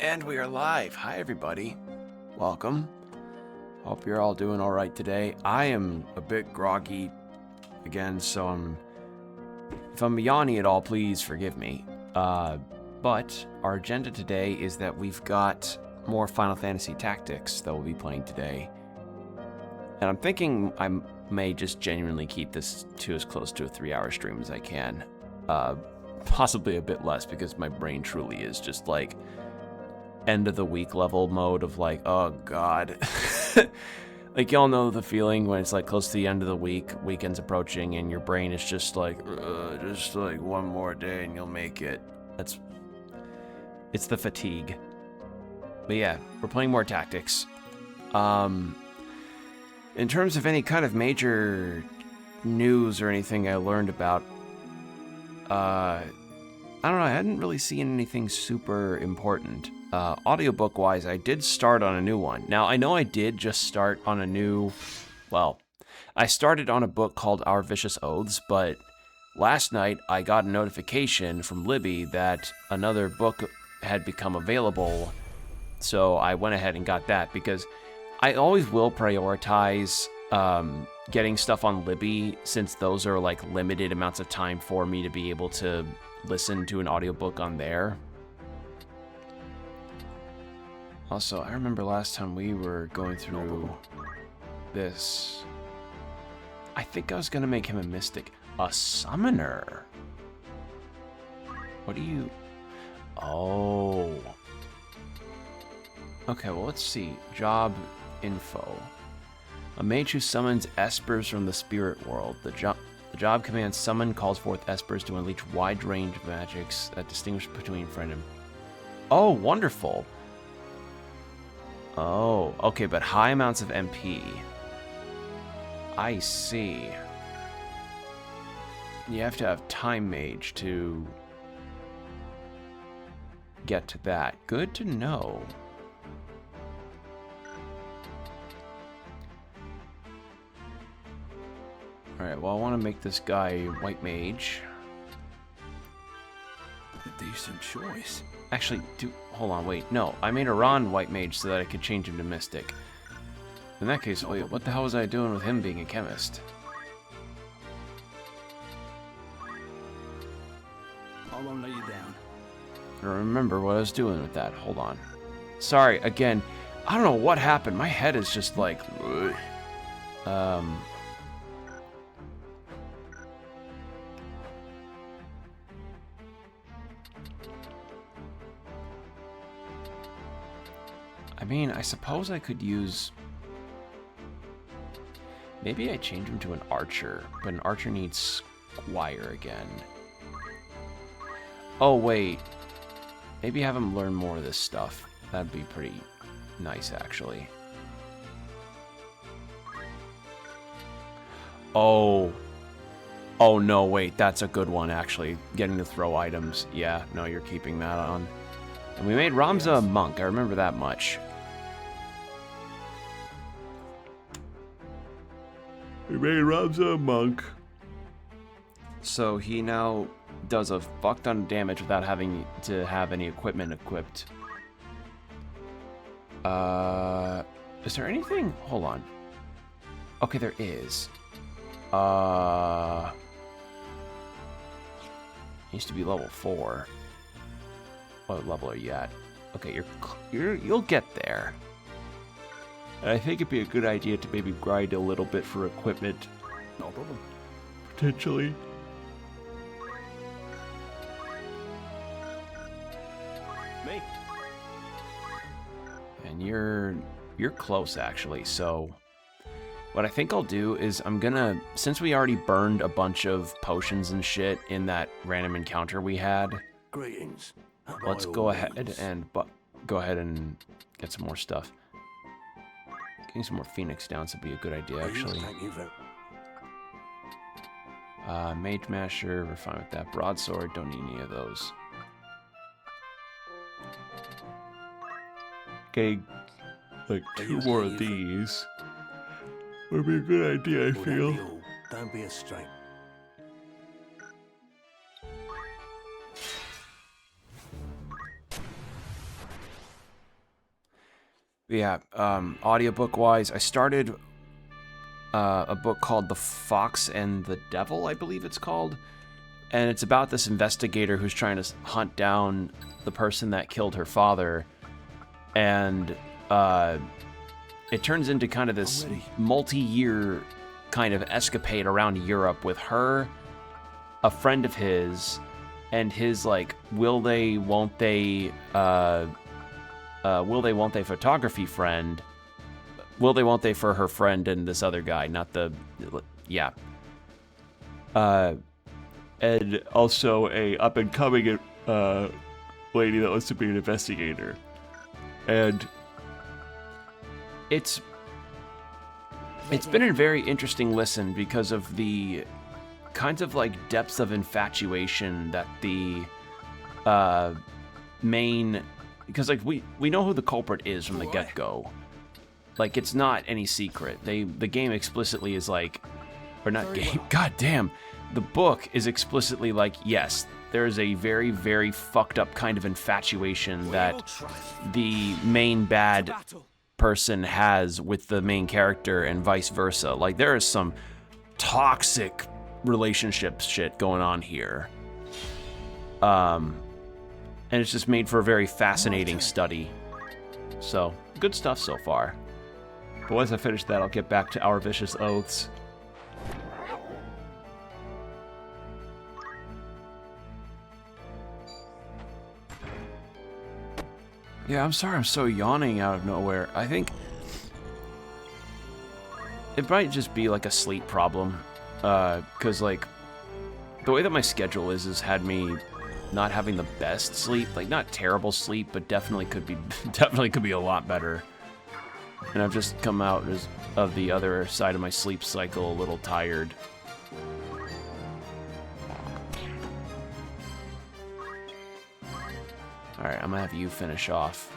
And we are live. Hi, everybody. Welcome. Hope you're all doing all right today. I am a bit groggy again, so if I'm yawning at all, please forgive me. But our agenda today is that we've got more Final Fantasy Tactics that we'll be playing today. And I'm thinking I may just genuinely keep this to as close to a 3-hour stream as I can. Possibly a bit less, because my brain truly is just like end of the week level mode of like, oh god. Like, y'all know the feeling when it's like close to the end of the week, weekend's approaching, and your brain is just like one more day and you'll make it. It's the fatigue. But yeah, we're playing more tactics. In terms of any kind of major news or anything I learned about, I don't know, I hadn't really seen anything super important. Audiobook-wise, I did start on a new one. Now, I know I did just start on a new... Well, I started on a book called Our Vicious Oaths, but last night I got a notification from Libby that another book had become available, so I went ahead and got that, because I always will prioritize getting stuff on Libby, since those are like limited amounts of time for me to be able to listen to an audiobook on there. Also, I remember last time we were going through this, I think I was going to make him a mystic. A summoner? What do you... Oh. Okay, well, let's see. Job info. A mage who summons espers from the spirit world. The job command summon calls forth espers to unleash wide range of magics that distinguish between friend and... Oh, wonderful. Oh, okay, but high amounts of MP. I see. You have to have Time Mage to get to that. Good to know. Alright, well, I want to make this guy White Mage. A decent choice. Actually, hold on, wait. No, I made Iran White Mage so that I could change him to Mystic. In that case, wait, what the hell was I doing with him being a chemist? I won't let you down. I don't remember what I was doing with that. Hold on. Sorry, again, I don't know what happened. My head is just like... I mean, I suppose I could use... Maybe I change him to an archer, but an archer needs Squire again. Oh, wait. Maybe have him learn more of this stuff. That'd be pretty nice, actually. Oh. Oh, no, wait. That's a good one, actually. Getting to throw items. Yeah, no, you're keeping that on. And we made Ramza a monk. I remember that much. We made Ramza a monk. So he now does a fuck ton of damage without having to have any equipment equipped. Is there anything? Hold on. Okay, there is. He used to be level 4. What level are you at? Okay, you'll get there. And I think it'd be a good idea to maybe grind a little bit for equipment. No problem. Potentially. Me. And you're close, actually, so what I think I'll do is I'm gonna, since we already burned a bunch of potions and shit in that random encounter we had, Greetings. let's go ahead and get some more stuff. Getting some more Phoenix Downs would be a good idea, actually. Thank you very... Mage Masher, we're fine with that. Broadsword, don't need any of those. Getting like 2 more of these would be a good idea, I feel. Don't be a stranger. Yeah, audiobook-wise, I started a book called The Fox and the Devil, I believe it's called. And it's about this investigator who's trying to hunt down the person that killed her father. And it turns into kind of this multi-year kind of escapade around Europe with her, a friend of his, and his, like, will they, won't they photography friend. Will they, won't they for her friend and this other guy, not the, yeah. And also a up-and-coming lady that wants to be an investigator. And it's been a very interesting listen because of the kinds of, like, depths of infatuation that the main... Because, like, we know who the culprit is from the get-go. Like, it's not any secret. The game explicitly is like... Or not game, god damn. The book is explicitly like, yes, there is a very, very fucked up kind of infatuation that the main bad person has with the main character and vice versa. Like, there is some toxic relationship shit going on here. And it's just made for a very fascinating study. So, good stuff so far. But once I finish that, I'll get back to Our Vicious Oaths. Yeah, I'm sorry I'm so yawning out of nowhere. I think it might just be like a sleep problem. Because, like, the way that my schedule is had me not having the best sleep. Like, not terrible sleep, but definitely could be a lot better. And I've just come out of the other side of my sleep cycle a little tired. Alright, I'm gonna have you finish off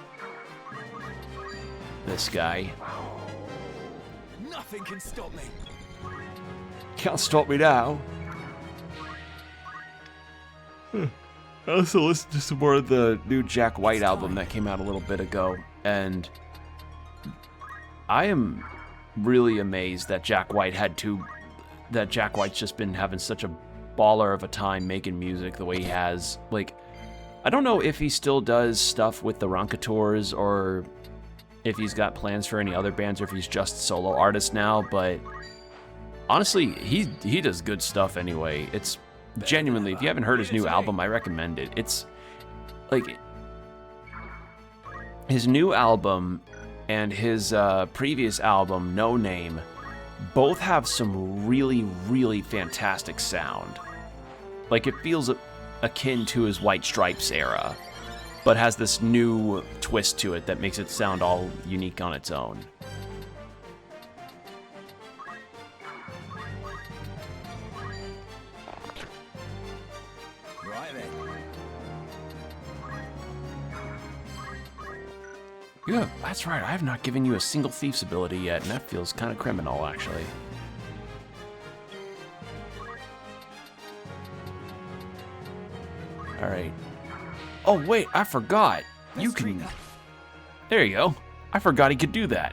this guy. Nothing can stop me. Can't stop me now. I also listened to some more of the new Jack White album that came out a little bit ago, and I am really amazed that Jack White's just been having such a baller of a time making music the way he has. Like, I don't know if he still does stuff with the Roncateurs or if he's got plans for any other bands or if he's just solo artist now, but honestly, he does good stuff anyway. It's genuinely, if you haven't heard his new album, I recommend it. It's like his new album and his previous album, No Name, both have some really, really fantastic sound. Like, it feels akin to his White Stripes era, but has this new twist to it that makes it sound all unique on its own. Right then. Yeah, that's right. I have not given you a single thief's ability yet, and that feels kind of criminal, actually. Alright. Oh, wait, I forgot. You can... There you go. I forgot he could do that.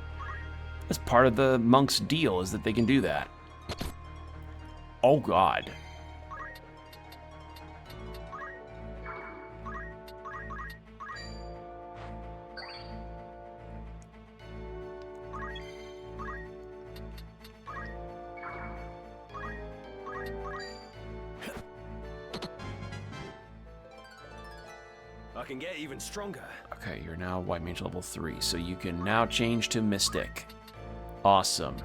That's part of the monk's deal, is that they can do that. Oh, God. I can get even stronger. Okay, you're now White Mage level 3, so you can now change to Mystic. Awesome.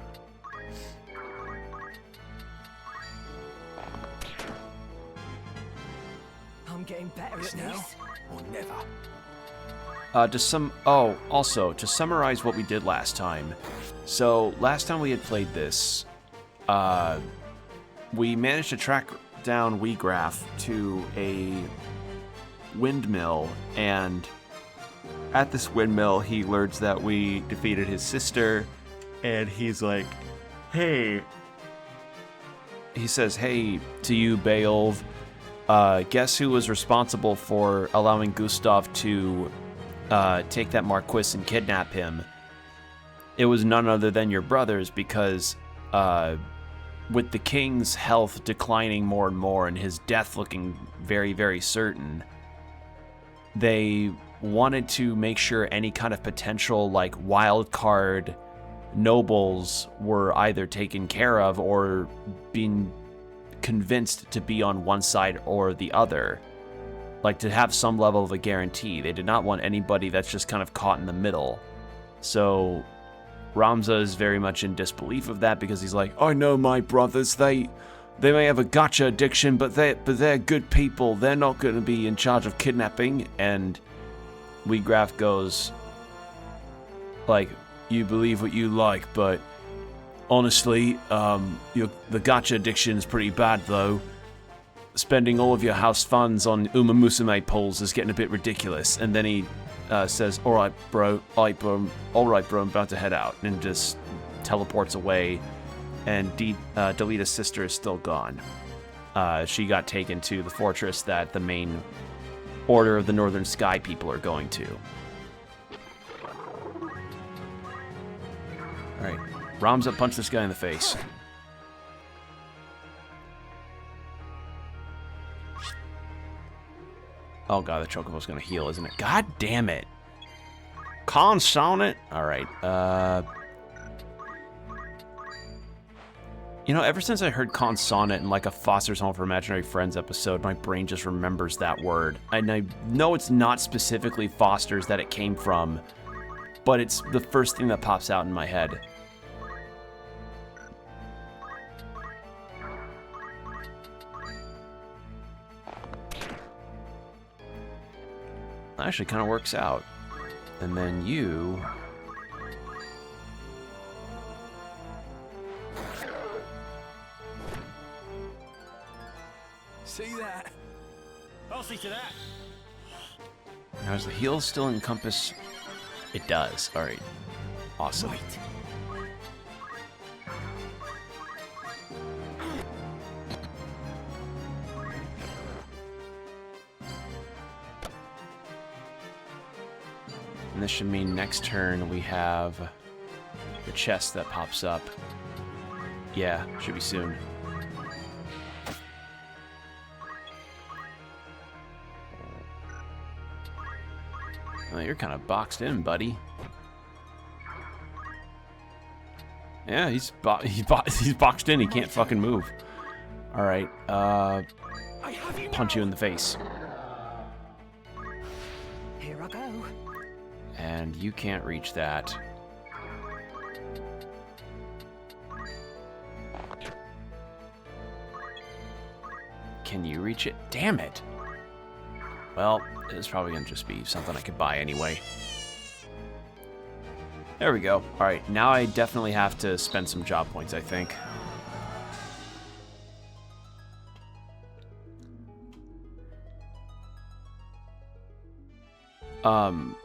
I'm getting better at now. Or never. Also, to summarize what we did last time. So, last time we had played this, we managed to track down Weegraph to a windmill, and at this windmill he learns that we defeated his sister, and he's like, hey, he says, hey to you, Beowulf, guess who was responsible for allowing Gustav to take that Marquis and kidnap him? it was none other than your brothers, because with the king's health declining more and more and his death looking very, very certain, they wanted to make sure any kind of potential like wild card nobles were either taken care of or being convinced to be on one side or the other, like to have some level of a guarantee. They did not want anybody that's just kind of caught in the middle. So Ramza is very much in disbelief of that, because he's like, I know my brothers, they may have a gacha addiction, but they're good people. They're not going to be in charge of kidnapping. And Wheatgraft goes, like, you believe what you like, but honestly, the gacha addiction is pretty bad, though. Spending all of your house funds on Uma Musume pulls is getting a bit ridiculous. And then he says, all right, bro, I'm about to head out, and just teleports away. And Delita's sister is still gone. She got taken to the fortress that the main Order of the Northern Sky people are going to. Alright, Ramza, punch this guy in the face. Oh god, the Chocobo's gonna heal, isn't it? God damn it! Consonant! Alright, you know, ever since I heard consonant in like a Foster's Home for Imaginary Friends episode, my brain just remembers that word. And I know it's not specifically Foster's that it came from, but it's the first thing that pops out in my head. Actually kind of works out. And then you... See that? I'll see to that. Now, does the heal still encompass... It does. Alright. Awesome. Wait. And this should mean next turn we have the chest that pops up. Yeah, should be soon. Well, you're kind of boxed in, buddy. Yeah, he's boxed in. He can't fucking move. All right, punch you in the face. Here I go. And you can't reach that. Can you reach it? Damn it. Well, it's probably going to just be something I could buy anyway. There we go. Alright, now I definitely have to spend some job points, I think.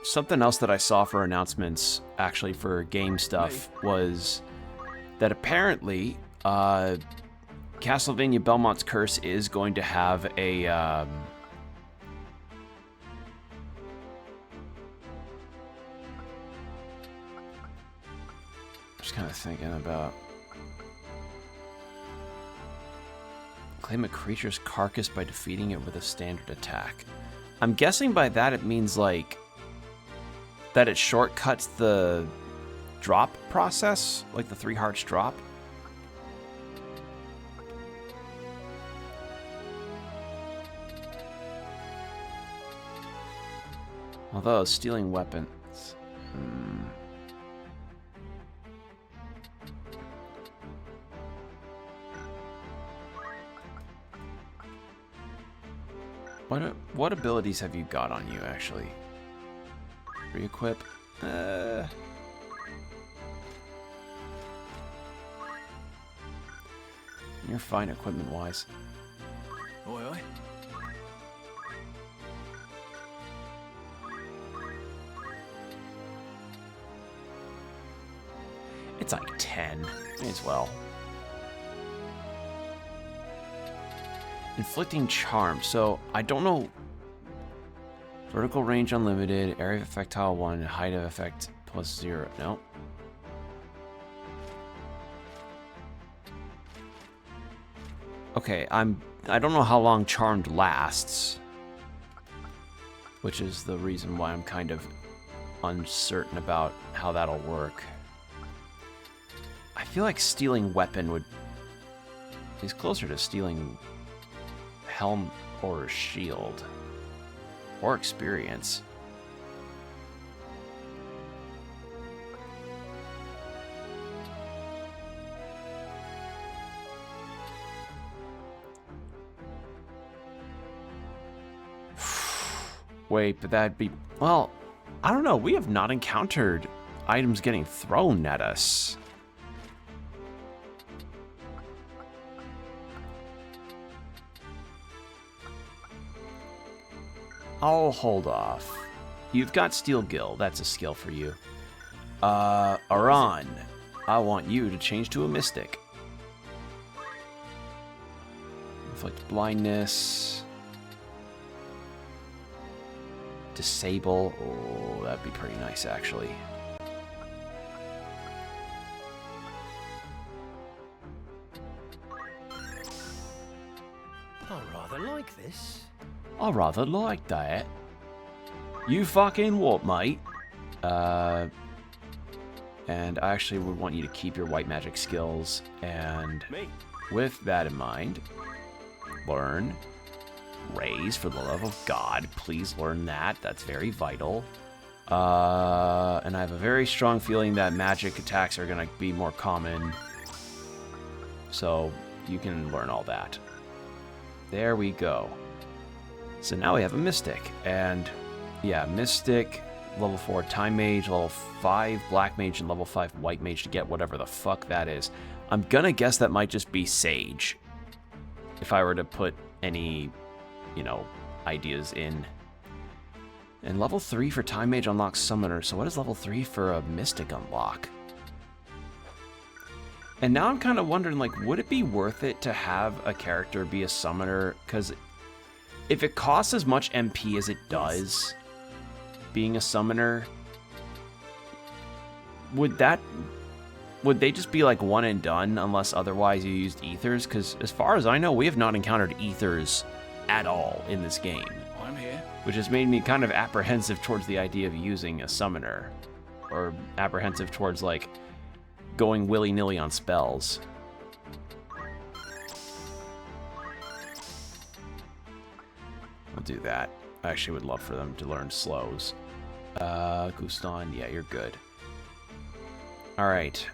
Something else that I saw for announcements, actually for game stuff, was that apparently, Castlevania Belmont's Curse is going to have a, just kind of thinking about... Claim a creature's carcass by defeating it with a standard attack. I'm guessing by that it means, like, that it shortcuts the drop process, like the 3 hearts drop. Although, stealing weapons... What abilities have you got on you, actually? Re-equip? You're fine equipment-wise. Oi, oi. It's like 10. May as well. Inflicting charm. So, I don't know. Vertical range unlimited. Area of effect tile 1. Height of effect plus 0. No. Okay, I don't know how long Charmed lasts, which is the reason why I'm kind of uncertain about how that'll work. I feel like stealing weapon would... He's closer to stealing helm or shield. Or experience. Wait, but that'd be... Well, I don't know. We have not encountered items getting thrown at us. I'll hold off. You've got Steel Gill. That's a skill for you. Aran, I want you to change to a Mystic. Inflict blindness. Disable. Oh, that'd be pretty nice, actually. I rather like this. I rather like that. You fucking what, mate? And I actually would want you to keep your white magic skills. And with that in mind, learn Raise, for the love of God. Please learn that. That's very vital. And I have a very strong feeling that magic attacks are going to be more common. So you can learn all that. There we go. So now we have a Mystic. And yeah, Mystic, level 4 Time Mage, level 5 Black Mage, and level 5 White Mage to get whatever the fuck that is. I'm gonna guess that might just be Sage. If I were to put any, you know, ideas in. And level 3 for Time Mage unlocks Summoner. So what is level 3 for a Mystic unlock? And now I'm kind of wondering, like, would it be worth it to have a character be a Summoner? Because if it costs as much MP as it does, being a Summoner, would they just be like one and done unless otherwise you used Ethers? Because as far as I know, we have not encountered Ethers at all in this game. I'm here. Which has made me kind of apprehensive towards the idea of using a Summoner. Or apprehensive towards, like, going willy-nilly on spells. I'll do that. I actually would love for them to learn slows. Guston, yeah, you're good. Alright.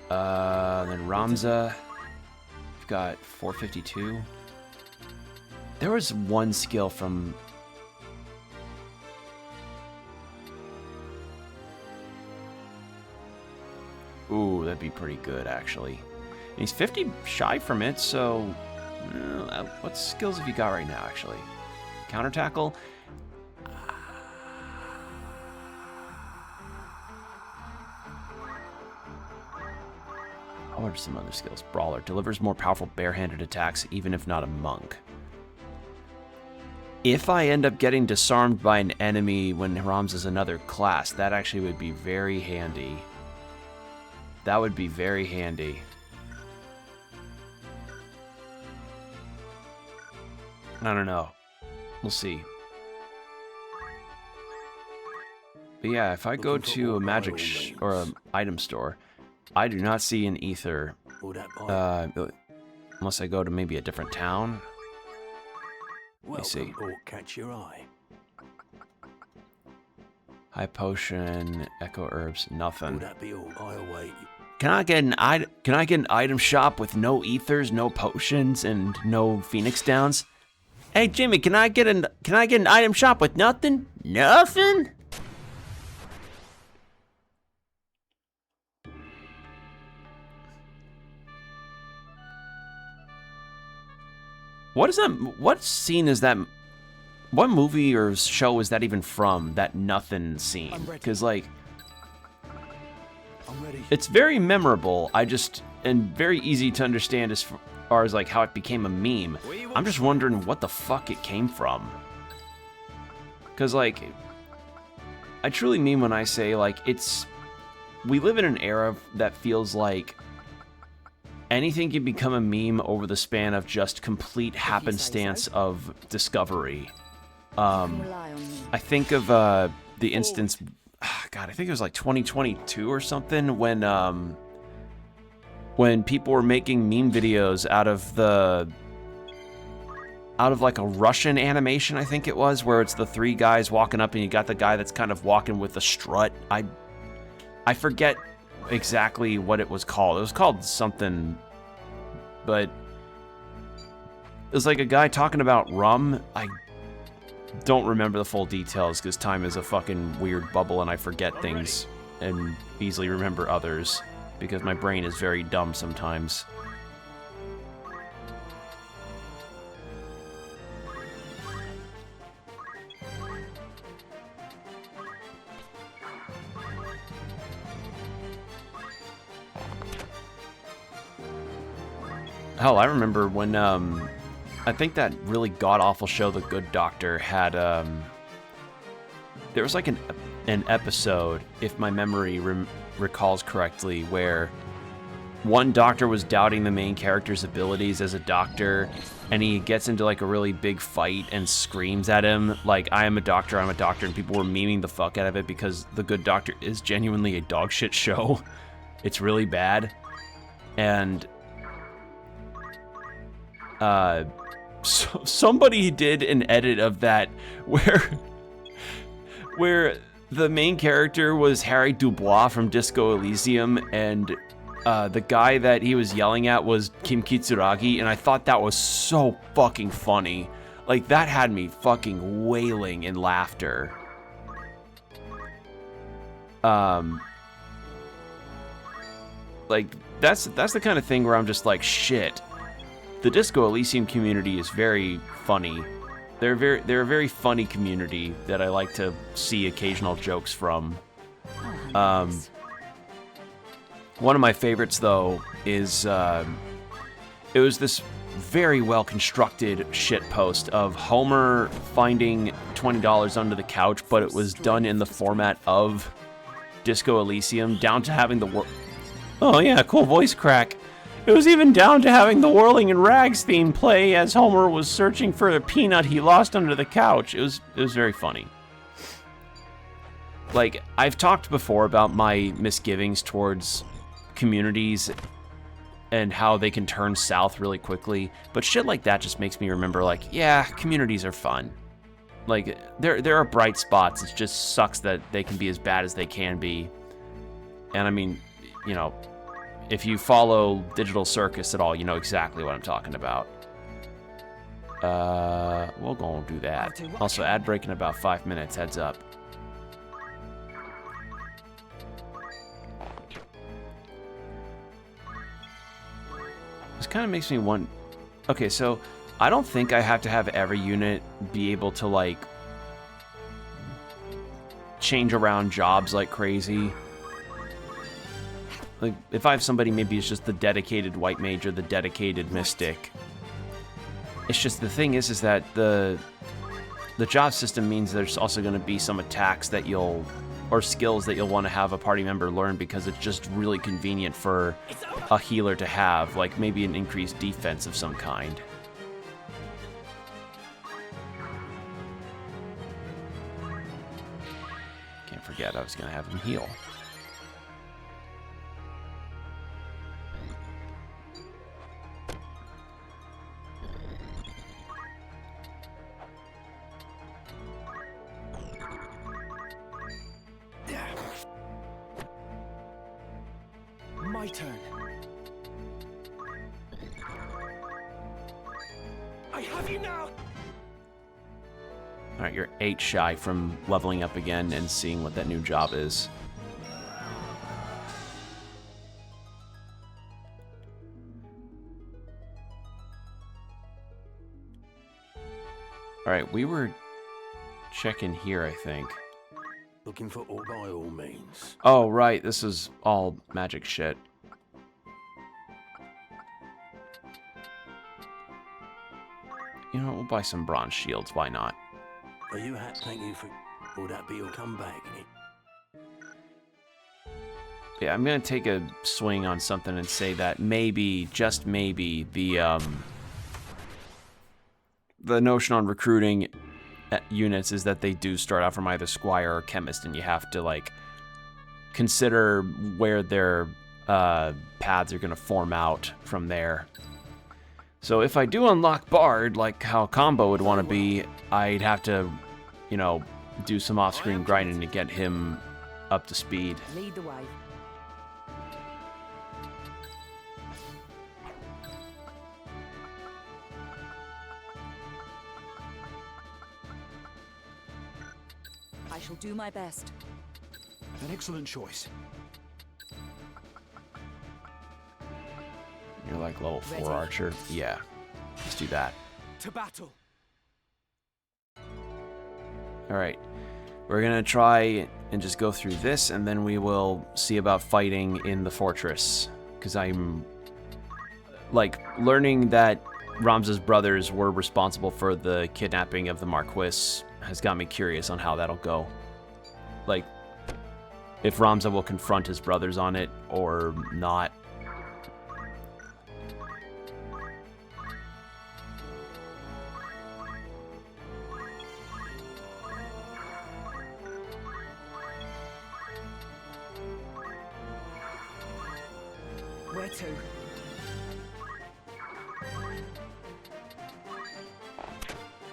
Then Ramza. We've got 452. There was one skill from... Ooh, that'd be pretty good, actually. And he's 50 shy from it, so... what skills have you got right now, actually? Counter Tackle? What are some other skills? Brawler. Delivers more powerful barehanded attacks, even if not a monk. If I end up getting disarmed by an enemy when Ramza is another class, that actually would be very handy. That would be very handy. I don't know. We'll see. But yeah, if I go to a magic or an item store, I do not see an ether. Unless I go to maybe a different town. Let me see. Catch your eye. High potion, echo herbs, nothing. Will that be all? I'll wait. Can I get an item shop with no ethers, no potions, and no phoenix downs? Hey Jimmy, can I get an item shop with nothing? Nothing? What is that? What scene is that? What movie or show is that even from? That nothing scene? Because like, I'm ready. it's very memorable. And very easy to understand as far as like how it became a meme. I'm just wondering what the fuck it came from. Because like, I truly mean when I say like we live in an era that feels like anything can become a meme over the span of just complete happenstance of discovery. I think of the instance, God, I think it was like 2022 or something when people were making meme videos out of like a Russian animation, I think it was, where it's the three guys walking up and you got the guy that's kind of walking with a strut. I forget exactly what it was called. It was called something, but it was like a guy talking about rum. I don't remember the full details because time is a fucking weird bubble and I forget things and easily remember others because my brain is very dumb sometimes. Hell, I remember when, I think that really god-awful show, The Good Doctor, had, there was like an episode, if my memory recalls correctly, where one doctor was doubting the main character's abilities as a doctor, and he gets into like a really big fight and screams at him, like, I am a doctor, I'm a doctor, and people were memeing the fuck out of it because The Good Doctor is genuinely a dog shit show. It's really bad. And so somebody did an edit of that where the main character was Harry Dubois from Disco Elysium, and the guy that he was yelling at was Kim Kitsuragi, and I thought that was so fucking funny. Like, that had me fucking wailing in laughter. Like, that's the kind of thing where I'm just like, shit. The Disco Elysium community is very funny. They're a very funny community that I like to see occasional jokes from. One of my favorites, though, is it was this very well constructed shit post of Homer finding $20 under the couch, but it was done in the format of Disco Elysium, down to having the oh yeah, cool voice crack. It was even down to having the Whirling in Rags theme play as Homer was searching for a peanut he lost under the couch. It was very funny. Like, I've talked before about my misgivings towards communities and how they can turn south really quickly, but shit like that just makes me remember, like, yeah, communities are fun. Like, there are bright spots. It just sucks that they can be as bad as they can be. And I mean, you know, if you follow Digital Circus at all, you know exactly what I'm talking about. We'll go and do that. Also, ad break in about 5 minutes, heads up. This kind of makes me want... Okay, so I don't think I have to have every unit be able to, like, change around jobs like crazy. Like, if I have somebody, maybe it's just the dedicated white mage or the dedicated mystic. It's just, the thing is that the job system means there's also going to be some attacks that you'll, or skills that you'll want to have a party member learn because it's just really convenient for a healer to have, like maybe an increased defense of some kind. Can't forget I was going to have him heal. My turn. I have you now. Alright, you're 8 shy from leveling up again and seeing what that new job is. Alright, we were checking here, I think. Looking for all by all means. Oh, right, this is all magic shit. You know, we'll buy some bronze shields, why not? Are you happy? Thank you for... Will that be your comeback? Yeah, I'm gonna take a swing on something and say that maybe, just maybe, the notion on recruiting units is that they do start out from either squire or chemist, and you have to like consider where their paths are gonna form out from there. So if I do unlock Bard, like how Combo would want to be, I'd have to, you know, do some off-screen grinding to get him up to speed. Lead the way. I shall do my best. An excellent choice. You're like level 4 Ready. archer? Yeah. Let's do that. To battle. Alright. We're gonna try and just go through this, and then we will see about fighting in the fortress. Because I'm, like, learning that Ramza's brothers were responsible for the kidnapping of the Marquis has got me curious on how that'll go. Like, if Ramza will confront his brothers on it or not. Where to?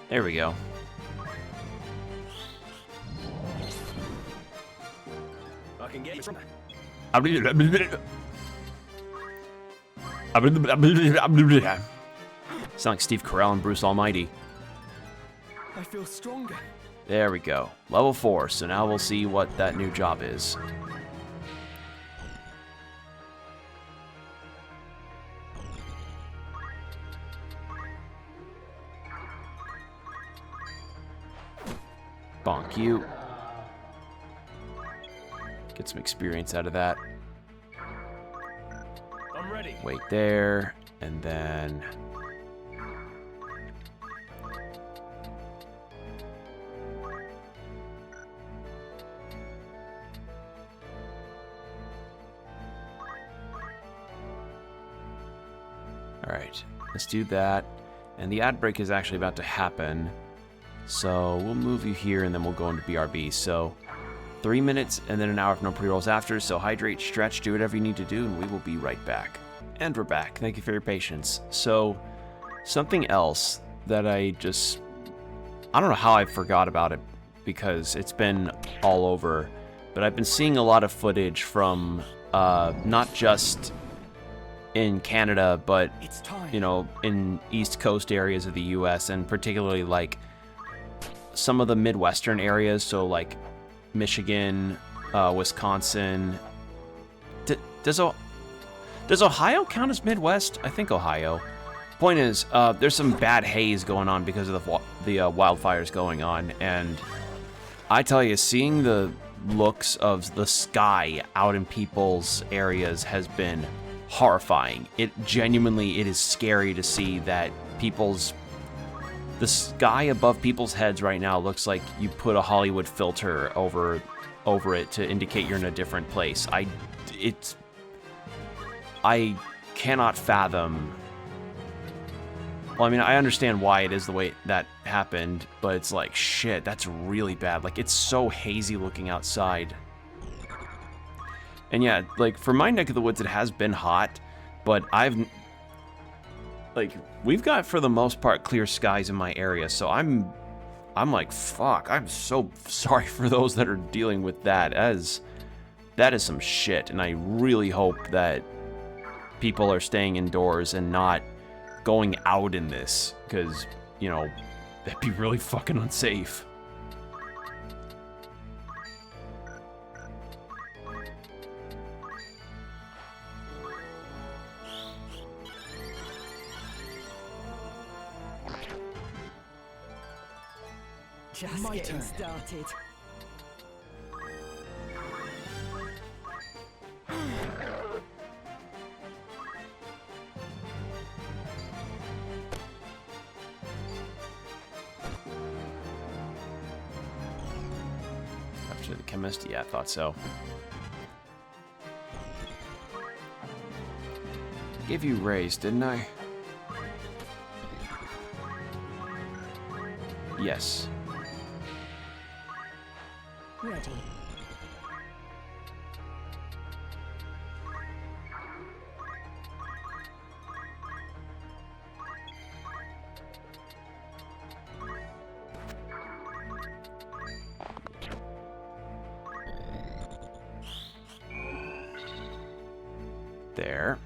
There we go. I can get you from. Sound like Steve Carell and Bruce Almighty. I feel stronger. There we go. Level 4, so now we'll see what that new job is. Bonk you. Get some experience out of that. I'm ready. Wait there, and then... Alright, let's do that. And the ad break is actually about to happen. So we'll move you here, and then we'll go into BRB. So 3 minutes, and then an hour of no pre-rolls after. So hydrate, stretch, do whatever you need to do, and we will be right back. And we're back. Thank you for your patience. So something else that I don't know how I forgot about it, because it's been all over, but I've been seeing a lot of footage from not just in Canada, but, It's time. you know, in East Coast areas of the US, and particularly like some of the Midwestern areas, so like Michigan, Wisconsin. Does Ohio count as Midwest? I think Ohio. Point is, there's some bad haze going on because of the wildfires going on, and I tell you, seeing the looks of the sky out in people's areas has been horrifying. It is scary to see that the sky above people's heads right now looks like you put a Hollywood filter over it to indicate you're in a different place. I cannot fathom. Well, I mean, I understand why it is the way that happened, but it's like, shit, that's really bad. Like, it's so hazy looking outside. And yeah, like, for my neck of the woods, it has been hot, but we've got, for the most part, clear skies in my area, so I'm like, fuck, I'm so sorry for those that are dealing with that, as that is some shit, and I really hope that people are staying indoors and not going out in this, because, you know, that'd be really fucking unsafe. Just My getting turn. started. After the chemist? Yeah, I thought so. Gave you raise, didn't I? Yes. Ready. There.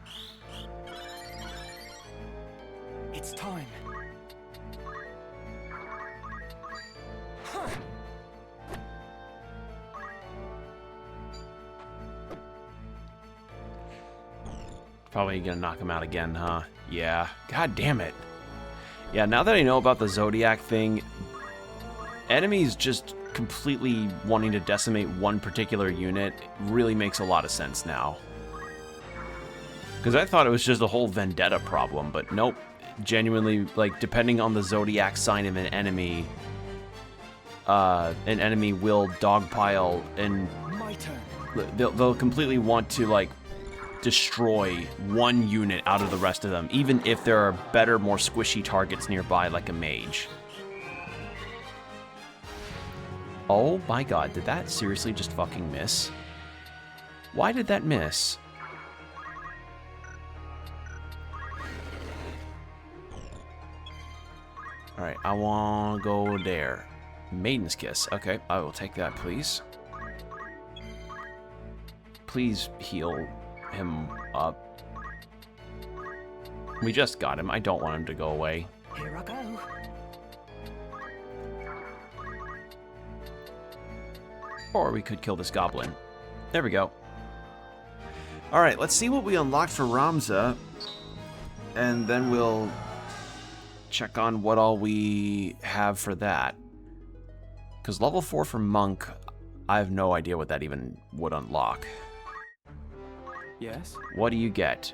It's time. Probably gonna knock him out again, huh? Yeah. God damn it. Yeah, now that I know about the Zodiac thing, enemies just completely wanting to decimate one particular unit really makes a lot of sense now. Because I thought it was just a whole vendetta problem, but nope. Genuinely, like, depending on the Zodiac sign of an enemy will dogpile and My turn. they'll completely want to, like, destroy one unit out of the rest of them, even if there are better, more squishy targets nearby, like a mage. Oh my god, did that seriously just fucking miss? Why did that miss? Alright, I want to go there. Maiden's Kiss. Okay, I will take that, please. Please heal him up. We just got him. I don't want him to go away. Here I go. Or we could kill this goblin. There we go. Alright, let's see what we unlocked for Ramza. And then we'll check on what all we have for that. Because level 4 for Monk, I have no idea what that even would unlock. Yes? What do you get?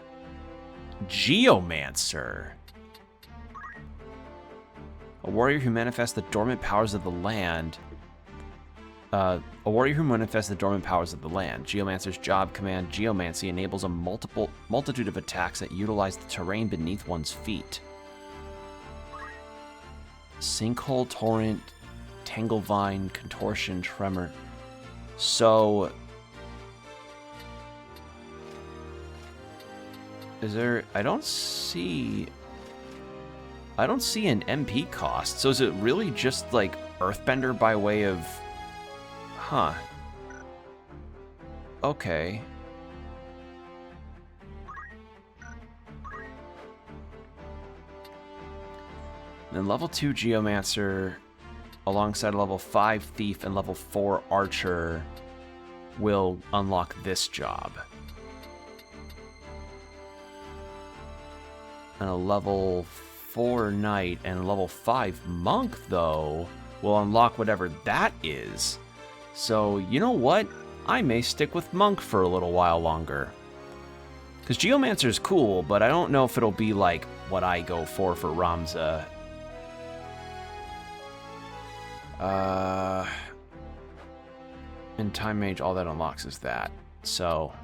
Geomancer. A warrior who manifests the dormant powers of the land. A warrior who manifests the dormant powers of the land. Geomancer's job command, Geomancy, enables a multitude of attacks that utilize the terrain beneath one's feet. Sinkhole, Torrent, Tanglevine, Contortion, Tremor. So... is there... I don't see an MP cost. So is it really just, like, Earthbender by way of... Huh. Okay. Then level 2 Geomancer, alongside level 5 Thief and level 4 Archer, will unlock this job. And a level 4 Knight and a level 5 Monk, though, will unlock whatever that is. So, you know what? I may stick with Monk for a little while longer. Because Geomancer is cool, but I don't know if it'll be like what I go for Ramza. In Time Mage, all that unlocks is that. So,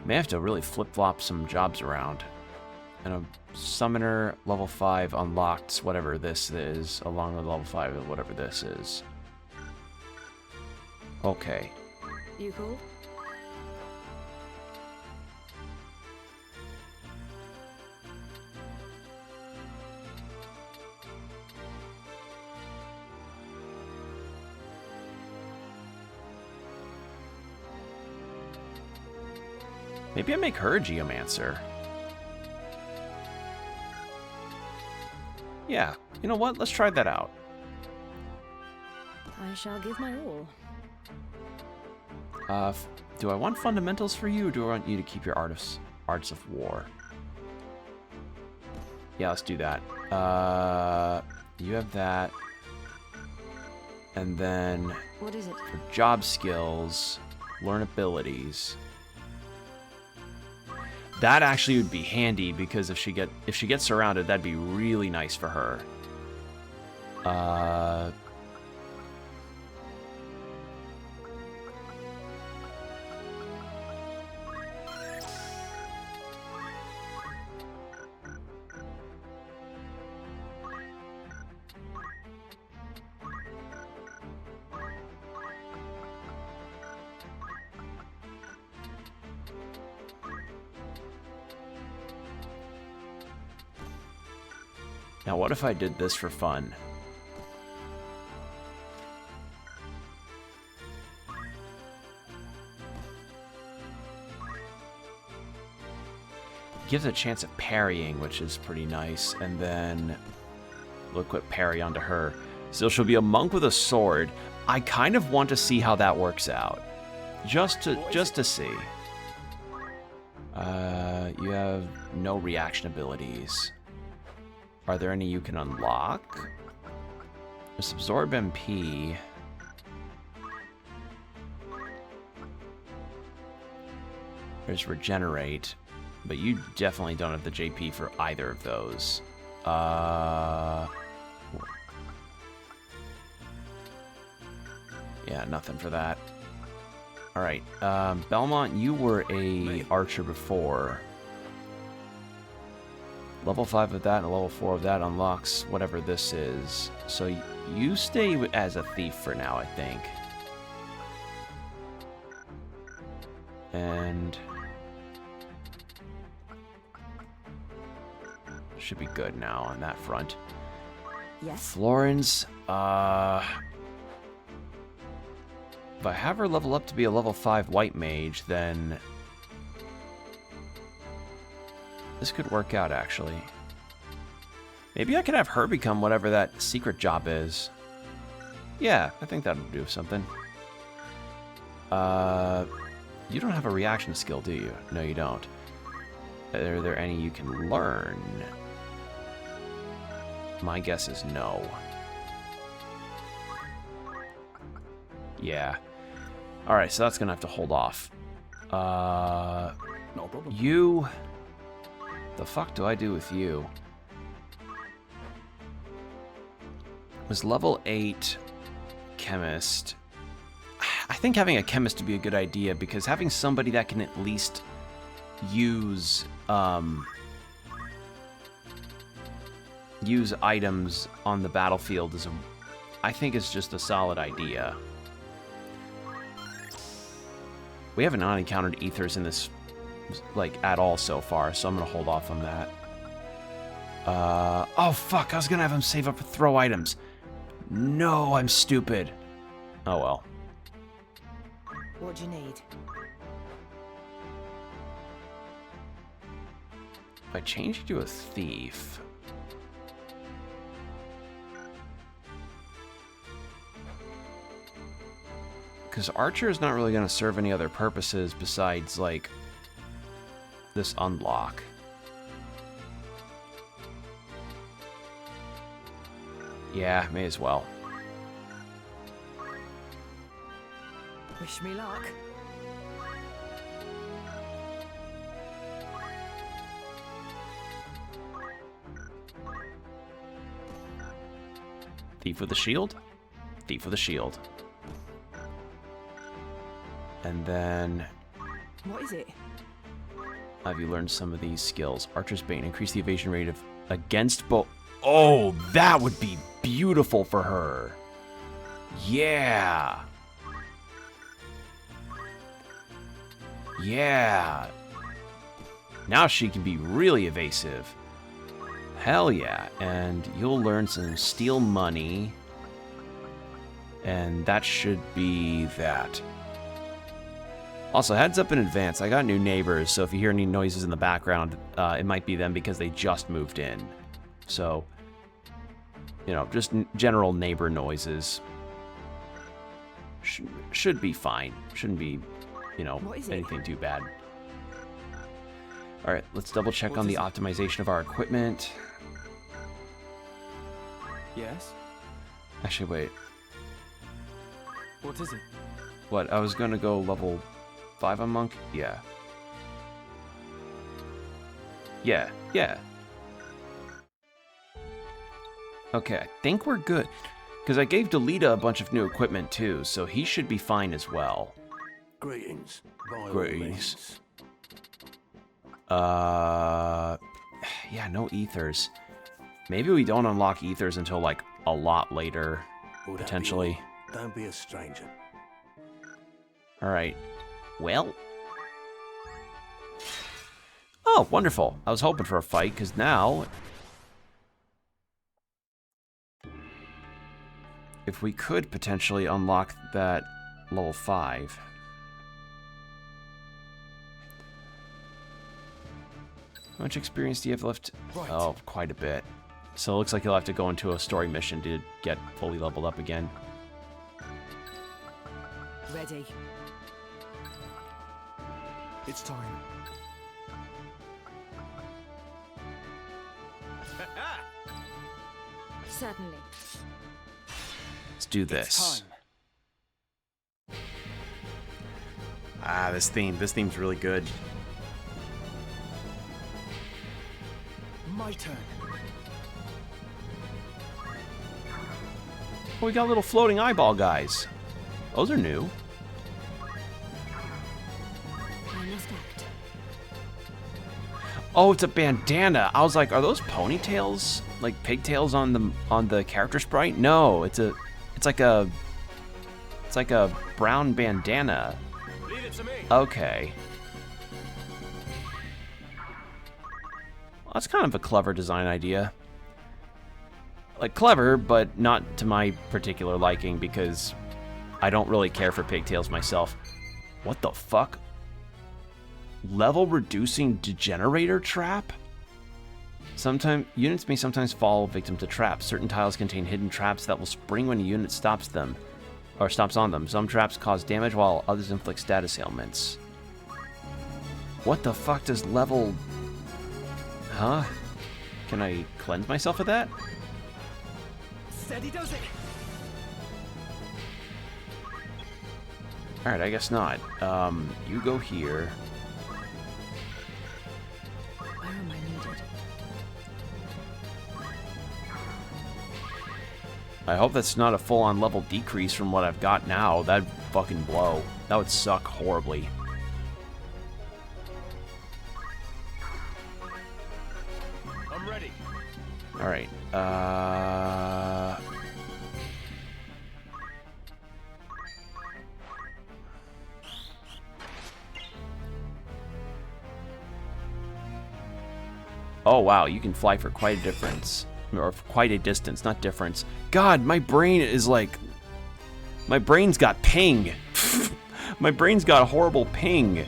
may have to really flip-flop some jobs around. And a Summoner, level 5, unlocked whatever this is, along with level 5 of whatever this is. Okay. You cool? Maybe I make her a Geomancer. Yeah, you know what? Let's try that out. I shall give my all. Do I want fundamentals for you, or do I want you to keep your arts of war? Yeah, let's do that. You have that. And then What is it? for job skills, learn abilities. That actually would be handy because if she gets surrounded, that'd be really nice for her. Now, what if I did this for fun? Gives a chance of parrying, which is pretty nice. And then we'll equip parry onto her. So she'll be a monk with a sword. I kind of want to see how that works out. Just to see. You have no reaction abilities. Are there any you can unlock? There's Absorb MP. There's Regenerate. But you definitely don't have the JP for either of those. Yeah, nothing for that. Alright, Belmont, you were a archer before. Level 5 of that and level 4 of that unlocks whatever this is. So you stay as a thief for now, I think. And should be good now on that front. Yes. Florence, if I have her level up to be a level 5 white mage, then this could work out, actually. Maybe I could have her become whatever that secret job is. Yeah, I think that would do something. You don't have a reaction skill, do you? No, you don't. Are there any you can learn? My guess is no. Yeah. Alright, so that's gonna have to hold off. No problem. You... The fuck do I do with you? Was level 8 chemist. I think having a chemist would be a good idea, because having somebody that can at least use use items on the battlefield is I think is just a solid idea. We haven't encountered ethers in this like at all so far, so I'm gonna hold off on that. Oh fuck, I was gonna have him save up for throw items. No, I'm stupid. Oh well. What do you need? If I change you to a thief. Because Archer is not really going to serve any other purposes besides, like, this unlock. Yeah, may as well. Wish me luck. Thief with a shield? Thief with a shield. And then... What is it? Have you learned some of these skills? Archer's Bane. Increase the evasion rate of against bow. Oh, that would be beautiful for her. Yeah. Yeah. Now she can be really evasive. Hell yeah. And you'll learn some steal money. And that should be that. Also, heads up in advance, I got new neighbors, so if you hear any noises in the background, it might be them because they just moved in. So, you know, just general neighbor noises. Should be fine. Shouldn't be, you know, anything too bad. Alright, let's double check on the optimization of our equipment. Yes? Actually, wait. What is it? What? I was gonna go level 5 on Monk? Yeah. Yeah. Okay, I think we're good. Because I gave Delita a bunch of new equipment too, so he should be fine as well. Greetings. Greetings. Yeah, no ethers. Maybe we don't unlock ethers until like a lot later, potentially. Don't be a stranger. Alright. Well. Oh, wonderful. I was hoping for a fight, because now if we could potentially unlock that level 5. How much experience do you have left? Right. Oh, quite a bit. So it looks like you'll have to go into a story mission to get fully leveled up again. Ready. It's time. Certainly. Let's do It's this. time. Ah, this theme's really good. My turn. Oh, we got little floating eyeball guys. Those are new. I must act. Oh, it's a bandana. I was like, are those ponytails? Like pigtails on the character sprite? No, it's like a brown bandana. Leave it to me. Okay. Well, that's kind of a clever design idea. Like, clever, but not to my particular liking, because I don't really care for pigtails myself. What the fuck? Level reducing degenerator trap? Units may sometimes fall victim to traps. Certain tiles contain hidden traps that will spring when a unit stops them, or stops on them. Some traps cause damage while others inflict status ailments. What the fuck does level... Huh? Can I cleanse myself of that? Steady does it. Alright, I guess not. You go here. Where am I needed? I hope that's not a full-on level decrease from what I've got now. That'd fucking blow. That would suck horribly. I'm ready. Alright, Oh, wow, you can fly for quite a difference. Or for quite a distance, not difference. God, my brain is like... My brain's got ping. My brain's got a horrible ping.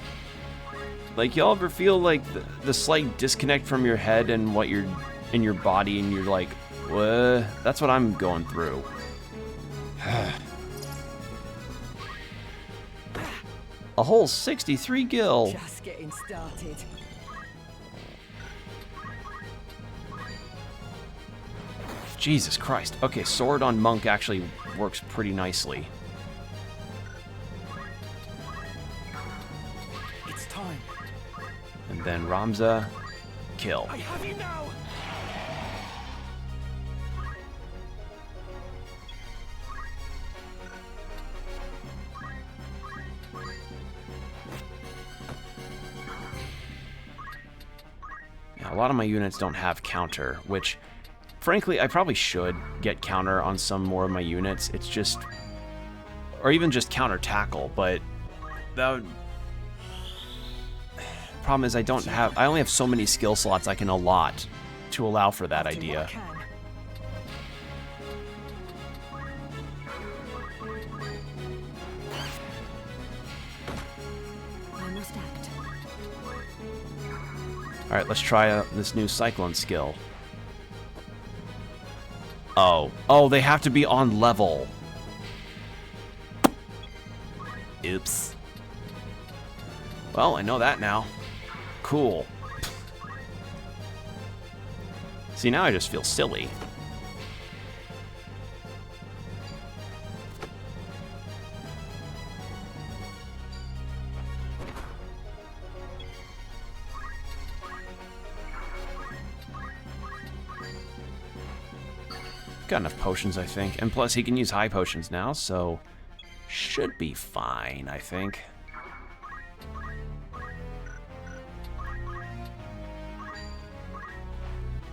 Like, y'all ever feel like the slight disconnect from your head and what you're... in your body, and you're like, what? That's what I'm going through. A whole 63 gil. Just getting started. Jesus Christ. Okay, sword on monk actually works pretty nicely. It's time. And then Ramza, kill. I have you now. Yeah, a lot of my units don't have counter, which, frankly, I probably should get counter on some more of my units. It's just... Or even just counter tackle, but... That would... Problem is, I only have so many skill slots I can allot to allow for that Do what I idea. can. I must act. Alright, let's try this new Cyclone skill. Oh. Oh, they have to be on level. Oops. Well, I know that now. Cool. See, now I just feel silly. Got enough potions, I think. And plus, he can use high potions now, so... Should be fine, I think.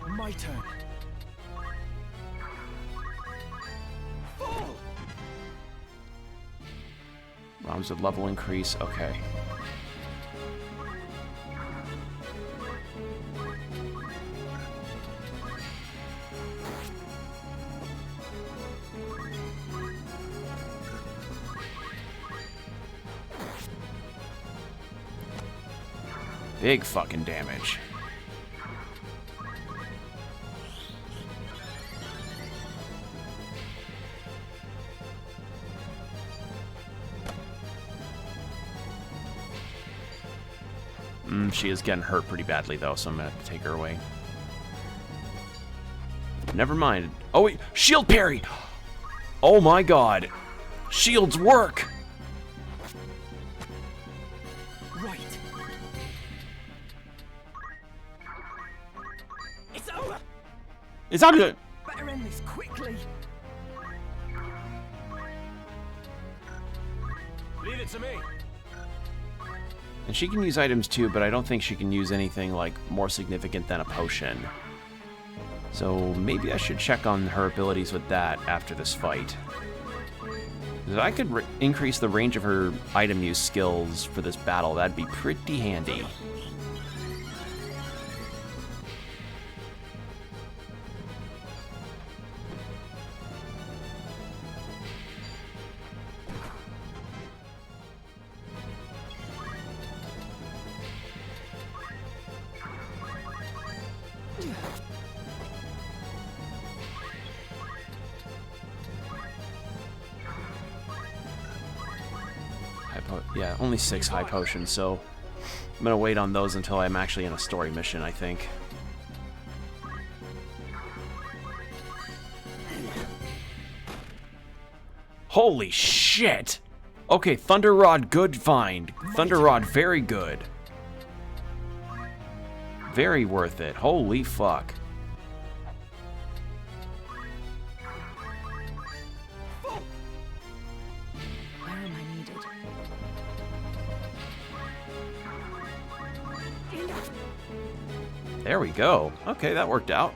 My turn. Fall. Rounds of level increase, okay. Big fucking damage. She is getting hurt pretty badly, though, so I'm gonna have to take her away. Never mind. Oh, wait. Shield parry! Oh my god. Shields work! Right. It's over. It's not good. Better end this quickly. Leave it to me. And she can use items too, but I don't think she can use anything like more significant than a potion. So maybe I should check on her abilities with that after this fight. If I could increase the range of her item use skills for this battle, that'd be pretty handy. Yeah, only 6 high potions, so I'm gonna wait on those until I'm actually in a story mission, I think. Holy shit! Okay, Thunder Rod, good find. Thunder Rod, very good. Very worth it. Holy fuck. Where am I needed? There we go. Okay, that worked out.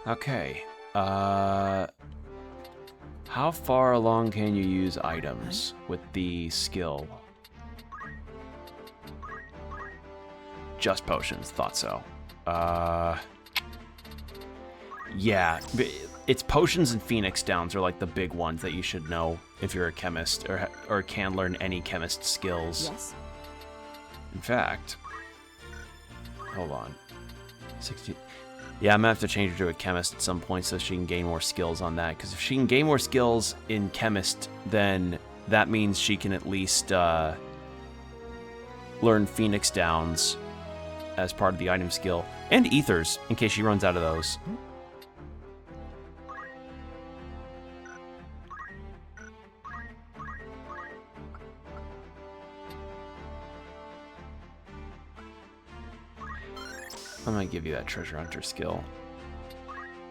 Okay. How far along can you use items with the skill? Just potions, thought so. Yeah, it's potions and Phoenix Downs are like the big ones that you should know if you're a chemist or can learn any chemist skills. Yes. In fact, hold on. 16. Yeah, I'm gonna have to change her to a chemist at some point so she can gain more skills on that. Because if she can gain more skills in chemist, then that means she can at least learn Phoenix Downs as part of the item skill, and ethers in case she runs out of those. I'm gonna give you that treasure hunter skill,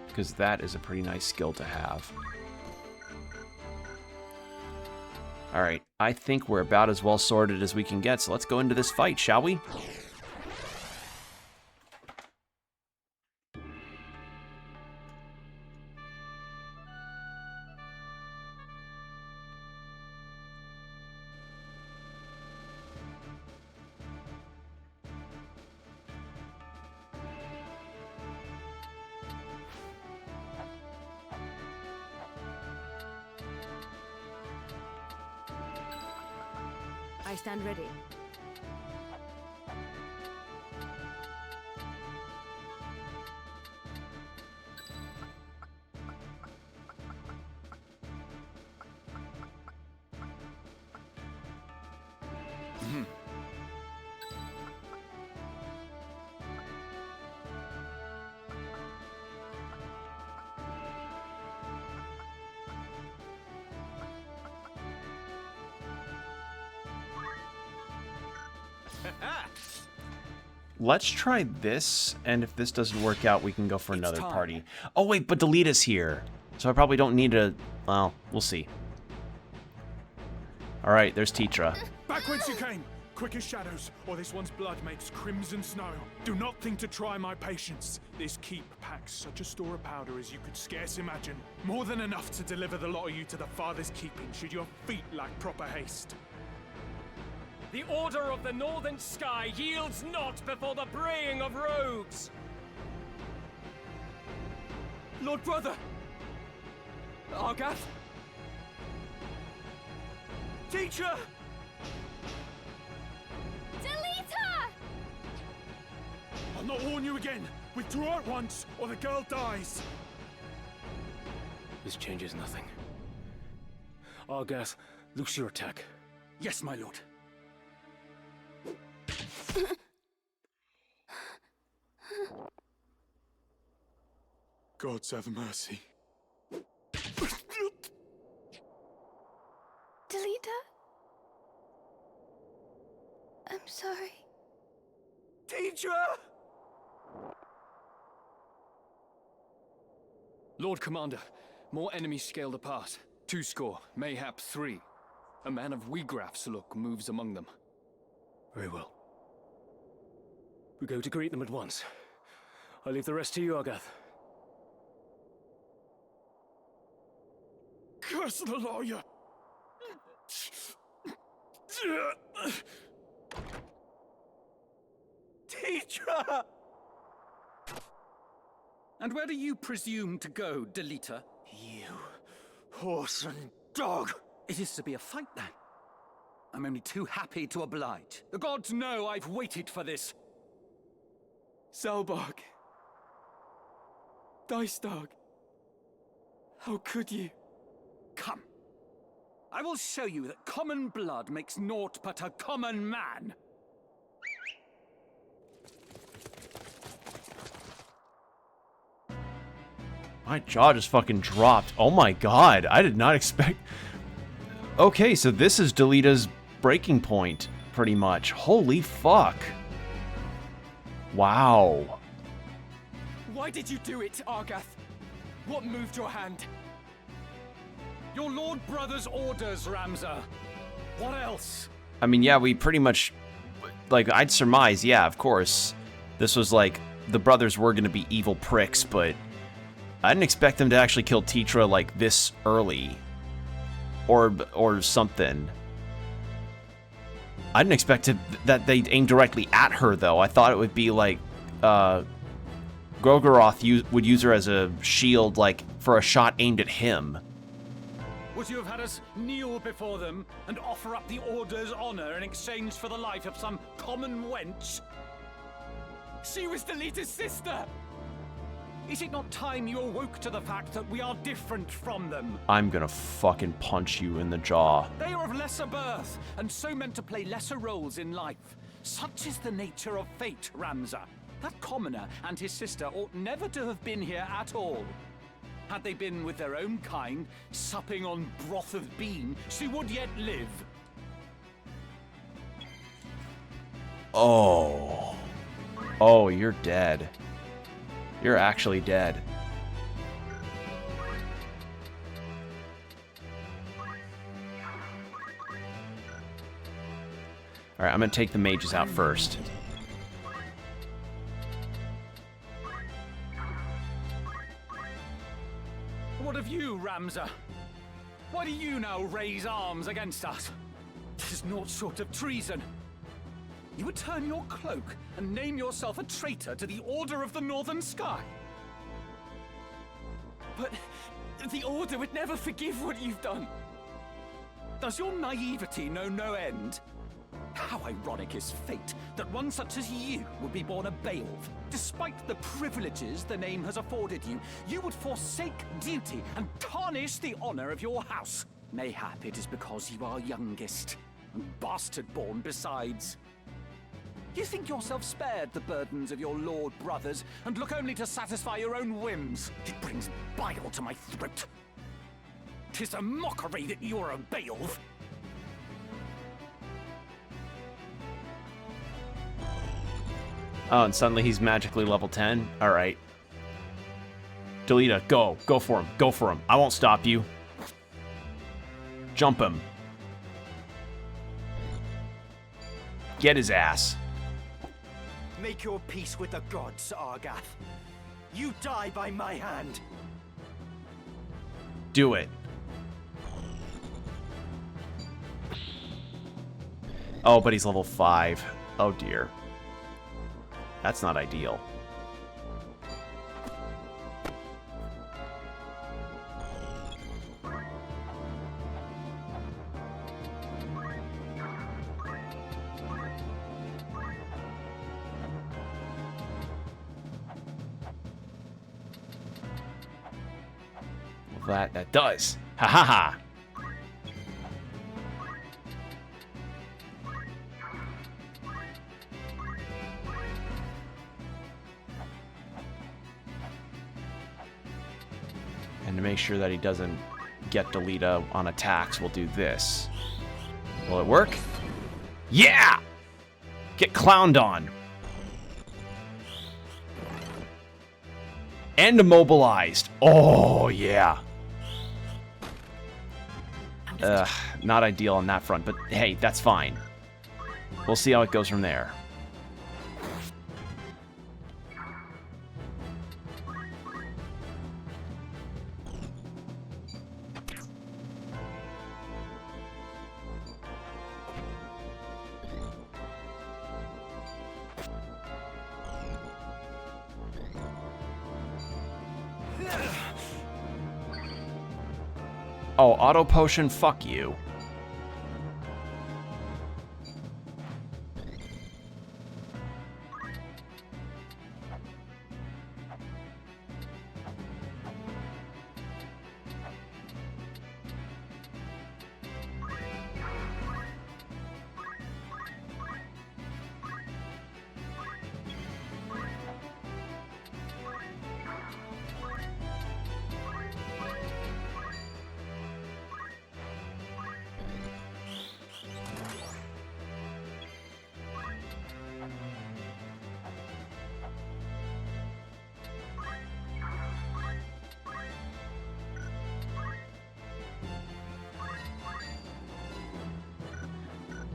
because that is a pretty nice skill to have. Alright, I think we're about as well sorted as we can get, so let's go into this fight, shall we? I stand ready. Let's try this, and if this doesn't work out, we can go for another time. party. Oh wait, but Delete is here, so I probably don't need to. Well, we'll see. All right, there's Tetra. Back whence you came, quick as shadows, or this one's blood makes crimson snow. Do not think to try my patience. This keep packs such a store of powder as you could scarce imagine. More than enough to deliver the lot of you to the father's keeping, should your feet lack proper haste. The order of the northern sky yields not before the braying of rogues! Lord Brother! Argath? Teacher! Delita! I'll not warn you again. Withdraw at once, or the girl dies. This changes nothing. Argath, loose your attack. Yes, my lord. Gods have mercy. Delita? I'm sorry. Teacher! Lord Commander, more enemies scaled apart. 2 score, mayhap 3. A man of Wiegraf's look moves among them. Very well. We go to greet them at once. I leave the rest to you, Argath. Curse the lawyer! Teacher! And where do you presume to go, Delita? You horse and dog! It is to be a fight, then. I'm only too happy to oblige. The gods know I've waited for this. Zalbarg. Dice Dog. How could you? Come. I will show you that common blood makes naught but a common man. My jaw just fucking dropped. Oh my god, I did not expect... Okay, so this is Delita's breaking point, pretty much. Holy fuck. Wow. Why did you do it, Argath? What moved your hand? Your lord brother's orders, Ramza. What else? I mean, yeah, we pretty much... Like, I'd surmise, yeah, of course. This was like, the brothers were gonna be evil pricks, but... I didn't expect them to actually kill Tetra, like, this early. Or something. I didn't expect that they'd aim directly at her, though. I thought it would be, like, Gorgoroth would use her as a shield, like, for a shot aimed at him. Would you have had us kneel before them and offer up the Order's honor in exchange for the life of some common wench? She was Delita's sister! Is it not time you awoke to the fact that we are different from them? I'm gonna fucking punch you in the jaw. They are of lesser birth, and so meant to play lesser roles in life. Such is the nature of fate, Ramza. That commoner and his sister ought never to have been here at all. Had they been with their own kind, supping on broth of bean, she would yet live. Oh. Oh, you're dead. You're actually dead. Alright, I'm gonna take the mages out first. What of you, Ramza? Why do you now raise arms against us? 'Tis naught short of treason. You would turn your cloak and name yourself a traitor to the Order of the Northern Sky. But the Order would never forgive what you've done. Does your naivety know no end? How ironic is fate that one such as you would be born a Beowulf. Despite the privileges the name has afforded you, you would forsake duty and tarnish the honor of your house. Mayhap it is because you are youngest, and bastard-born besides. You think yourself spared the burdens of your lord brothers, and look only to satisfy your own whims. It brings bile to my throat. 'Tis a mockery that you are a Beowulf. Oh, and suddenly he's magically level 10? Alright. Delita, go. Go for him. Go for him. I won't stop you. Jump him. Get his ass. Make your peace with the gods, Argath. You die by my hand. Do it. Oh, but he's level 5. Oh, dear. That's not ideal. That does. Ha ha ha. And to make sure that he doesn't get Delita on attacks, we'll do this. Will it work? Yeah! Get clowned on. And immobilized. Oh, yeah. Not ideal on that front, but hey, that's fine. We'll see how it goes from there. Oh, auto potion, fuck you.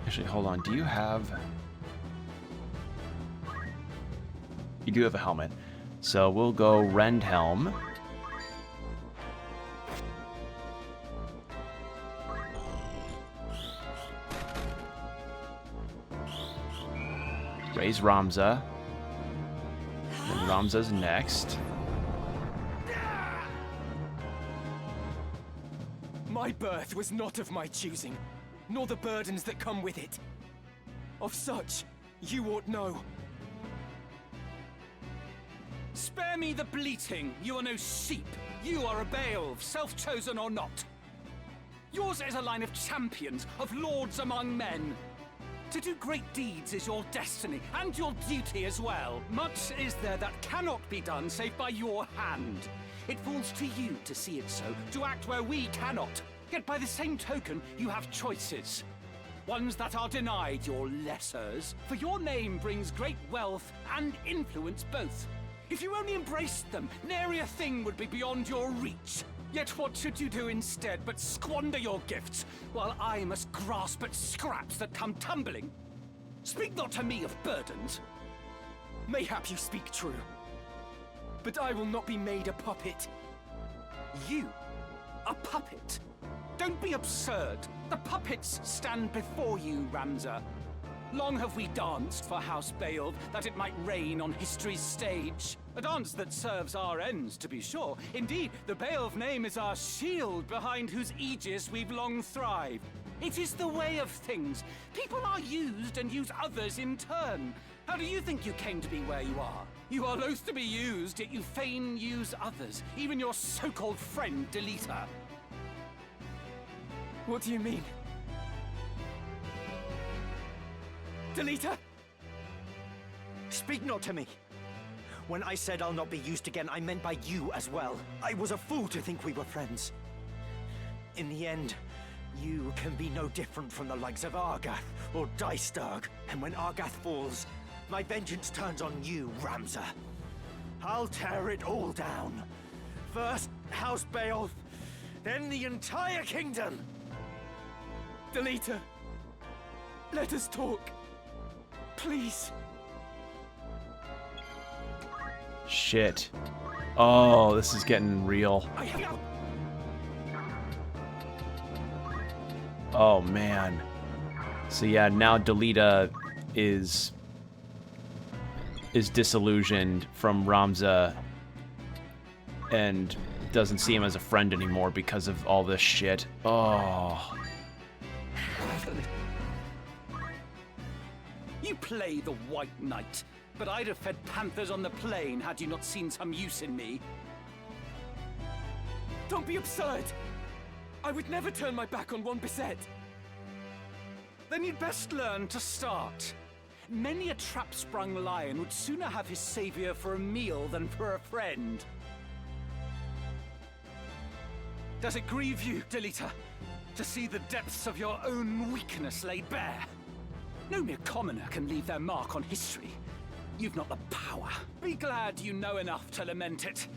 Actually, hold on. Do you have... You do have a helmet. So we'll go Rend Helm. Raise Ramza. Then Ramza's next. My birth was not of my choosing, nor the burdens that come with it. Of such, you ought know. Spare me the bleating. You are no sheep. You are a Beowulf, self-chosen or not. Yours is a line of champions, of lords among men. To do great deeds is your destiny, and your duty as well. Much is there that cannot be done save by your hand. It falls to you to see it so, to act where we cannot. Yet by the same token, you have choices. Ones that are denied your lessers. For your name brings great wealth and influence both. If you only embraced them, nary a thing would be beyond your reach. Yet what should you do instead but squander your gifts, while I must grasp at scraps that come tumbling? Speak not to me of burdens. Mayhap you speak true, but I will not be made a puppet. You? A puppet? Don't be absurd. The puppets stand before you, Ramza. Long have we danced for House Beowulf, that it might reign on history's stage. A dance that serves our ends, to be sure. Indeed, the Beowulf name is our shield, behind whose aegis we've long thrived. It is the way of things. People are used and use others in turn. How do you think you came to be where you are? You are loath to be used, yet you fain use others. Even your so-called friend, Delita. What do you mean? Delita? Speak not to me. When I said I'll not be used again, I meant by you as well. I was a fool to think we were friends. In the end, you can be no different from the likes of Argath or Dystarg. And when Argath falls, my vengeance turns on you, Ramza. I'll tear it all down. First, House Beowulf, then the entire kingdom. Delita, let us talk. Please. Shit. Oh, this is getting real. Oh, man. So yeah, now Delita is disillusioned from Ramza and doesn't see him as a friend anymore because of all this shit. Oh. You play the White Knight, but I'd have fed panthers on the plain had you not seen some use in me. Don't be absurd! I would never turn my back on one Beset. Then you'd best learn to start. Many a trap-sprung lion would sooner have his savior for a meal than for a friend. Does it grieve you, Delita, to see the depths of your own weakness laid bare? No mere commoner can leave their mark on history. You've not the power. Be glad you know enough to lament it.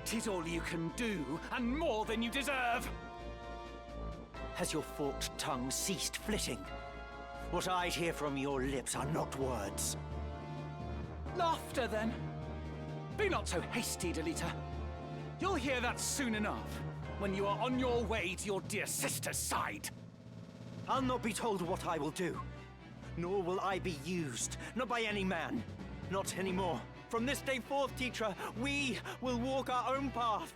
'Tis all you can do, and more than you deserve. Has your forked tongue ceased flitting? What I hear from your lips are not words. Laughter, then. Be not so hasty, Delita. You'll hear that soon enough, when you are on your way to your dear sister's side. I'll not be told what I will do. Nor will I be used, not by any man. Not anymore. From this day forth, Tetra, we will walk our own path,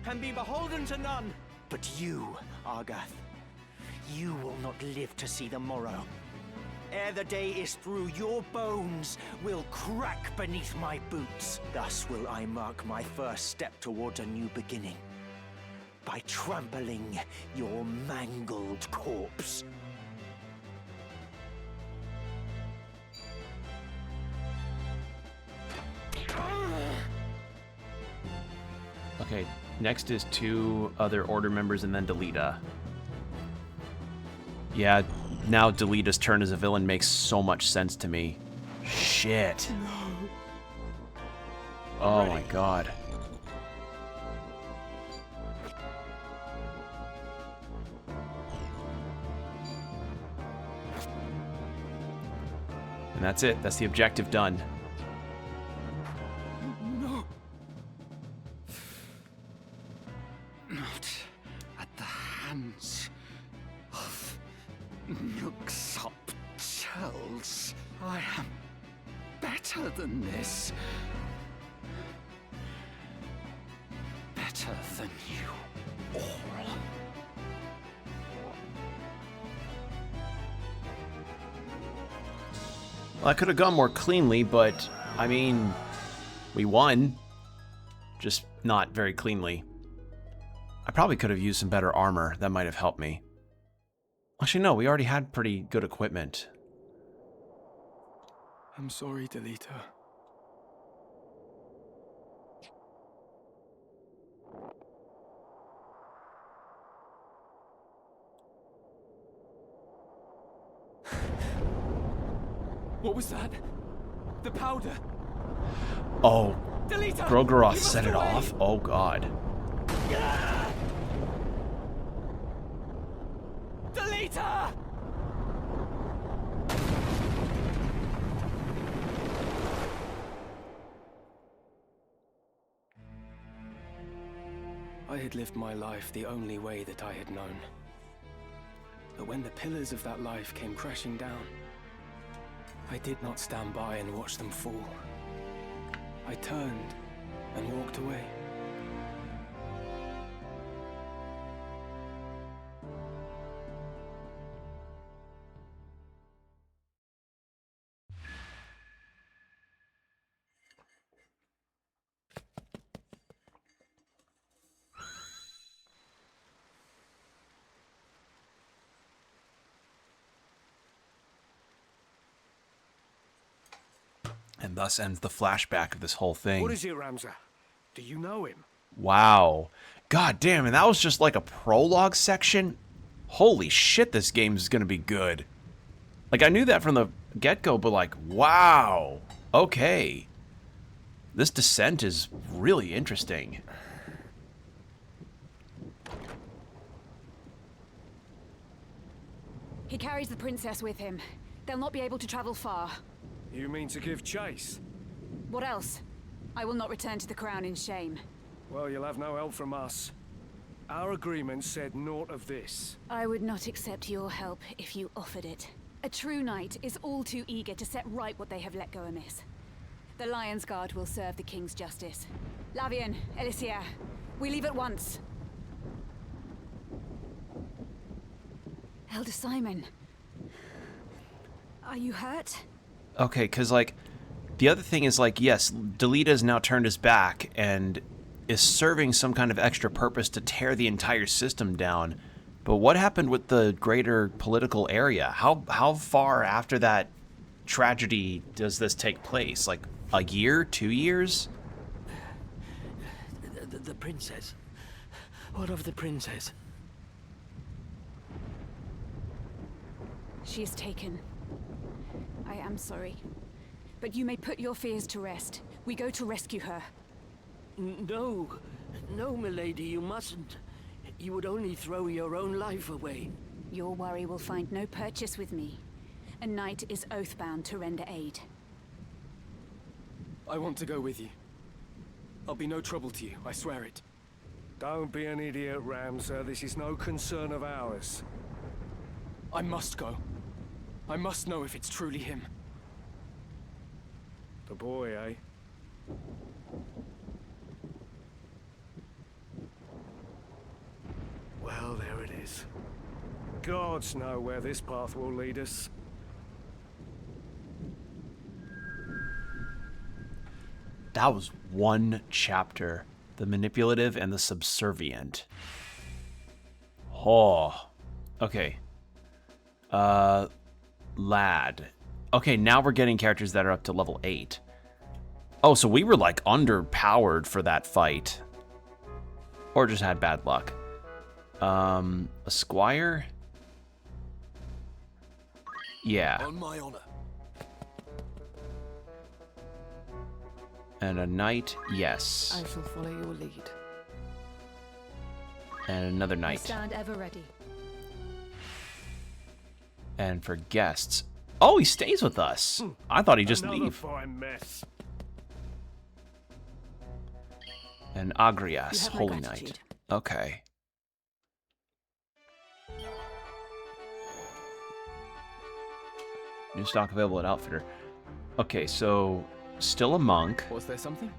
and be beholden to none. But you, Argath, you will not live to see the morrow. Ere the day is through, your bones will crack beneath my boots. Thus will I mark my first step towards a new beginning. By trampling your mangled corpse. Okay, next is 2 other Order members and then Delita. Yeah, now Delita's turn as a villain makes so much sense to me. Shit. Oh my god. And that's it. That's the objective done. No. Not at the hands of Nooksop Chels. I am better than this. Better than you all. Well, I could have gone more cleanly, but, I mean, we won. Just not very cleanly. I probably could have used some better armor. That might have helped me. Actually, no, we already had pretty good equipment. I'm sorry, Delita. What was that? The powder. Oh, Delita! Grogeroth You set must it away! off? Oh, God. Delita! I had lived my life the only way that I had known. But when the pillars of that life came crashing down, I did not stand by and watch them fall. I turned and walked away. And thus ends the flashback of this whole thing. What is it, Ramza? Do you know him? Wow. God damn, and that was just like a prologue section? Holy shit, this game is gonna be good. Like, I knew that from the get-go, but like, wow. Okay. This descent is really interesting. He carries the princess with him. They'll not be able to travel far. You mean to give chase? What else? I will not return to the crown in shame. Well, you'll have no help from us. Our agreement said naught of this. I would not accept your help if you offered it. A true knight is all too eager to set right what they have let go amiss. The Lion's Guard will serve the King's justice. Lavian, Elisier, we leave at once. Elder Simon, are you hurt? Okay, because, like, the other thing is, like, yes, Delita has now turned his back and is serving some kind of extra purpose to tear the entire system down. But what happened with the greater political area? How far after that tragedy does this take place? Like, a year? 2 years? The princess. What of the princess? She is taken. I am sorry. But you may put your fears to rest. We go to rescue her. No. No, milady, you mustn't. You would only throw your own life away. Your worry will find no purchase with me. A knight is oath-bound to render aid. I want to go with you. I'll be no trouble to you, I swear it. Don't be an idiot, Ramsar. This is no concern of ours. I must go. I must know if it's truly him. The boy, eh? Well, there it is. Gods know where this path will lead us. That was one chapter. The manipulative and the subservient. Oh. Okay. Lad. Okay, now we're getting characters that are up to level 8. Oh, so we were, like, underpowered for that fight. Or just had bad luck. A squire? Yeah. On my honor. And a knight? Yes. I shall follow your lead. And another I knight. stand ever ready. And for guests... Oh, he stays with us. I thought he'd just Another leave. fine mess. And You Agrias, have my Holy gratitude. Knight. Okay. New stock available at Outfitter. Okay, so still a monk. Was there something?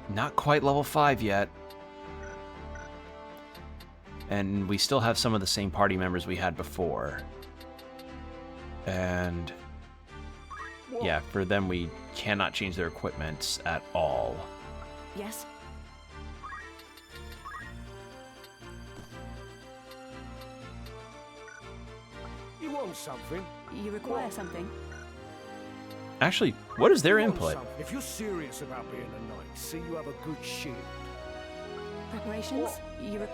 Not quite level 5 yet. And we still have some of the same party members we had before. And yeah, for them we cannot change their equipments at all. Yes? You want something? You require something? Actually, what is their You want input? something? If you're serious about being a knight, see you have a good shield. Preparations?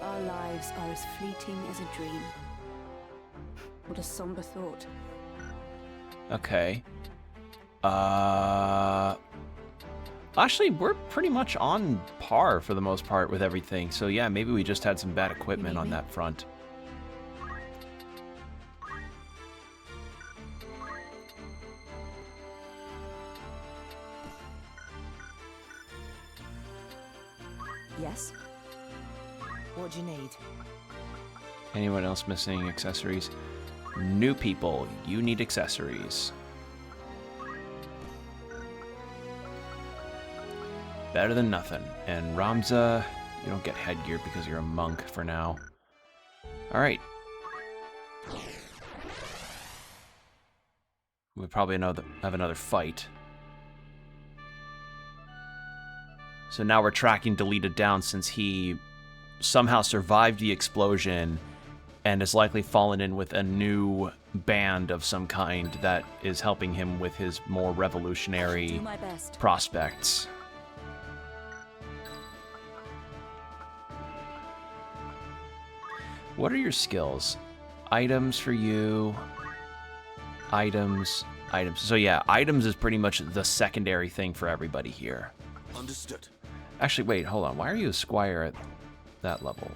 Our lives are as fleeting as a dream. What a somber thought. Okay. Actually, we're pretty much on par for the most part with everything. So yeah, maybe we just had some bad equipment on that front. Yes? What do you need? Anyone else missing accessories? New people, you need accessories. Better than nothing. And Ramza, you don't get headgear because you're a monk for now. Alright. We probably have another fight. So now we're tracking Delita down since he somehow survived the explosion and has likely fallen in with a new band of some kind that is helping him with his more revolutionary Do my best. prospects. What are your skills? Items for you. Items. Items. So yeah, items is pretty much the secondary thing for everybody here. Understood. Actually, wait, hold on. Why are you a squire at that level?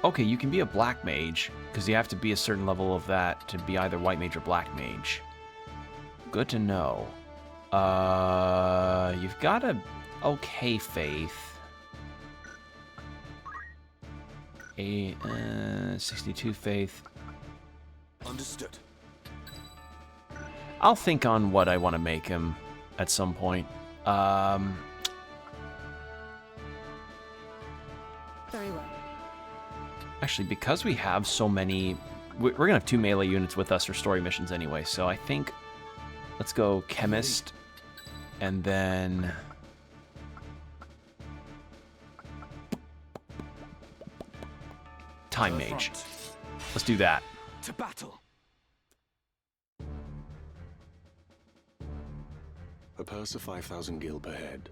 Okay, you can be a black mage, because you have to be a certain level of that to be either white mage or black mage. Good to know. You've got a okay faith. 62 faith. Understood. I'll think on what I want to make him at some point. Very well. Actually, because we have so many... We're going to have 2 melee units with us for story missions anyway, so I think... Let's go Chemist, and then... Time Mage. Let's do that. To battle. A purse of 5,000 gil per head.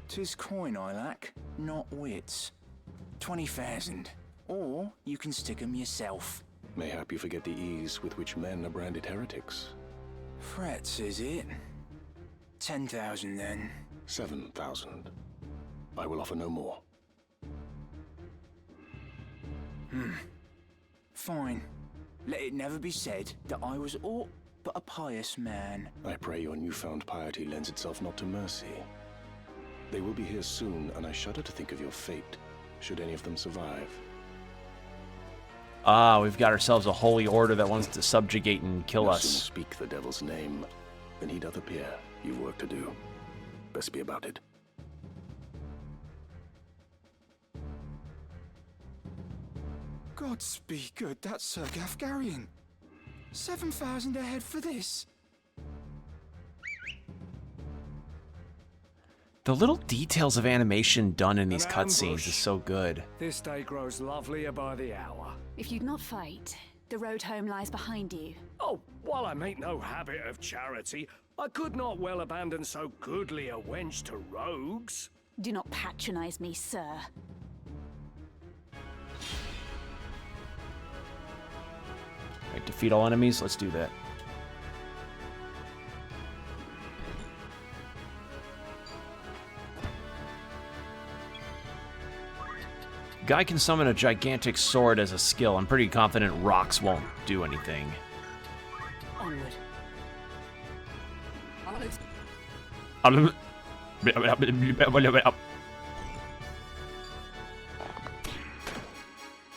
'Tis coin I lack, not wits. 20,000. Or you can stick 'em yourself. Mayhap you forget the ease with which men are branded heretics. Frets, is it? 10,000 then. 7,000. I will offer no more. Fine. Let it never be said that I was aught but a pious man. I pray your newfound piety lends itself not to mercy. They will be here soon, and I shudder to think of your fate, should any of them survive. Ah, we've got ourselves a holy order that wants to subjugate and kill No us. sooner speak the devil's name, then he doth appear. You've work to do. Best be about it. Gods be good, that's Sir Gafgarian. 7,000 ahead for this. The little details of animation done in these An cutscenes ambush. is so good. This day grows lovelier by the hour. If you'd not fight, the road home lies behind you. Oh, while I make no habit of charity, I could not well abandon so goodly a wench to rogues. Do not patronize me, sir. Right, defeat all enemies. Let's do that. Guy can summon a gigantic sword as a skill. I'm pretty confident rocks won't do anything. Onward.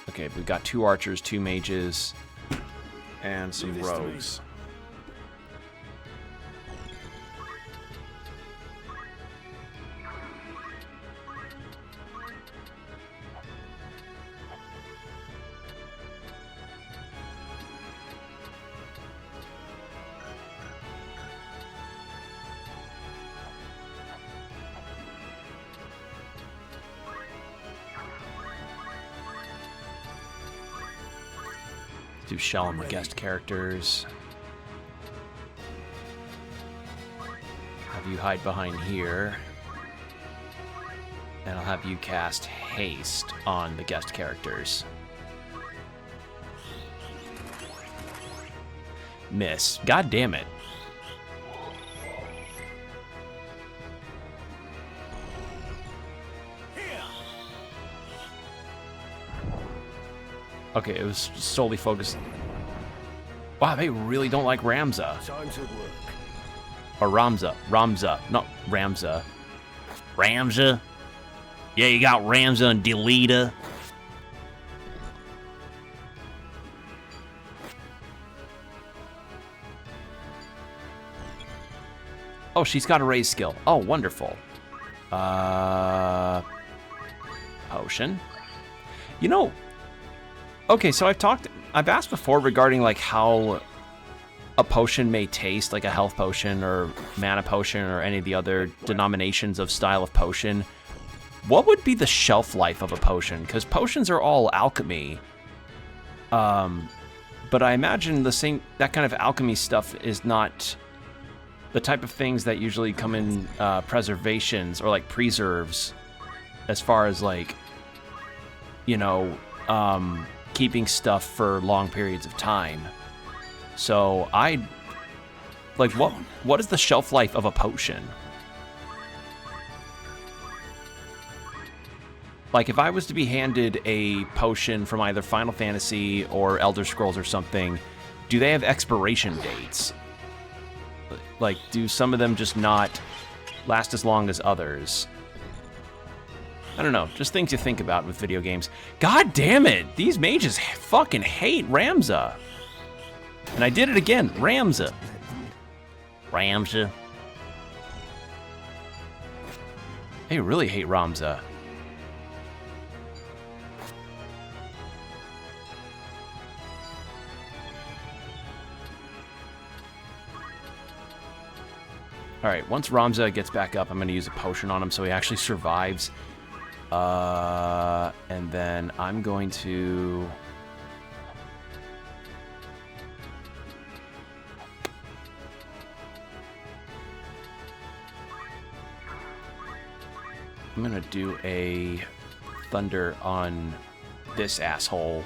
Okay, we've got 2 archers, 2 mages, and some rogues. Do shell and guest characters. Have you hide behind here. And I'll have you cast haste on the guest characters. Miss. God damn it. Okay, it was solely focused. Wow, they really don't like Ramza. Time to work. Or Ramza. Ramza. Not Ramza. Ramza? Yeah, you got Ramza and Delita. Oh, she's got a raise skill. Oh, wonderful. Potion. You know, okay, so I've asked before regarding like how a potion may taste, like a health potion or mana potion or any of the other denominations of style of potion. What would be the shelf life of a potion? Because potions are all alchemy. But I imagine that kind of alchemy stuff is not the type of things that usually come in preservations or like preserves, as far as like, you know, keeping stuff for long periods of time. So what is the shelf life of a potion? Like if I was to be handed a potion from either Final Fantasy or Elder Scrolls or something, do they have expiration dates? Like, do some of them just not last as long as others? I don't know, just things you think about with video games. God damn it! These mages fucking hate Ramza. And I did it again, Ramza. Ramza. They really hate Ramza. Alright, once Ramza gets back up, I'm going to use a potion on him so he actually survives. And then I'm going to... I'm going to do a thunder on this asshole.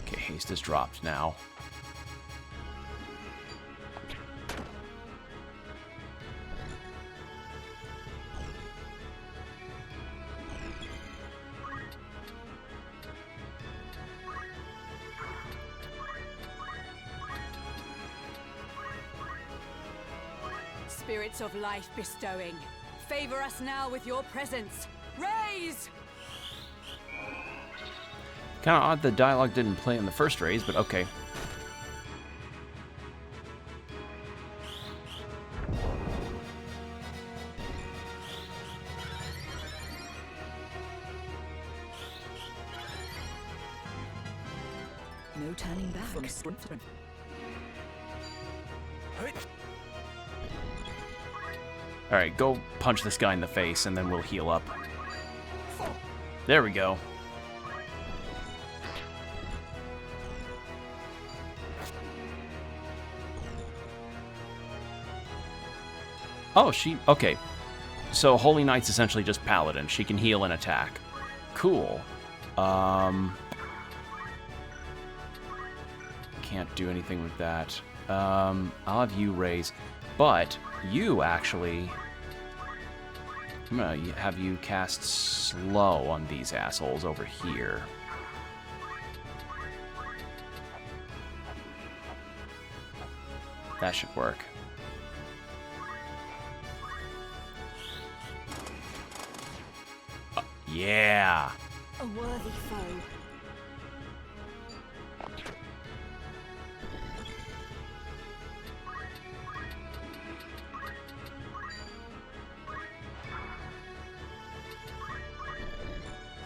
Okay, haste is dropped now. Spirits of life bestowing, favor us now with your presence. Raise! Kind of odd the dialogue didn't play in the first raise, but okay. No turning back. From strength. Alright, go punch this guy in the face, and then we'll heal up. There we go. Oh, she... Okay. So, Holy Knight's essentially just Paladin. She can heal and attack. Cool. Can't do anything with that. I'll have you raise. But, you actually... I'm gonna have you cast slow on these assholes over here. That should work. Yeah! A worthy foe.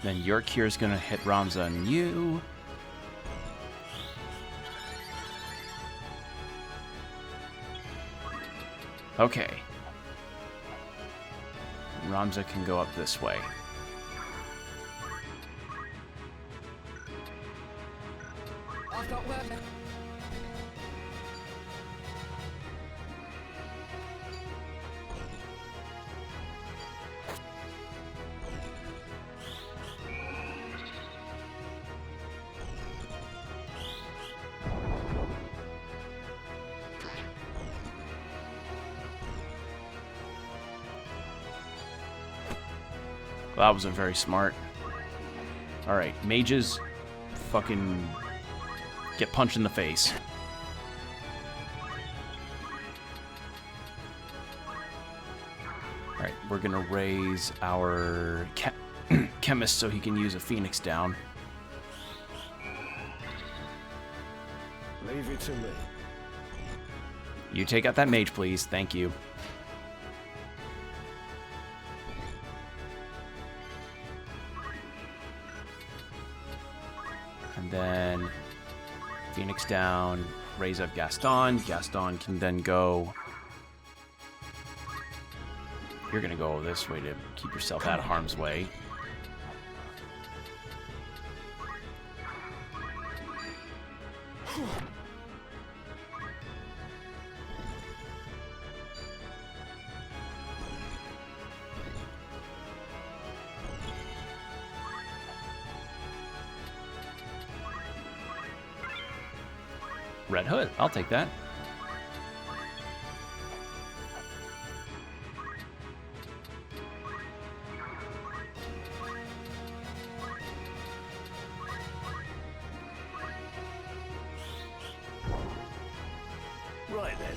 Then your cure's gonna hit Ramza and you. Okay. Ramza can go up this way. I've got work. Well, that wasn't very smart. Alright, mages, fucking get punched in the face. Alright, we're gonna raise our chemist so he can use a Phoenix down. Leave it to me. You take out that mage, please. Thank you. And then Phoenix down, raise up Gaston. Gaston can then go... You're gonna go this way to keep yourself out of harm's way. Red Hood, I'll take that. Right then.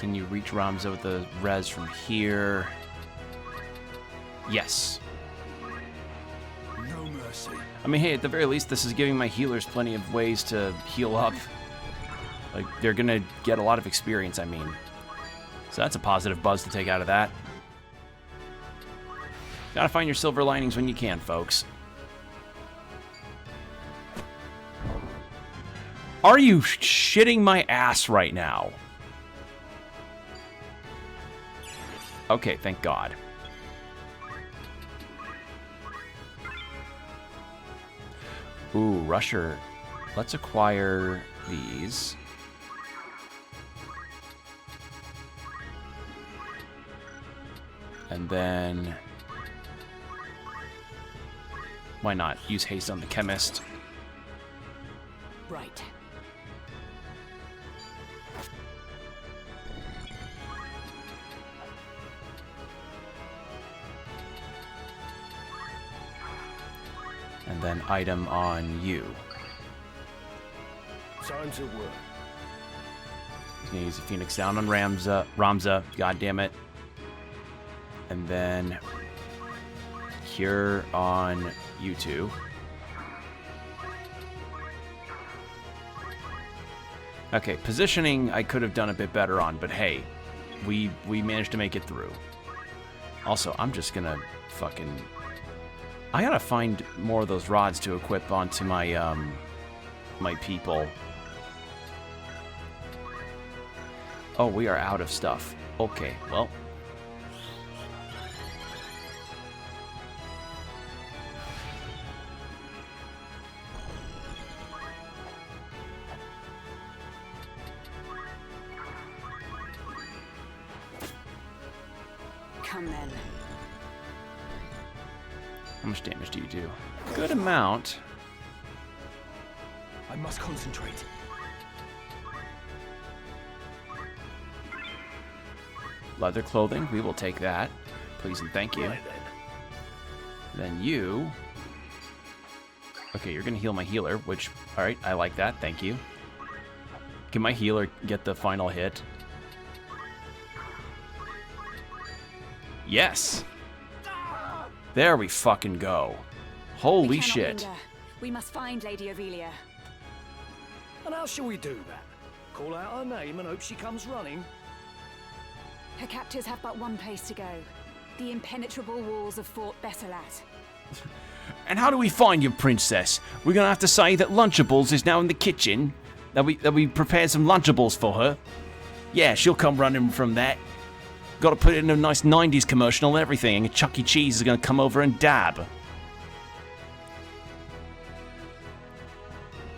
Can you reach Ramza with the res from here? Yes. No mercy. I mean, hey, at the very least, this is giving my healers plenty of ways to heal up. Like, they're gonna get a lot of experience, I mean. So that's a positive buzz to take out of that. Gotta find your silver linings when you can, folks. Are you shitting my ass right now? Okay, thank God. Ooh, Rusher. Let's acquire these. And then... why not? Use haste on the chemist. Right. And then item on you. Time to work. He's gonna use a Phoenix down on Ramza, god damn it. And then Cure on you two. Okay, positioning I could have done a bit better on, but hey, we managed to make it through. Also, I'm just gonna fucking... I gotta find more of those rods to equip onto my, my people. Oh, we are out of stuff. Okay, well. Come then. How much damage do you do? Good amount. I must concentrate. Leather clothing, we will take that. Please and thank you. Right Then you... okay, you're gonna heal my healer, which... alright, I like that, thank you. Can my healer get the final hit? Yes! There we fucking go. Holy We cannot shit. linger. We must find Lady Ivalice. And how shall we do that? Call out her name and hope she comes running? Her captors have but one place to go. The impenetrable walls of Fort Besselat. And how do we find you, princess? We're gonna have to say that Lunchables is now in the kitchen. That we prepared some Lunchables for her. Yeah, she'll come running from that. Got to put it in a nice 90s commercial and everything, and Chuck E. Cheese is gonna come over and dab.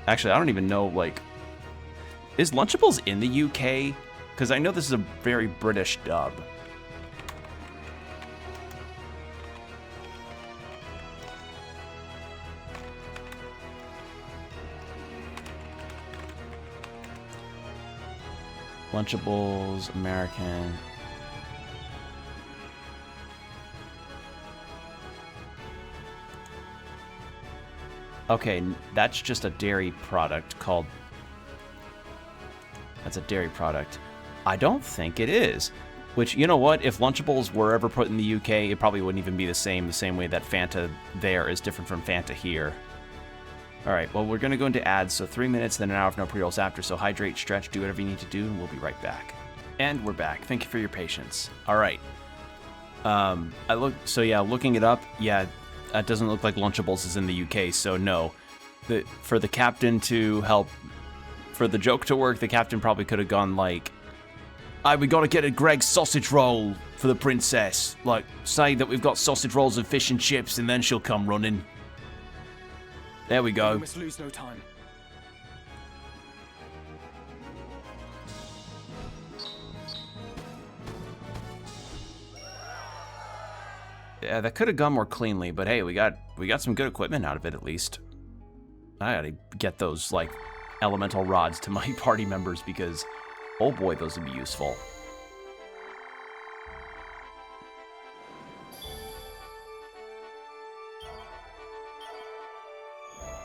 Actually, I don't even know, like... is Lunchables in the UK? Because I know this is a very British dub. Lunchables, American... okay, that's just a dairy product called... that's a dairy product. I don't think it is. Which, you know what? If Lunchables were ever put in the UK, it probably wouldn't even be the same way that Fanta there is different from Fanta here. Alright, well, we're going to go into ads, so 3 minutes, then an hour of no pre-rolls after, so hydrate, stretch, do whatever you need to do, and we'll be right back. And we're back. Thank you for your patience. Alright. Looking it up, yeah, that doesn't look like Lunchables is in the UK, so no. For the captain to help... for the joke to work, the captain probably could have gone like... we gotta get a Greg's sausage roll for the princess. Like, say that we've got sausage rolls and fish and chips, and then she'll come running. There we go. We must lose no time. Yeah, that could have gone more cleanly, but hey, we got some good equipment out of it at least. I gotta get those, like, elemental rods to my party members because, oh boy, those would be useful.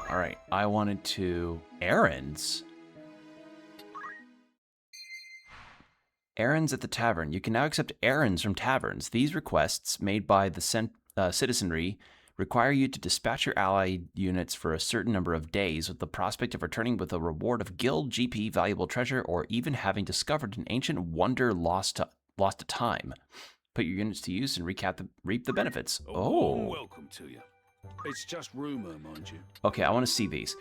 Alright, I wanted to... errands? Errands at the tavern. You can now accept errands from taverns. These requests, made by the citizenry, require you to dispatch your allied units for a certain number of days with the prospect of returning with a reward of guild, GP, valuable treasure, or even having discovered an ancient wonder lost to time. Put your units to use and reap the benefits. Warm welcome to you. It's just rumor, mind you. Okay, I want to see these.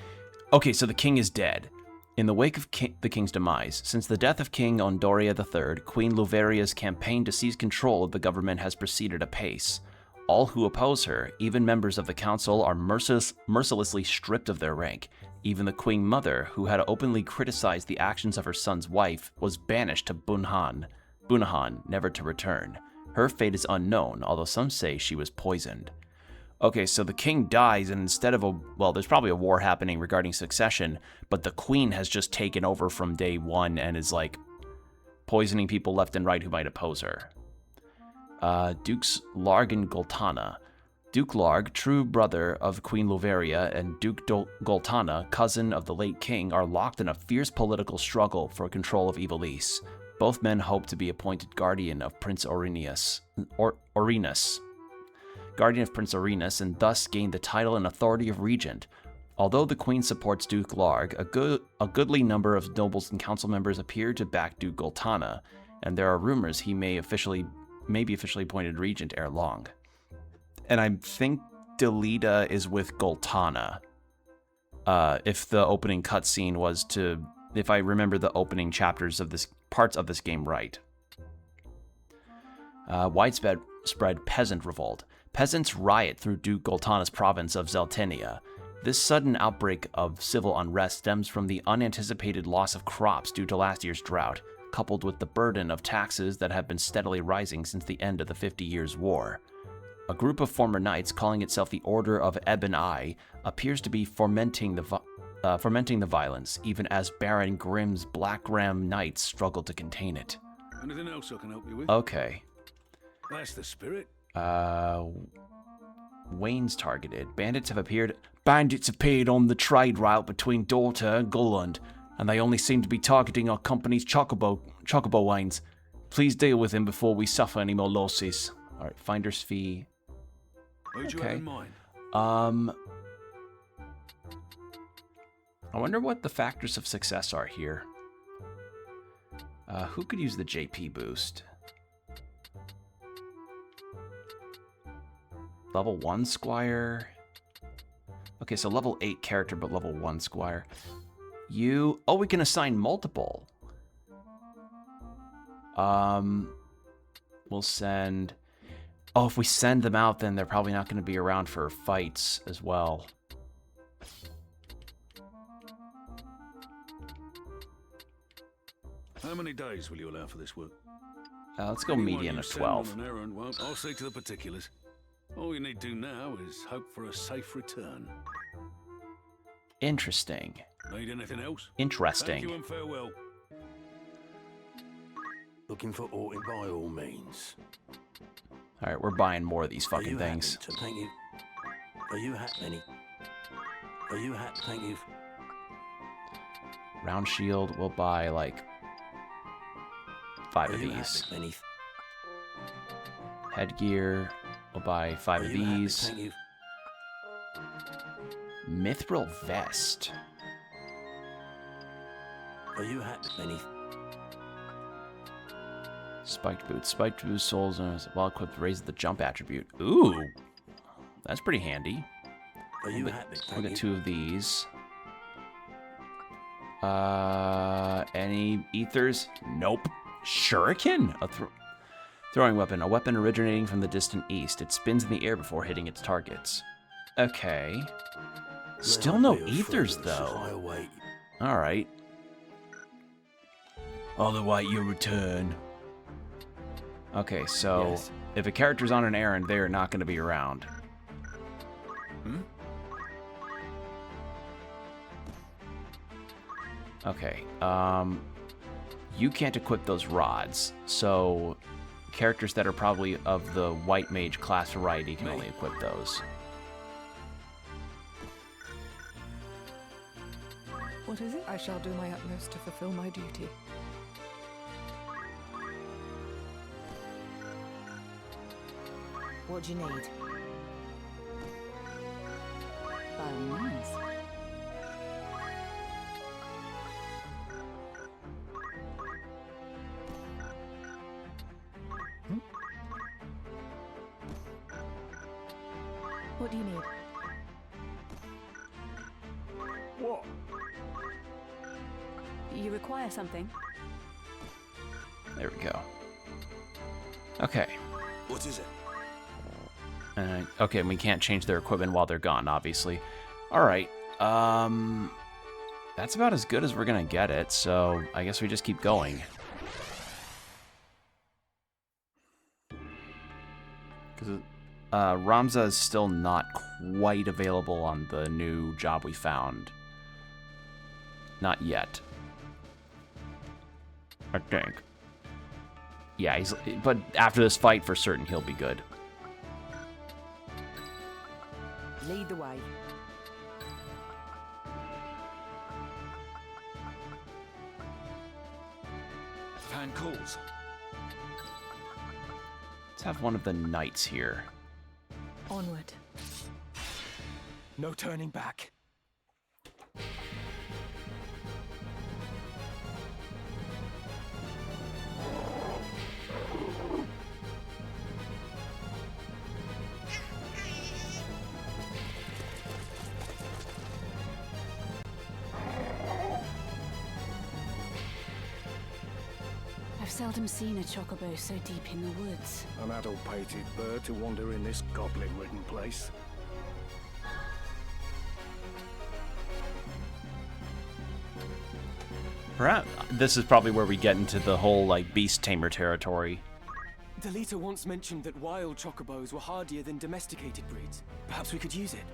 Okay, so the king is dead. In the wake of the king's demise, since the death of King Ondoria III, Queen Luveria's campaign to seize control of the government has proceeded apace. All who oppose her, even members of the council, are mercilessly stripped of their rank. Even the Queen Mother, who had openly criticized the actions of her son's wife, was banished to Bunahan, never to return. Her fate is unknown, although some say she was poisoned. Okay, so the king dies, and instead of there's probably a war happening regarding succession, but the queen has just taken over from day one and is, like, poisoning people left and right who might oppose her. Dukes Larg and Goltana. Duke Larg, true brother of Queen Luveria, and Duke Goltana, cousin of the late king, are locked in a fierce political struggle for control of Ivalice. Both men hope to be appointed guardian of Prince Orinus, and thus gain the title and authority of regent. Although the queen supports Duke Larg, a goodly number of nobles and council members appear to back Duke Goltana, and there are rumors he may be officially appointed regent ere long. And I think Delita is with Goltana. If the opening cutscene was if I remember the opening chapters of parts of this game right. Widespread peasant revolt. Peasants riot through Duke Goltana's province of Zeltenia. This sudden outbreak of civil unrest stems from the unanticipated loss of crops due to last year's drought, coupled with the burden of taxes that have been steadily rising since the end of the 50 Years' War. A group of former knights, calling itself the Order of Ebon Eye, appears to be fomenting the violence, even as Baron Grimm's Black Ram Knights struggle to contain it. Anything else I can help you with? Okay. That's the spirit. Wayne's targeted. Bandits appeared on the trade route between Dorta and Gulland, and they only seem to be targeting our company's Chocobo Waynes. Please deal with him before we suffer any more losses. Alright, finder's fee. Who'd you have in mind? I wonder what the factors of success are here. Who could use the JP boost? Level 1 Squire. Okay, so level 8 character, but level 1 Squire. We can assign multiple. We'll send... Oh, if we send them out, then they're probably not going to be around for fights as well. How many days will you allow for this work? Let's go median of 12. I'll see to the particulars. All you need to do now is hope for a safe return. Interesting. Need anything else? Interesting. Thank you and farewell. Looking for Orton by all means. Alright, we're buying more of these fucking things. Thank you. Are you happy? Are you happy? Thank you. Round shield, we'll buy like 5 of these. Headgear, we'll buy 5 of these. Mithril vest. Are you happy, Benny? Spiked boots. Spiked boots, souls, well equipped, raises the jump attribute. Ooh, that's pretty handy. Are you happy? We'll get 2 of these. Any ethers? Nope. Shuriken? Throwing weapon. A weapon originating from the distant east. It spins in the air before hitting its targets. Okay. Still no ethers, though. Alright. I'll await your return. Okay, so if a character's on an errand, they're not going to be around. Okay, you can't equip those rods, so characters that are probably of the white mage class variety can only equip those. What is it? I shall do my utmost to fulfill my duty. What do you need? By all means. What do you need? What? You require something? There we go. Okay. What is it? Okay, we can't change their equipment while they're gone, obviously. Alright, that's about as good as we're gonna get it, so I guess we just keep going. Because Ramza is still not quite available on the new job we found. Not yet. I think. Yeah, but after this fight, for certain, he'll be good. Lead the way. Fan calls. Let's have one of the knights here. Onward. No turning back. I've seldom seen a chocobo so deep in the woods. An adult-pated bird to wander in this goblin-ridden place. Perhaps this is probably where we get into the whole, like, beast tamer territory. The leader once mentioned that wild chocobos were hardier than domesticated breeds. Perhaps we could use it.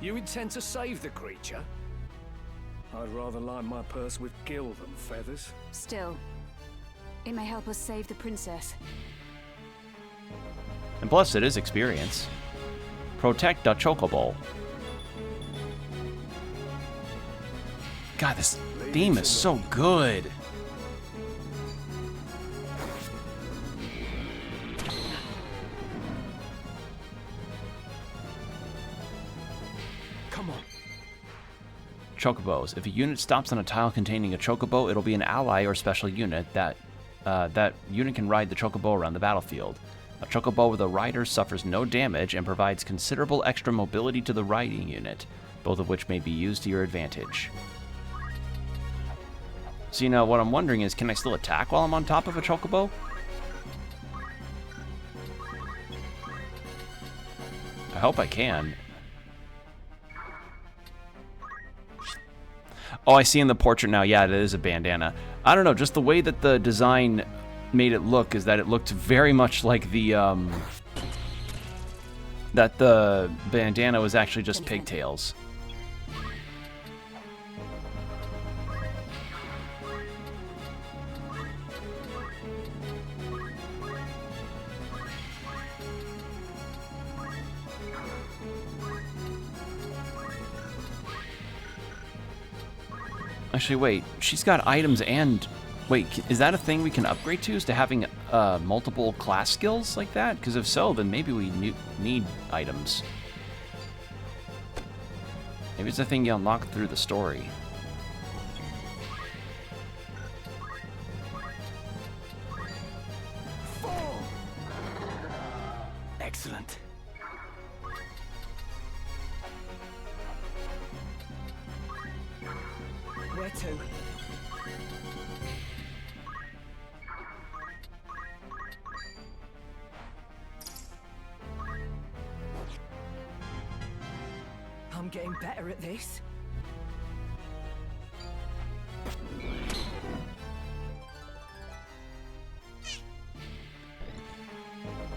You intend to save the creature? I'd rather line my purse with gil than feathers. Still, it may help us save the princess. And plus, it is experience. Protect the chocobo. God, this theme is so good. Come on. Chocobos. If a unit stops on a tile containing a chocobo, it'll be an ally or special unit that unit can ride the chocobo around the battlefield. A chocobo with a rider suffers no damage and provides considerable extra mobility to the riding unit, both of which may be used to your advantage. So, you know, what I'm wondering is, can I still attack while I'm on top of a chocobo? I hope I can. Oh, I see in the portrait now. Yeah, it is a bandana. I don't know, just the way that the design made it look is that it looked very much like the, that the bandana was actually just pigtails. Actually, wait. She's got items and... Wait, is that a thing we can upgrade to? Is to having multiple class skills like that? Because if so, then maybe we need items. Maybe it's a thing you unlock through the story. Excellent. Where to? I'm getting better at this.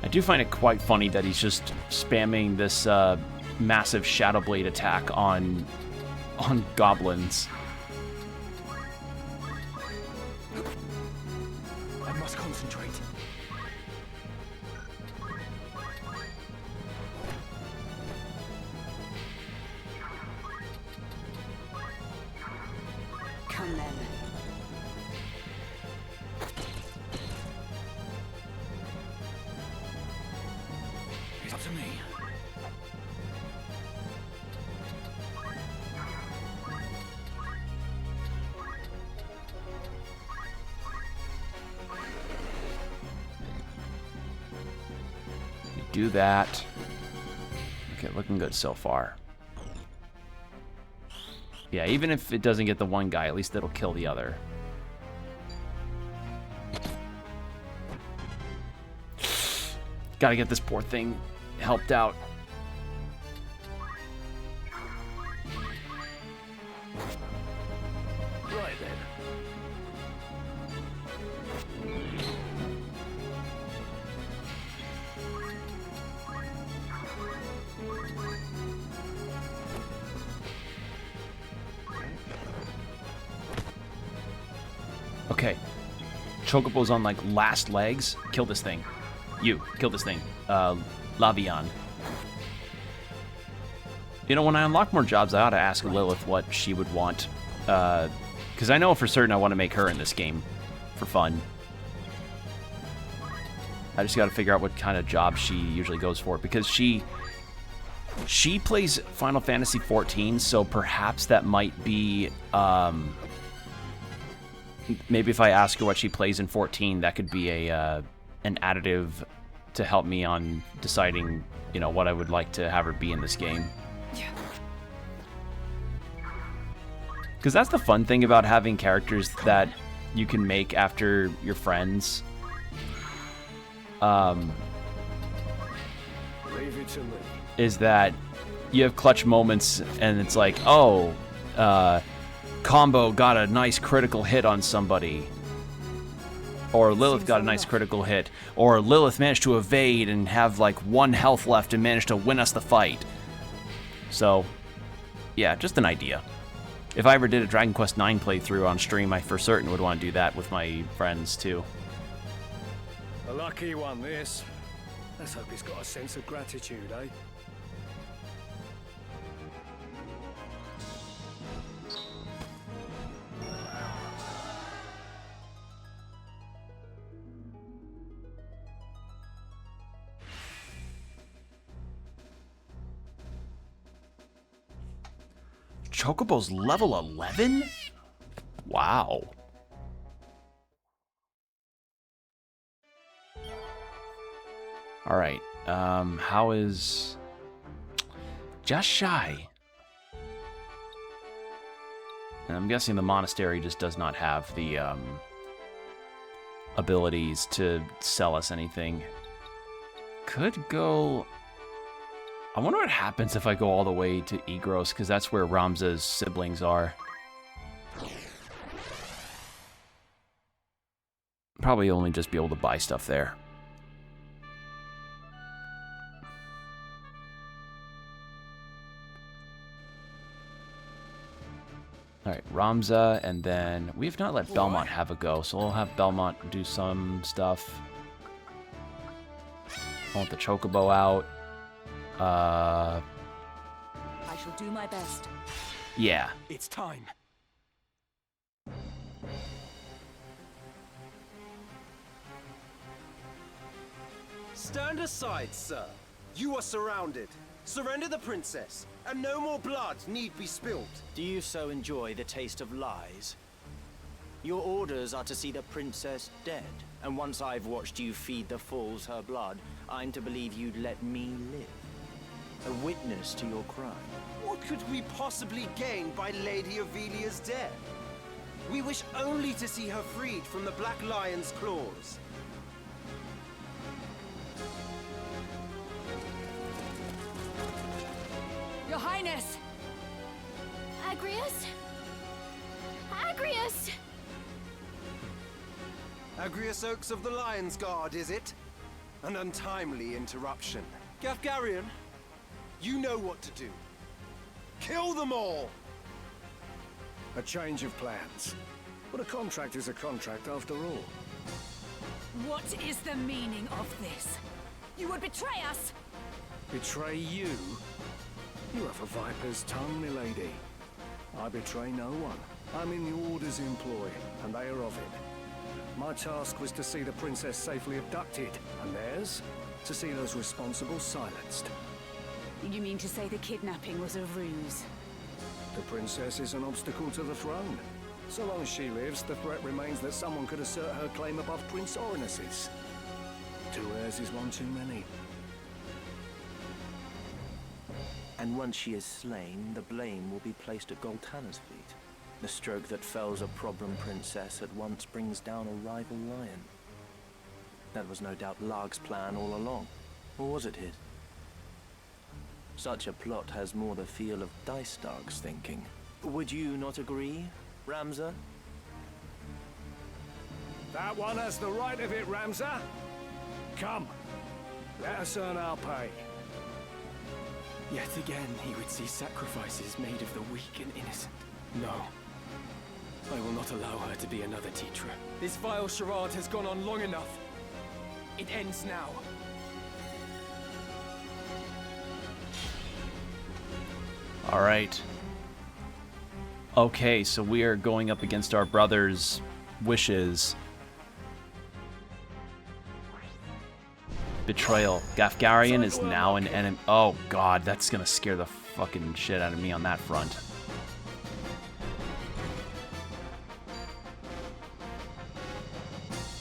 I do find it quite funny that he's just spamming this massive Shadow Blade attack on goblins. I must concentrate. Come then. me. We do that. Okay, looking good so far. Yeah, even if it doesn't get the one guy, at least it'll kill the other. Gotta get this poor thing helped out. Right then. Okay. Chocobo's on like last legs. Kill this thing. You, kill this thing. Lavian. You know, when I unlock more jobs, I ought to ask Lilith what she would want. Because I know for certain I want to make her in this game for fun. I just got to figure out what kind of job she usually goes for. Because she plays Final Fantasy XIV, so perhaps that might be... maybe if I ask her what she plays in 14, that could be a... an additive to help me on deciding, you know, what I would like to have her be in this game. Yeah. Because that's the fun thing about having characters that you can make after your friends. Leave it to me. Is that you have clutch moments and it's like, oh, Combo got a nice critical hit on somebody. Or Lilith got a nice critical hit. Or Lilith managed to evade and have like 1 health left and managed to win us the fight. So, yeah, just an idea. If I ever did a Dragon Quest IX playthrough on stream, I for certain would want to do that with my friends too. A lucky one, this. Let's hope he's got a sense of gratitude, eh? Chocobo's level 11? Wow. All right. How is... Just shy. And I'm guessing the monastery just does not have the abilities to sell us anything. Could go... I wonder what happens if I go all the way to Egros, because that's where Ramza's siblings are. Probably only just be able to buy stuff there. Alright, Ramza, and then we have not let Belmont have a go, so we'll have Belmont do some stuff. I want the Chocobo out. I shall do my best. Yeah. It's time. Stand aside, sir. You are surrounded. Surrender the princess, and no more blood need be spilt. Do you so enjoy the taste of lies? Your orders are to see the princess dead, and once I've watched you feed the fools her blood, I'm to believe you'd let me live. A witness to your crime. What could we possibly gain by Lady Ivalice's death? We wish only to see her freed from the Black Lion's claws. Your Highness! Agrius? Agrius! Agrius Oaks of the Lion's Guard, is it? An untimely interruption. Gafgarion, you know what to do. Kill them all! A change of plans. But a contract is a contract after all. What is the meaning of this? You would betray us! Betray you? You have a viper's tongue, milady. I betray no one. I'm in the Order's employ, and they are of it. My task was to see the princess safely abducted, and theirs? to see those responsible silenced. You mean to say the kidnapping was a ruse? The princess is an obstacle to the throne. So long as she lives, the threat remains that someone could assert her claim above Prince Orinus's. 2 heirs is one too many. And once she is slain, the blame will be placed at Goltana's feet. The stroke that fells a problem princess at once brings down a rival lion. That was no doubt Larg's plan all along. Or was it his? Such a plot has more the feel of Dice Dark's thinking. Would you not agree, Ramza? That one has the right of it, Ramza. Come, let us earn our pay. Yet again, he would see sacrifices made of the weak and innocent. No. I will not allow her to be another teacher. This vile charade has gone on long enough. It ends now. All right. Okay, so we are going up against our brother's wishes. Betrayal. Gafgarian is now an enemy. Oh god, that's gonna scare the fucking shit out of me on that front.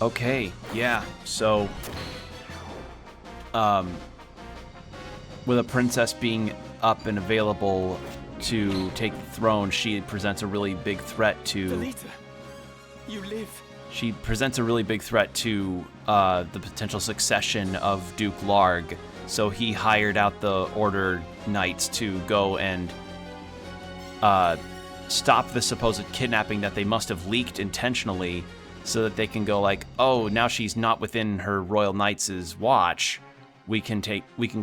Okay, yeah, so with a princess being up and available to take the throne, she presents a really big threat to... Delita, you live. She presents a really big threat to the potential succession of Duke Larg. So he hired out the Order Knights to go and stop the supposed kidnapping that they must have leaked intentionally, so that they can go like, oh, now she's not within her Royal Knights' watch. We can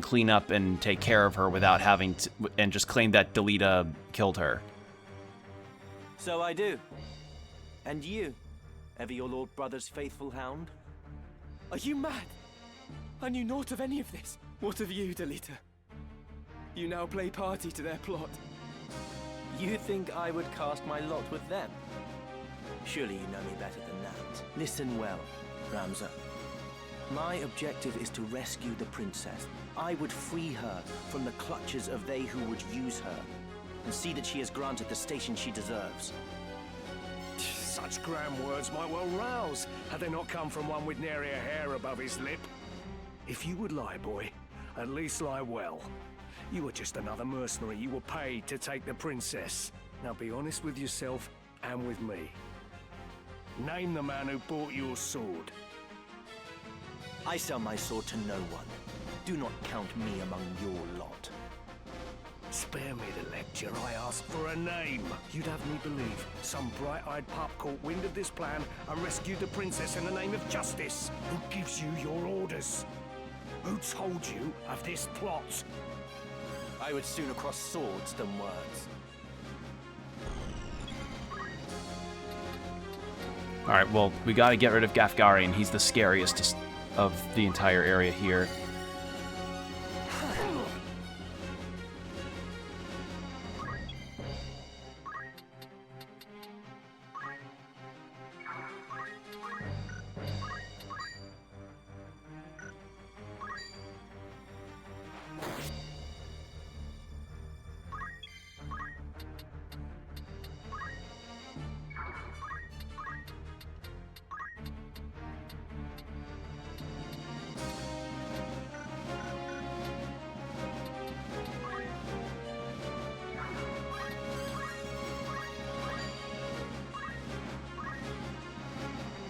clean up and take care of her without having to, and just claim that Delita killed her. So I do. And you? Ever your lord brother's faithful hound? Are you mad? I knew naught of any of this. What of you, Delita? You now play party to their plot. You think I would cast my lot with them? Surely you know me better than that. Listen well, Ramza. My objective is to rescue the princess. I would free her from the clutches of they who would use her, and see that she is granted the station she deserves. Such grand words might well rouse, had they not come from one with nary a hair above his lip. If you would lie, boy, at least lie well. You were just another mercenary. You were paid to take the princess. Now be honest with yourself and with me. Name the man who bought your sword. I sell my sword to no one. Do not count me among your lot. Spare me the lecture. I ask for a name. You'd have me believe some bright-eyed pup caught wind of this plan and rescued the princess in the name of justice. Who gives you your orders? Who told you of this plot? I would sooner cross swords than words. Alright, well, we gotta get rid of Gafgarian. He's the scariest of the entire area here.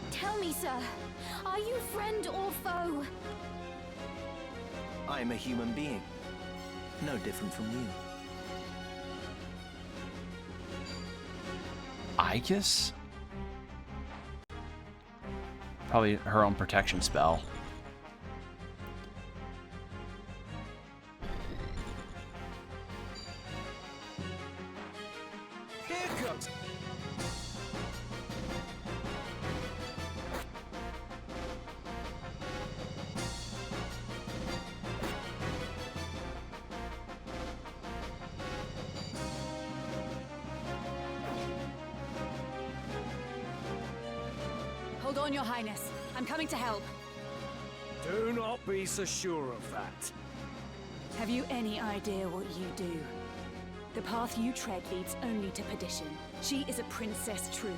Tell me, sir, are you friend or foe? I am a human being. No different from you. Icus? Probably her own protection spell. Here comes. Hold on, Your Highness. I'm coming to help. Do not be so sure of that. Have you any idea what you do? The path you tread leads only to perdition. She is a princess true,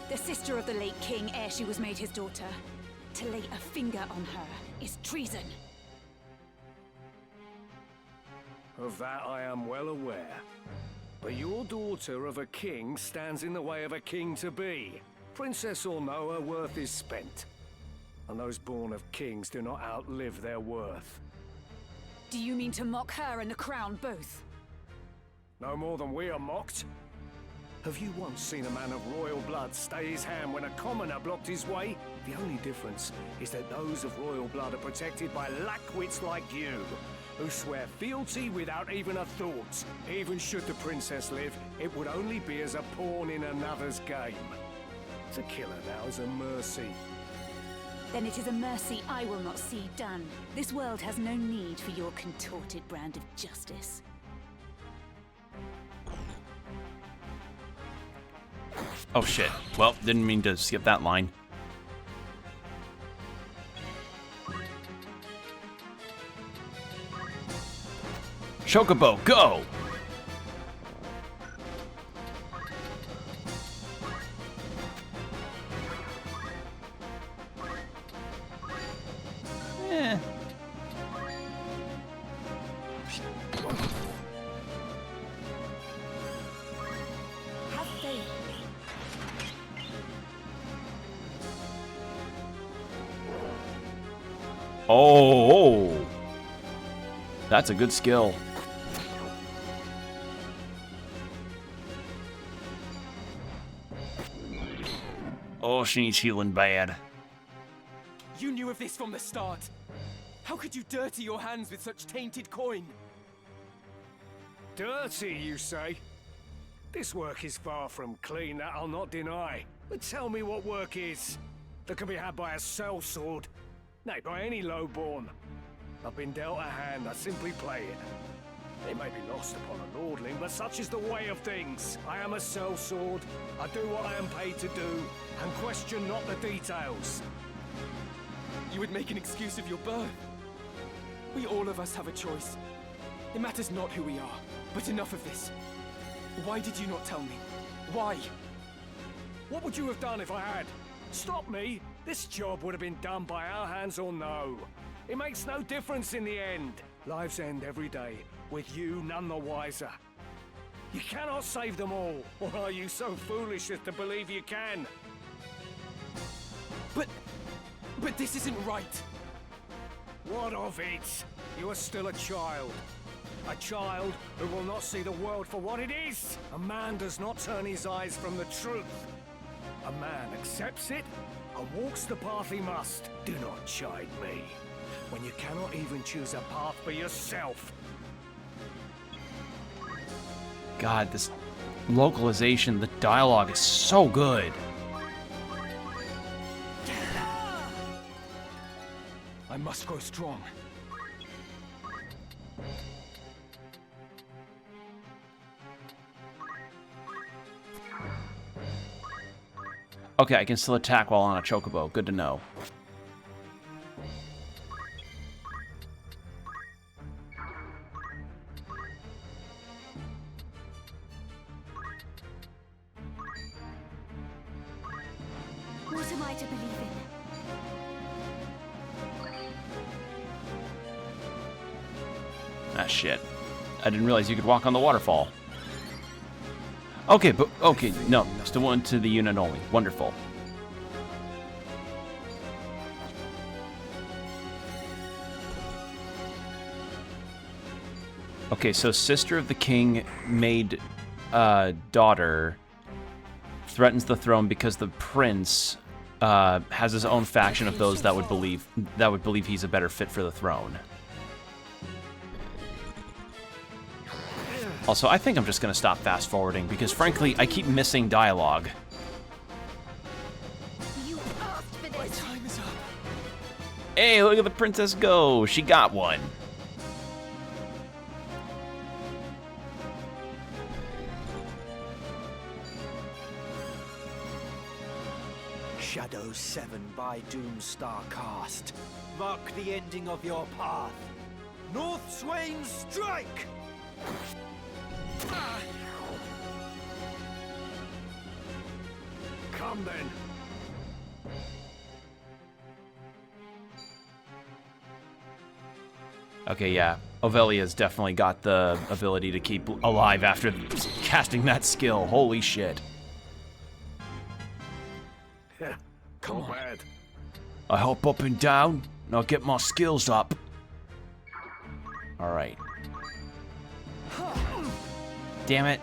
the sister of the late king ere she was made his daughter. To lay a finger on her is treason. Of that I am well aware. But your daughter of a king stands in the way of a king-to-be. Princess or no, her worth is spent. And those born of kings do not outlive their worth. Do you mean to mock her and the crown both? No more than we are mocked. Have you once seen a man of royal blood stay his hand when a commoner blocked his way? The only difference is that those of royal blood are protected by lackwits like you, who swear fealty without even a thought. Even should the princess live, it would only be as a pawn in another's game. To kill her now is a mercy. Then it is a mercy I will not see done. This world has no need for your contorted brand of justice. Oh shit. Well, didn't mean to skip that line. Chocobo, go! Eh. Have faith. Oh, that's a good skill. Oh, she needs healing bad. You knew of this from the start. How could you dirty your hands with such tainted coin? Dirty, you say? This work is far from clean, that I'll not deny. But tell me what work is that can be had by a sellsword, nay, by any lowborn. I've been dealt a hand, I simply play it. It may be lost upon a lordling, but such is the way of things. I am a sellsword, I do what I am paid to do, and question not the details. You would make an excuse of your birth. We all of us have a choice. It matters not who we are, but enough of this. Why did you not tell me? Why? What would you have done if I had? Stop me! This job would have been done by our hands or no. It makes no difference in the end. Lives end every day, with you none the wiser. You cannot save them all, or are you so foolish as to believe you can? But this isn't right. What of it? You are still a child. A child who will not see the world for what it is. A man does not turn his eyes from the truth. A man accepts it and walks the path he must. Do not chide me when you cannot even choose a path for yourself. God, this localization, the dialogue is so good. I must grow strong. Okay, I can still attack while on a chocobo. Good to know. What am I to believe in? Ah, shit. I didn't realize you could walk on the waterfall. Okay, but okay, no, still one to the unit only. Wonderful. Okay, so sister of the king made daughter threatens the throne because the prince has his own faction of those that would believe he's a better fit for the throne. Also, I think I'm just going to stop fast-forwarding, because frankly, I keep missing dialogue. You asked for this. My time is up. Hey, look at the princess go! She got one! Shadow Shadow 7 by Doomstar cast. Mark the ending of your path. North Swain strike! Come then. Okay, yeah. Ovelia's definitely got the ability to keep alive after casting that skill. Holy shit. Yeah, come on. Bad. I hop up and down, and I'll get my skills up. Alright. Damn it.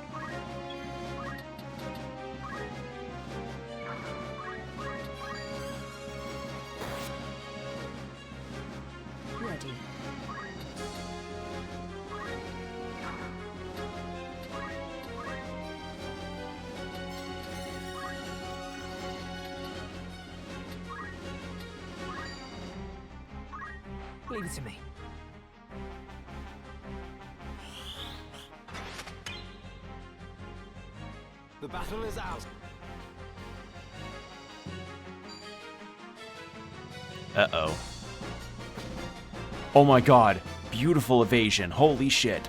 Ready. Leave it to me. The battle is ours. Uh-oh. Oh my god. Beautiful evasion. Holy shit.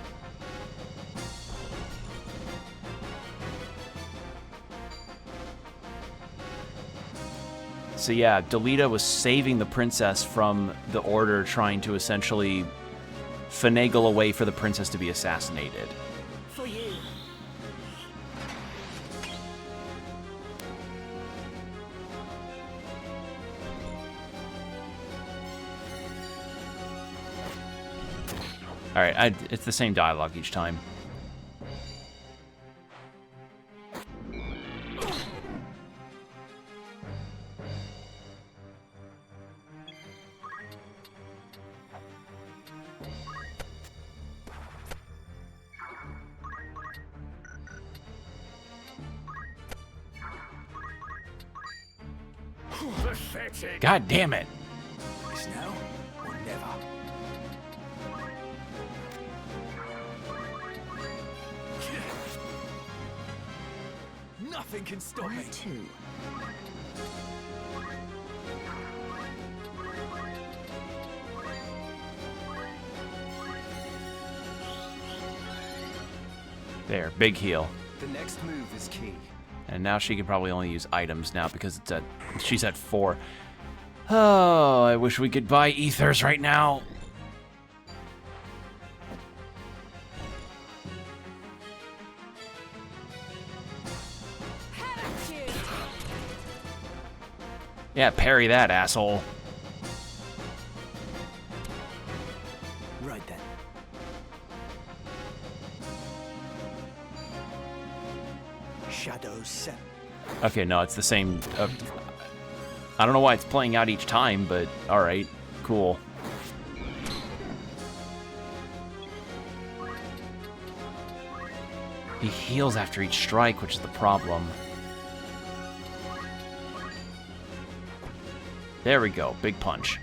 So yeah, Delita was saving the princess from the Order trying to essentially finagle a way for the princess to be assassinated. For you. Alright, it's the same dialogue each time. Pathetic. God damn it. It's now or never. Nothing can stop me. Too. There, big heal. The next move is key. And now she can probably only use items now because she's at 4. Oh, I wish we could buy ethers right now. Yeah, parry that, asshole. Right then. Shadow 7. Okay, no, it's the same. I don't know why it's playing out each time, but alright, cool. He heals after each strike, which is the problem. There we go, big punch.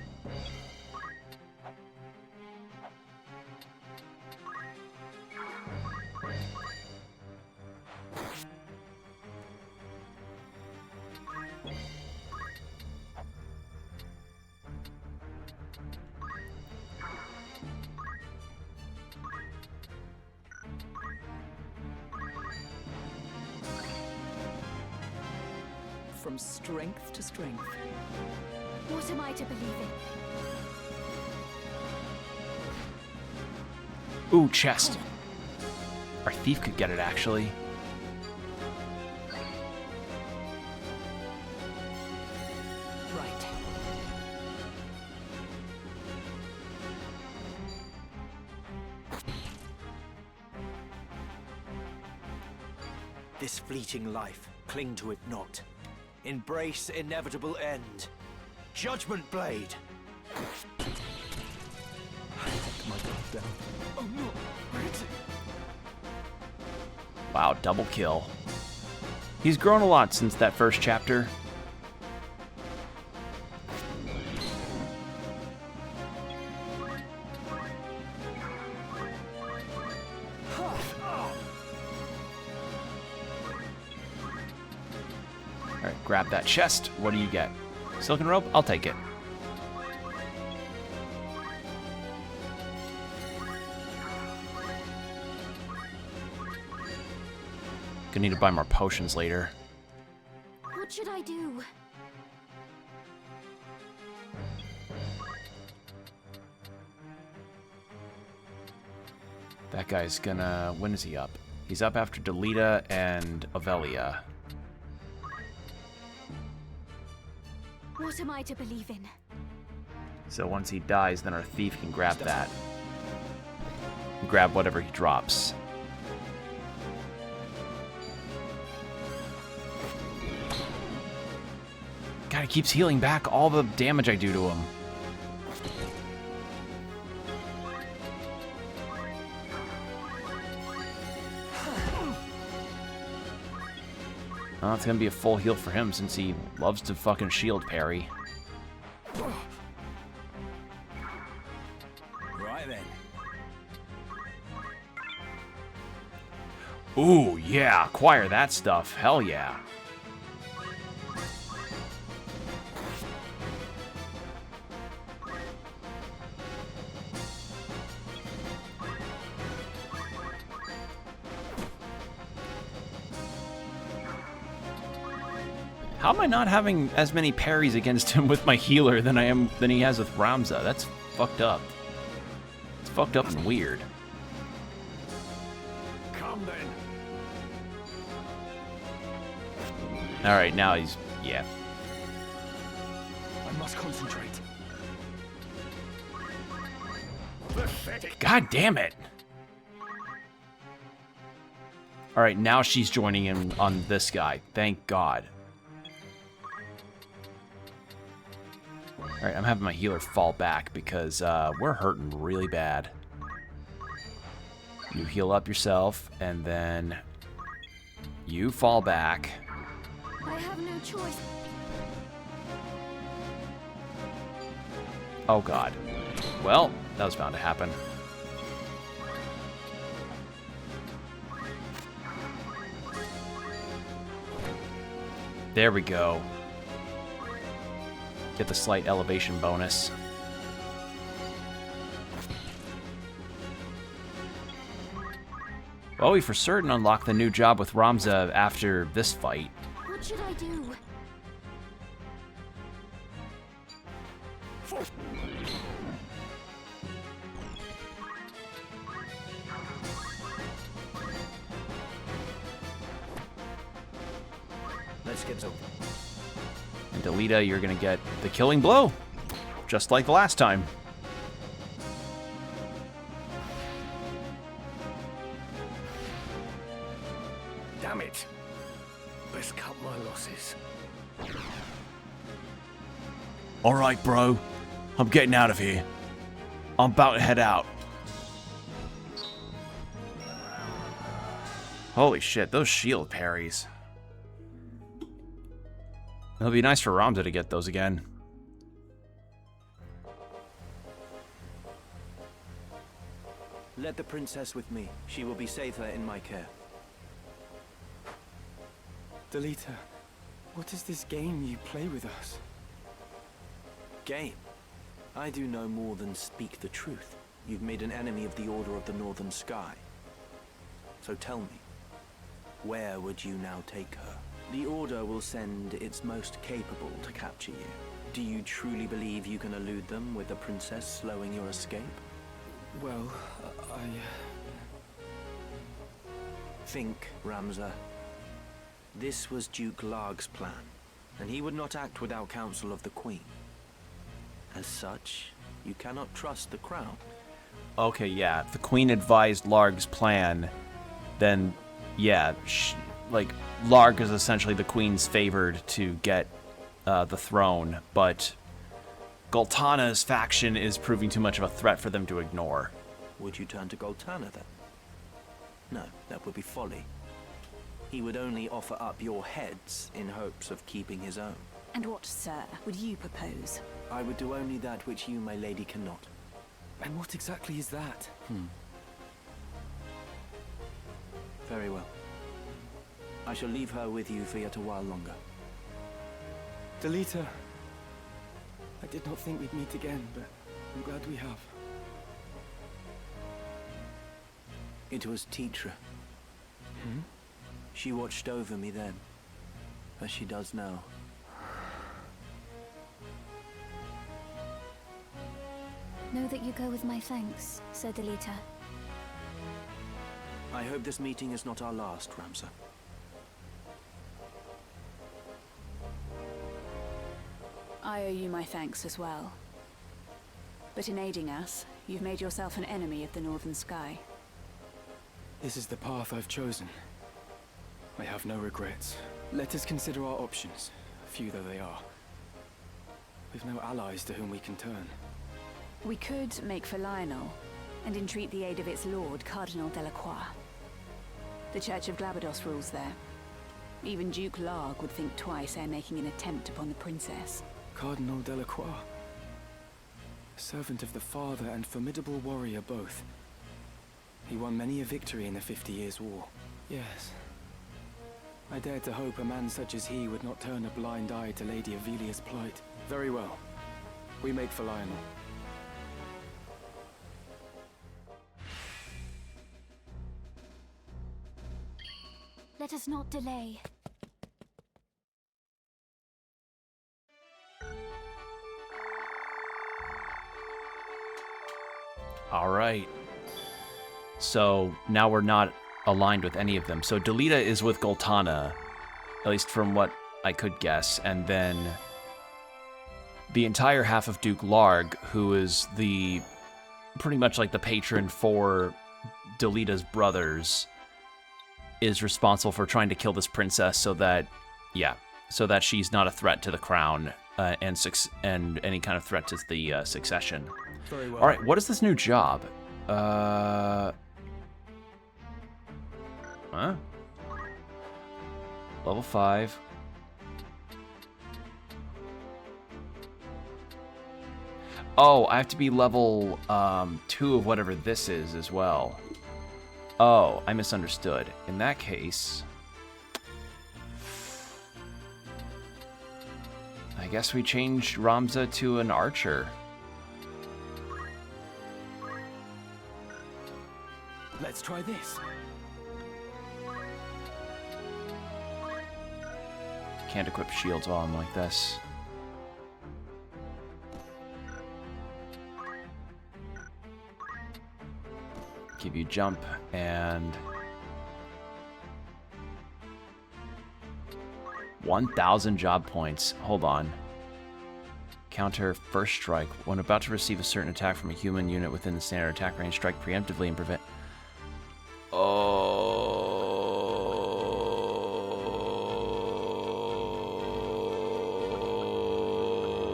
From strength to strength. What am I to believe in? Ooh, chest. Our thief could get it, actually. Right. This fleeting life, cling to it not. Embrace inevitable end. Judgment Blade! I let my guard down. Oh no, Richie! Wow, double kill. He's grown a lot since that first chapter. Alright, grab that chest. What do you get? Silken rope? I'll take it. Gonna need to buy more potions later. What should I do? That guy's gonna... When is he up? He's up after Delita and Avelia. What am I to believe in? So once he dies, then our thief can grab that. Grab whatever he drops. God, he keeps healing back all the damage I do to him. Well, it's gonna be a full heal for him since he loves to fucking shield parry. Right then. Ooh, yeah, acquire that stuff. Hell yeah. How am I not having as many parries against him with my healer than he has with Ramza? That's fucked up. It's fucked up and weird. Come then. Alright, now he's... yeah. I must concentrate. God damn it! Alright, now she's joining in on this guy. Thank God. Alright, I'm having my healer fall back because we're hurting really bad. You heal up yourself, and then you fall back. I have no choice. Oh God. Well, that was bound to happen. There we go. Get the slight elevation bonus. Well, we for certain unlock the new job with Ramza after this fight. What should I do? Let's get over. And Delita, you're gonna get the killing blow, just like the last time. Damn it. Best cut my losses. Alright, bro. I'm getting out of here. I'm about to head out. Holy shit, those shield parries. It'll be nice for Ramza to get those again. Let the princess with me. She will be safer in my care. Delita, what is this game you play with us? Game? I do no more than speak the truth. You've made an enemy of the Order of the Northern Sky. So tell me, where would you now take her? The Order will send its most capable to capture you. Do you truly believe you can elude them with the princess slowing your escape? Well, Think, Ramza. This was Duke Larg's plan, and he would not act without counsel of the Queen. As such, you cannot trust the crown. Okay, yeah. If the Queen advised Larg's plan, then, yeah, like, Larg is essentially the Queen's favored to get the throne, but Goltana's faction is proving too much of a threat for them to ignore. Would you turn to Goltana, then? No, that would be folly. He would only offer up your heads in hopes of keeping his own. And what, sir, would you propose? I would do only that which you, my lady, cannot. And what exactly is that? Very well. I shall leave her with you for yet a while longer. Delita, I did not think we'd meet again, but I'm glad we have. It was Teacher. Hmm? She watched over me then, as she does now. Know that you go with my thanks, Sir Delita. I hope this meeting is not our last, Ramsar. I owe you my thanks as well. But in aiding us, you've made yourself an enemy of the Northern Sky. This is the path I've chosen. I have no regrets. Let us consider our options, few though they are. We've no allies to whom we can turn. We could make for Lionel, and entreat the aid of its lord, Cardinal Delacroix. The Church of Glabados rules there. Even Duke Larg would think twice ere making an attempt upon the princess. Cardinal Delacroix. A servant of the Father and formidable warrior both. He won many a victory in the 50 Years' War. Yes. I dared to hope a man such as he would not turn a blind eye to Lady Ivalice's plight. Very well. We make for Lionel. Let us not delay. All right. So now we're not aligned with any of them. So Delita is with Goltana, at least from what I could guess, and then the entire half of Duke Larg, who is the pretty much like the patron for Delita's brothers, is responsible for trying to kill this princess so that she's not a threat to the crown and any kind of threat to the succession. Very well. All right, what is this new job? Level 5. Oh, I have to be level 2 of whatever this is as well. Oh, I misunderstood. In that case, I guess we changed Ramza to an archer. Let's try this. Can't equip shields while I'm like this. Give you jump and 1,000 job points. Hold on. Counter first strike. When about to receive a certain attack from a human unit within the standard attack range, strike preemptively and prevent. Oh,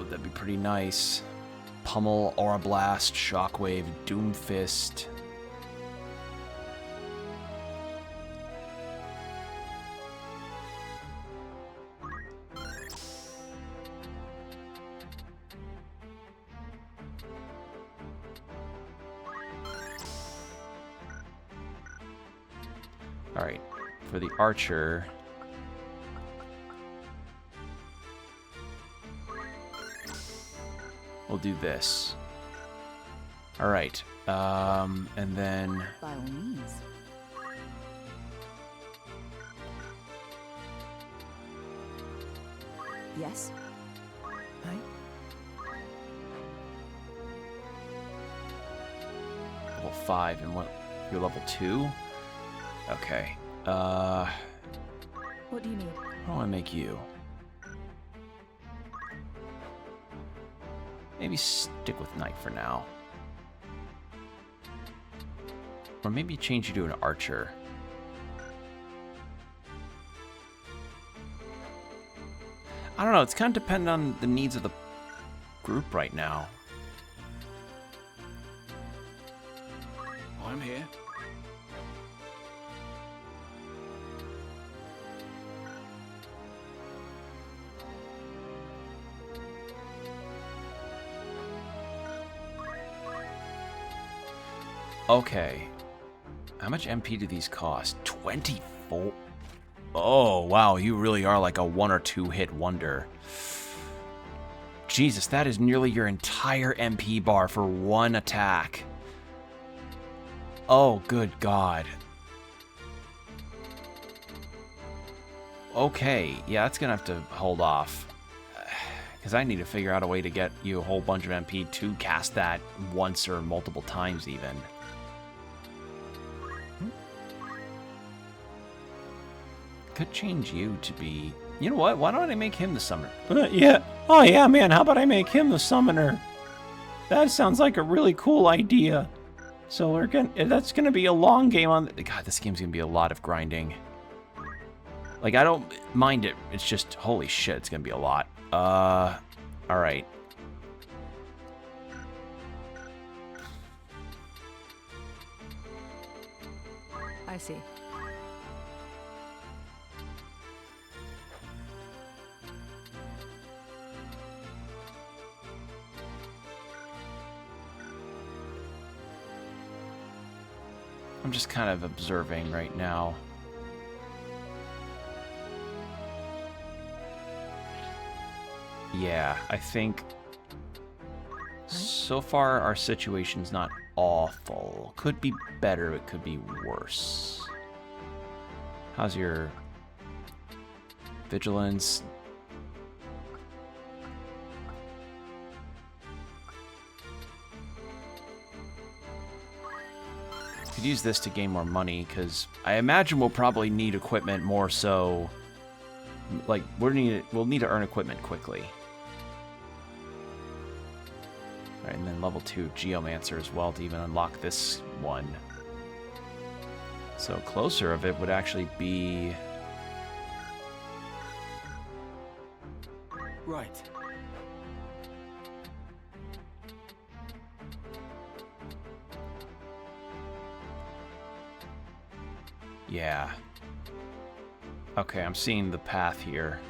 that'd be pretty nice. Pummel, Aura Blast, Shockwave, Doomfist. Alright, for the archer, we'll do this. Alright, and then... By all means. Yes? Hey? Level 5, and what? You're level 2? Okay. What do you need? How do I make you? Maybe stick with Knight for now. Or maybe change you to an archer. I don't know, it's kind of dependent on the needs of the group right now. I'm here. Okay. How much MP do these cost? 24? Oh, wow, you really are like a 1 or 2 hit wonder. Jesus, that is nearly your entire MP bar for one attack. Oh, good God. Okay, yeah, that's gonna have to hold off. Because I need to figure out a way to get you a whole bunch of MP to cast that once or multiple times even. Could change you to be... You know what? Why don't I make him the summoner? Yeah. Oh, yeah, man. How about I make him the summoner? That sounds like a really cool idea. So we're gonna... That's gonna be a long game on... God, this game's gonna be a lot of grinding. Like, I don't mind it. It's just, holy shit, it's gonna be a lot. Alright. I see. I'm just kind of observing right now. Yeah, I think so far our situation's not awful. Could be better, it could be worse. How's your vigilance? Could use this to gain more money, because I imagine we'll probably need equipment more so. Like, we'll need to earn equipment quickly. Alright, and then level 2 Geomancer as well to even unlock this one. So closer of it would actually be... Right. Yeah. Okay, I'm seeing the path here.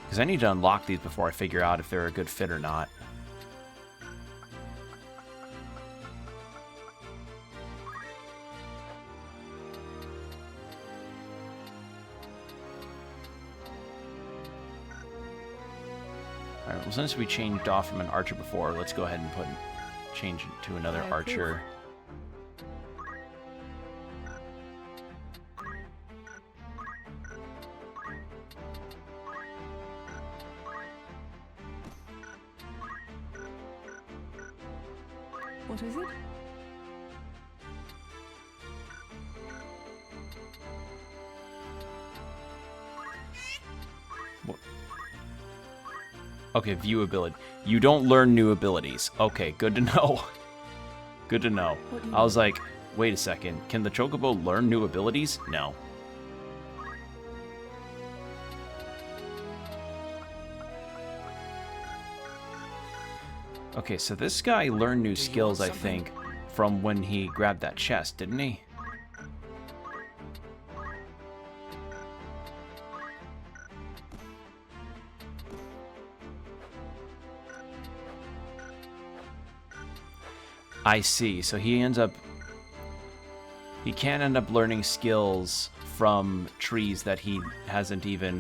Because I need to unlock these before I figure out if they're a good fit or not. Alright, well, since we changed off from an archer before, let's go ahead and change it to another archer. What is it? Okay, view ability. You don't learn new abilities. Okay, good to know. Good to know. I was like, wait a second. Can the Chocobo learn new abilities? No. Okay, so this guy learned new skills, I think, from when he grabbed that chest, didn't he? I see. So he ends up... He can't end up learning skills from trees that he hasn't even...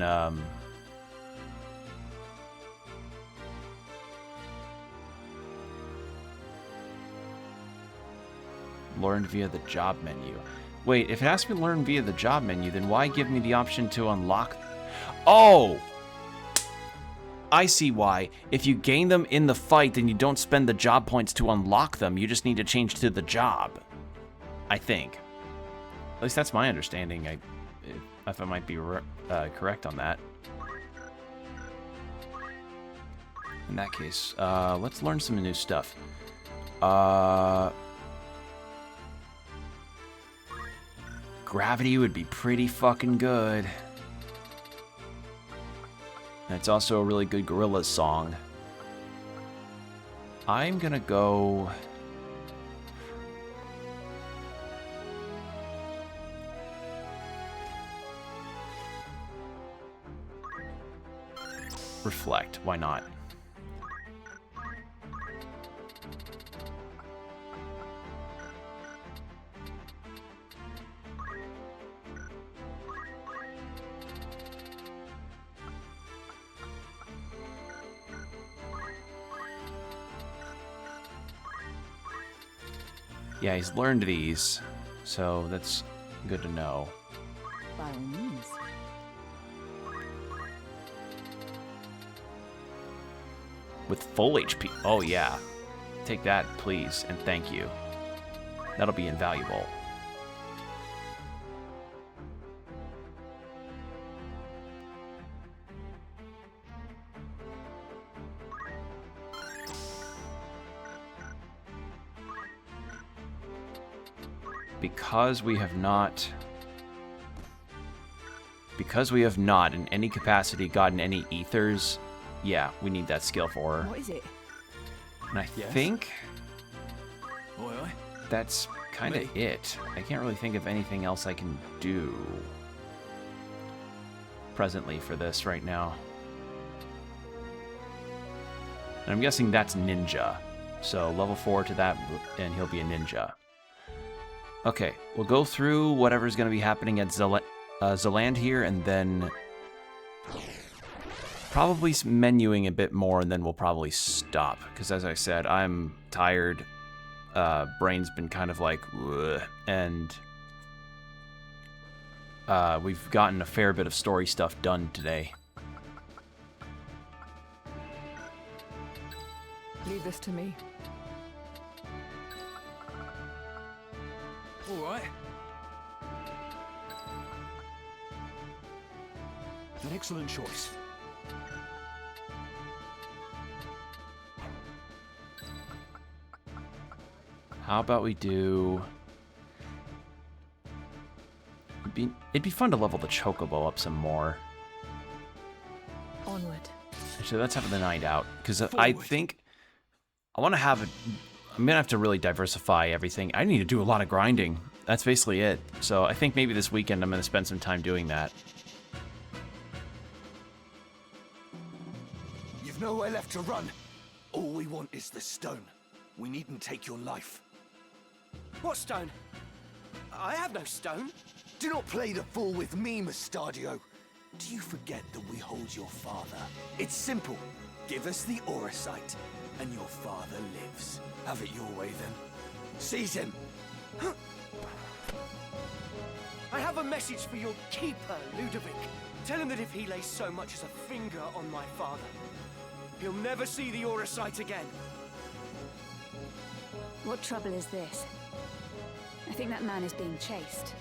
learned via the job menu. Wait, if it has to be learned via the job menu, then why give me the option to unlock... Oh! I see why. If you gain them in the fight, then you don't spend the job points to unlock them. You just need to change to the job. I think. At least that's my understanding. If I might be correct on that. In that case, let's learn some new stuff. Gravity would be pretty fucking good. And it's also a really good Gorillaz song. I'm gonna go... Reflect, why not? Yeah, he's learned these, so that's good to know. By all means. With full HP. Oh, yeah. Take that, please, and thank you. That'll be invaluable. Because we have not in any capacity gotten any ethers, yeah, we need that skill for her. What is it? And I think that's kind of it. I can't really think of anything else I can do presently for this right now. And I'm guessing that's ninja. So level 4 to that, and he'll be a ninja. Okay, we'll go through whatever's going to be happening at Zeland here, and then probably menuing a bit more, and then we'll probably stop. Because as I said, I'm tired. Brain's been kind of like, ugh, and we've gotten a fair bit of story stuff done today. Leave this to me. All right. An excellent choice. How about we do... It'd be fun to level the Chocobo up some more. Onward. Actually, let's have the night out, because I think I want to have a... I'm going to have to really diversify everything. I need to do a lot of grinding. That's basically it. So I think maybe this weekend I'm going to spend some time doing that. You've nowhere left to run. All we want is the stone. We needn't take your life. What stone? I have no stone. Do not play the fool with me, Mustadio. Do you forget that we hold your father? It's simple. Give us the Auracite, and your father lives. Have it your way, then. Seize him! I have a message for your keeper, Ludovic. Tell him that if he lays so much as a finger on my father, he'll never see the Auracite again. What trouble is this? I think that man is being chased.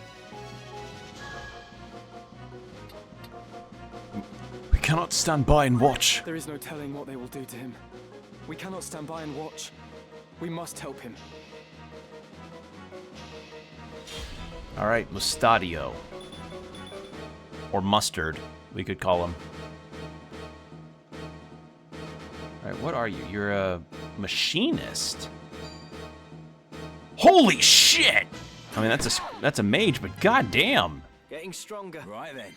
We cannot stand by and watch. There is no telling what they will do to him. We cannot stand by and watch. We must help him. All right, Mustadio. Or Mustard, we could call him. All right, what are you? You're a machinist. Holy shit! I mean, that's a mage, but goddamn. Getting stronger. Right then.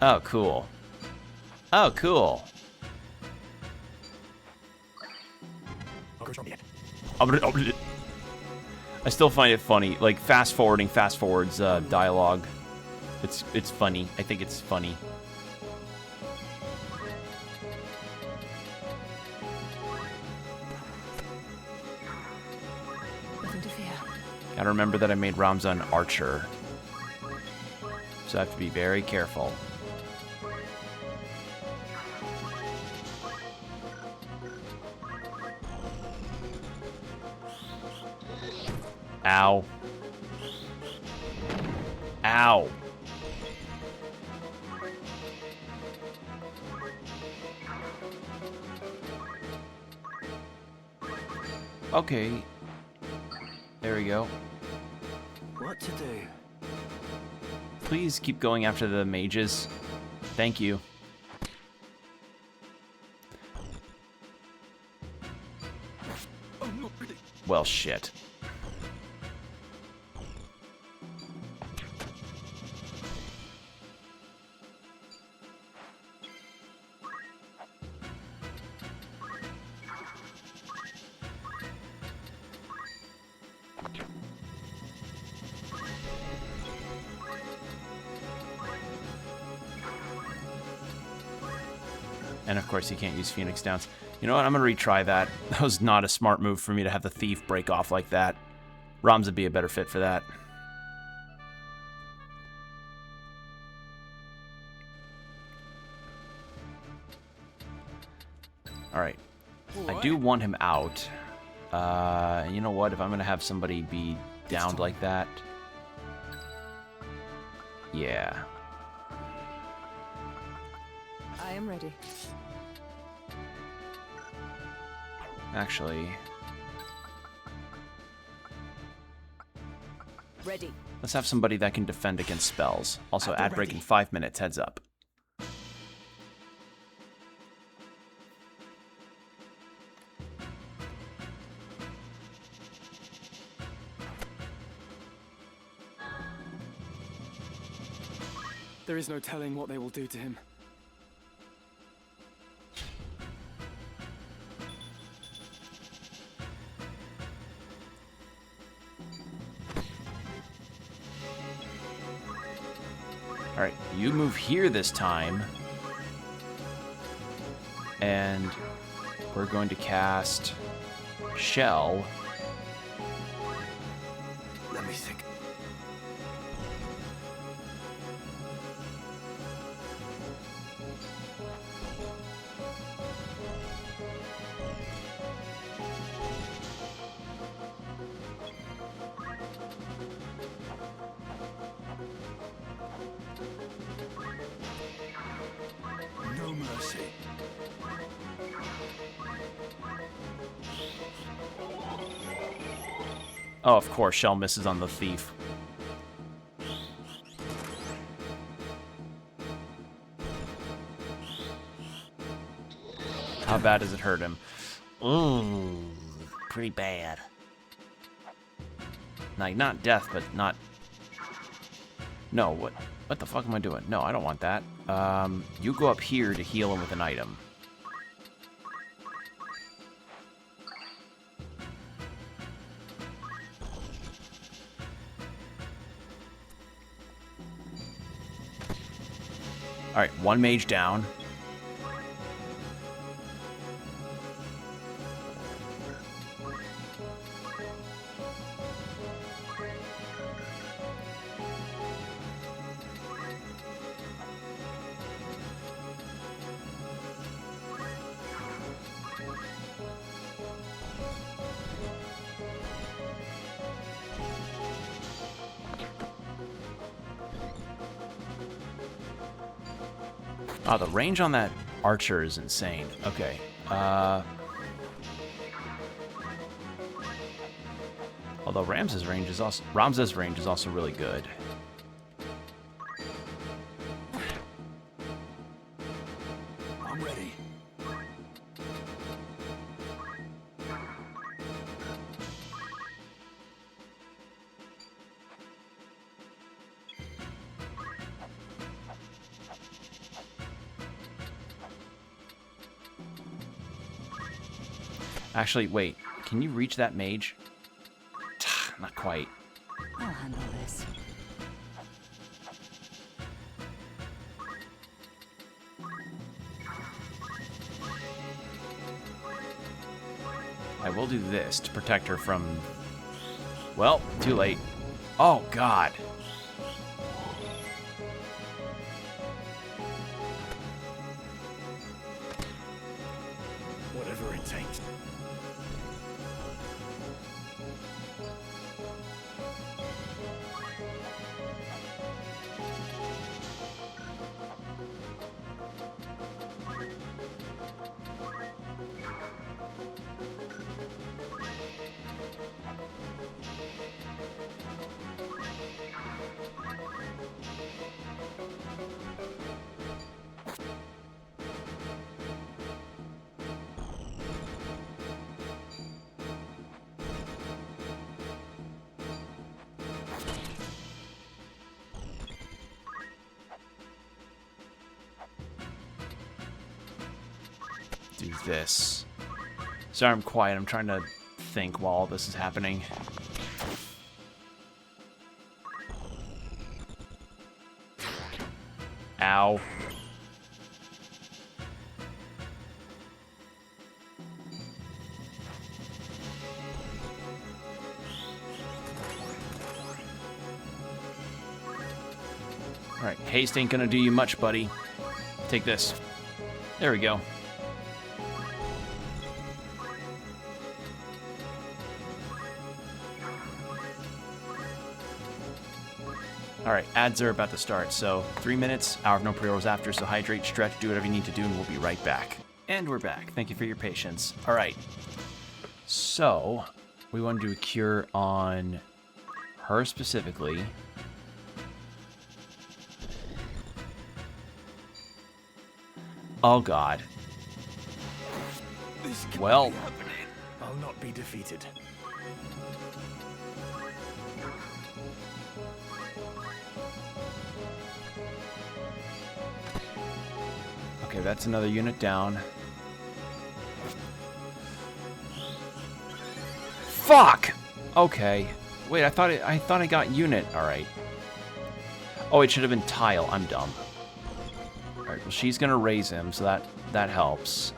Oh, cool. Oh, cool. I still find it funny, like fast forwards dialogue. It's funny. I think it's funny. Nothing to fear. Gotta remember that I made Ramza an archer, so I have to be very careful. Ow. Ow. Okay. There we go. What to do? Please keep going after the mages. Thank you. Well, shit. And of course, you can't use Phoenix Downs. You know what? I'm going to retry that. That was not a smart move for me to have the Thief break off like that. Roms would be a better fit for that. Alright. I do want him out. You know what? If I'm going to have somebody be downed like that... Yeah. I am ready. Actually... Ready. Let's have somebody that can defend against spells. Also, ad break in 5 minutes. Heads up. There is no telling what they will do to him. Alright, you move here this time. And we're going to cast Shell. Let me think. No mercy. Oh, of course, Shell misses on the Thief. How bad does it hurt him? Ooh, pretty bad. Like, not death, but not... No, what the fuck am I doing? No, I don't want that. You go up here to heal him with an item. Alright, one mage down. Oh, the range on that archer is insane. Okay. Although Ramses' range is also really good. I'm ready. Actually, wait. Can you reach that mage? Not quite. I'll handle this. I will do this to protect her from... Well, too late. Oh, God. Whatever it takes. Do this. Sorry, I'm quiet. I'm trying to think while all this is happening. Ow. Alright, haste ain't gonna do you much, buddy. Take this. There we go. Alright, ads are about to start, so 3 minutes, hour of no pre-rolls after, so hydrate, stretch, do whatever you need to do, and we'll be right back. And we're back. Thank you for your patience. Alright. So, we want to do a cure on her specifically. Oh god. Well, I'll not be defeated. okay, that's another unit down. Fuck! Okay. Wait, I thought I got unit. All right. Oh, it should have been tile. I'm dumb. All right. Well, she's gonna raise him, so that helps.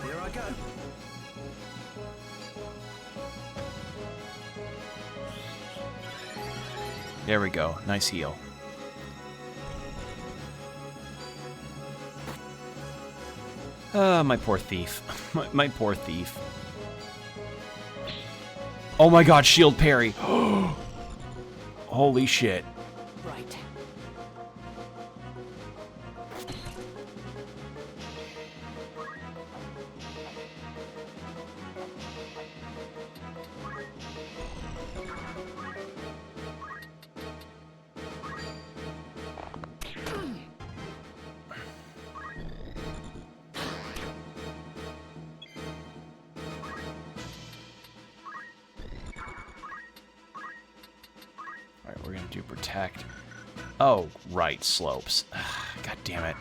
Here I go. There we go. Nice heal. My poor thief. My poor thief. Oh my god, shield parry. Holy shit. Right. Alright, we're gonna do protect. Oh, right, slopes. God damn it.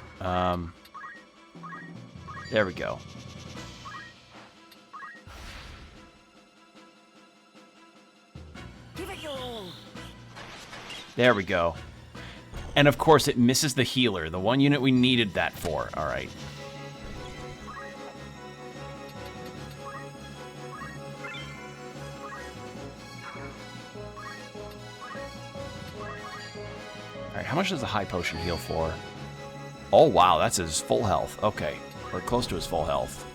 There we go. Give it your all. There we go. And of course it misses the healer, the one unit we needed that for. Alright. Alright, how much does the high potion heal for? Oh wow, that's his full health. Okay. Or close to his full health.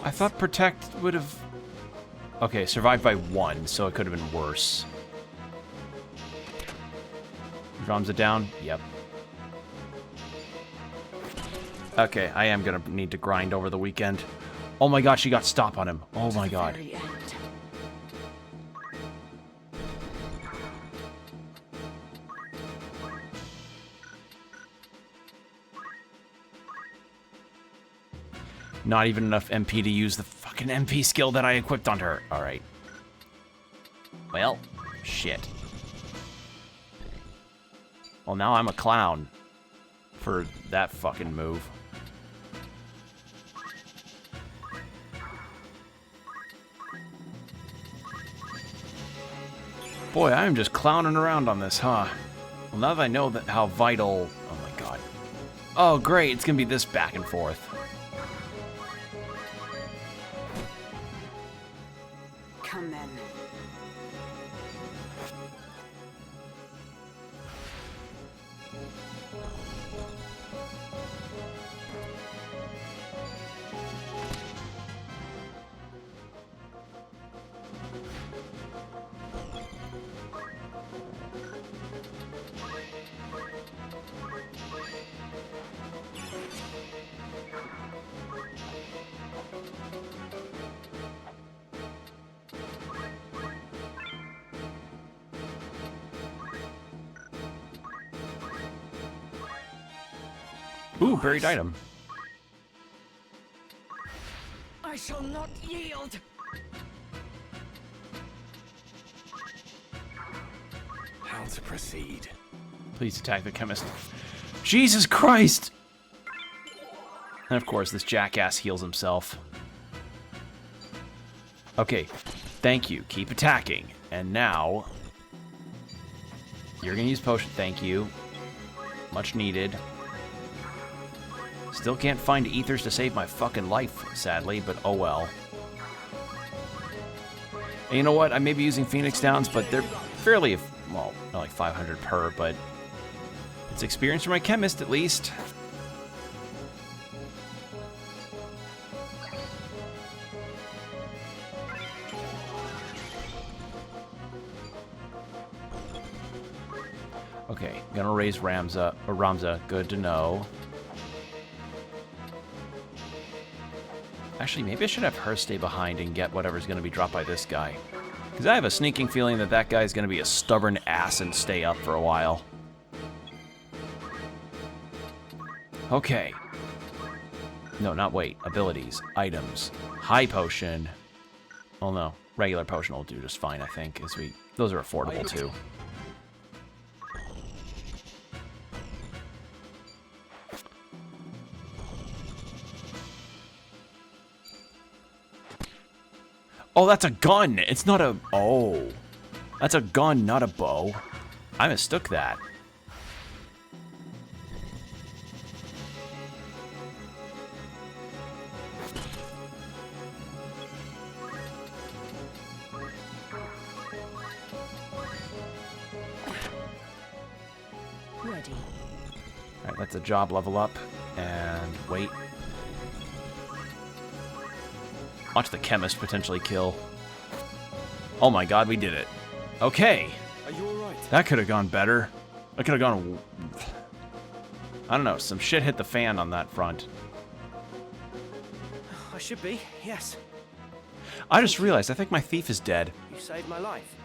I thought protect would have... Okay, survived by 1, so it could have been worse. Drums it down? Yep. Okay, I am gonna need to grind over the weekend. Oh my god, she got stop on him. Oh my god. Not even enough MP to use the fucking MP skill that I equipped on her. Alright. Well, shit. Well, now I'm a clown for that fucking move. Boy, I am just clowning around on this, huh? Well, now that I know that how vital... Oh my god. Oh, great, it's gonna be this back and forth. Come then. Ooh, buried item. I shall not yield. How to proceed? Please attack the chemist. Jesus Christ! And of course, this jackass heals himself. Okay, thank you. Keep attacking. And now... You're gonna use potion. Thank you. Much needed. Still can't find ethers to save my fucking life, sadly, but oh well. And you know what? I may be using Phoenix Downs, but they're fairly... Well, not like 500 per, but... It's experience for my chemist, at least. Okay, gonna raise Ramza. Good to know. Actually, maybe I should have her stay behind and get whatever's gonna be dropped by this guy. Because I have a sneaking feeling that that guy's gonna be a stubborn ass and stay up for a while. Okay. No, not wait. Abilities. Items. High potion. Well, no. Regular potion will do just fine, I think. Those are affordable, too. Oh, that's a gun! It's not a... Oh. That's a gun, not a bow. I mistook that. Ready. Alright, that's a job level up. And wait. Watch the chemist potentially kill. Oh my god, we did it. Okay. Are you alright? That could have gone better. That could have gone... I don't know, some shit hit the fan on that front. I should be, yes. I just realized, I think my thief is dead. You saved my life.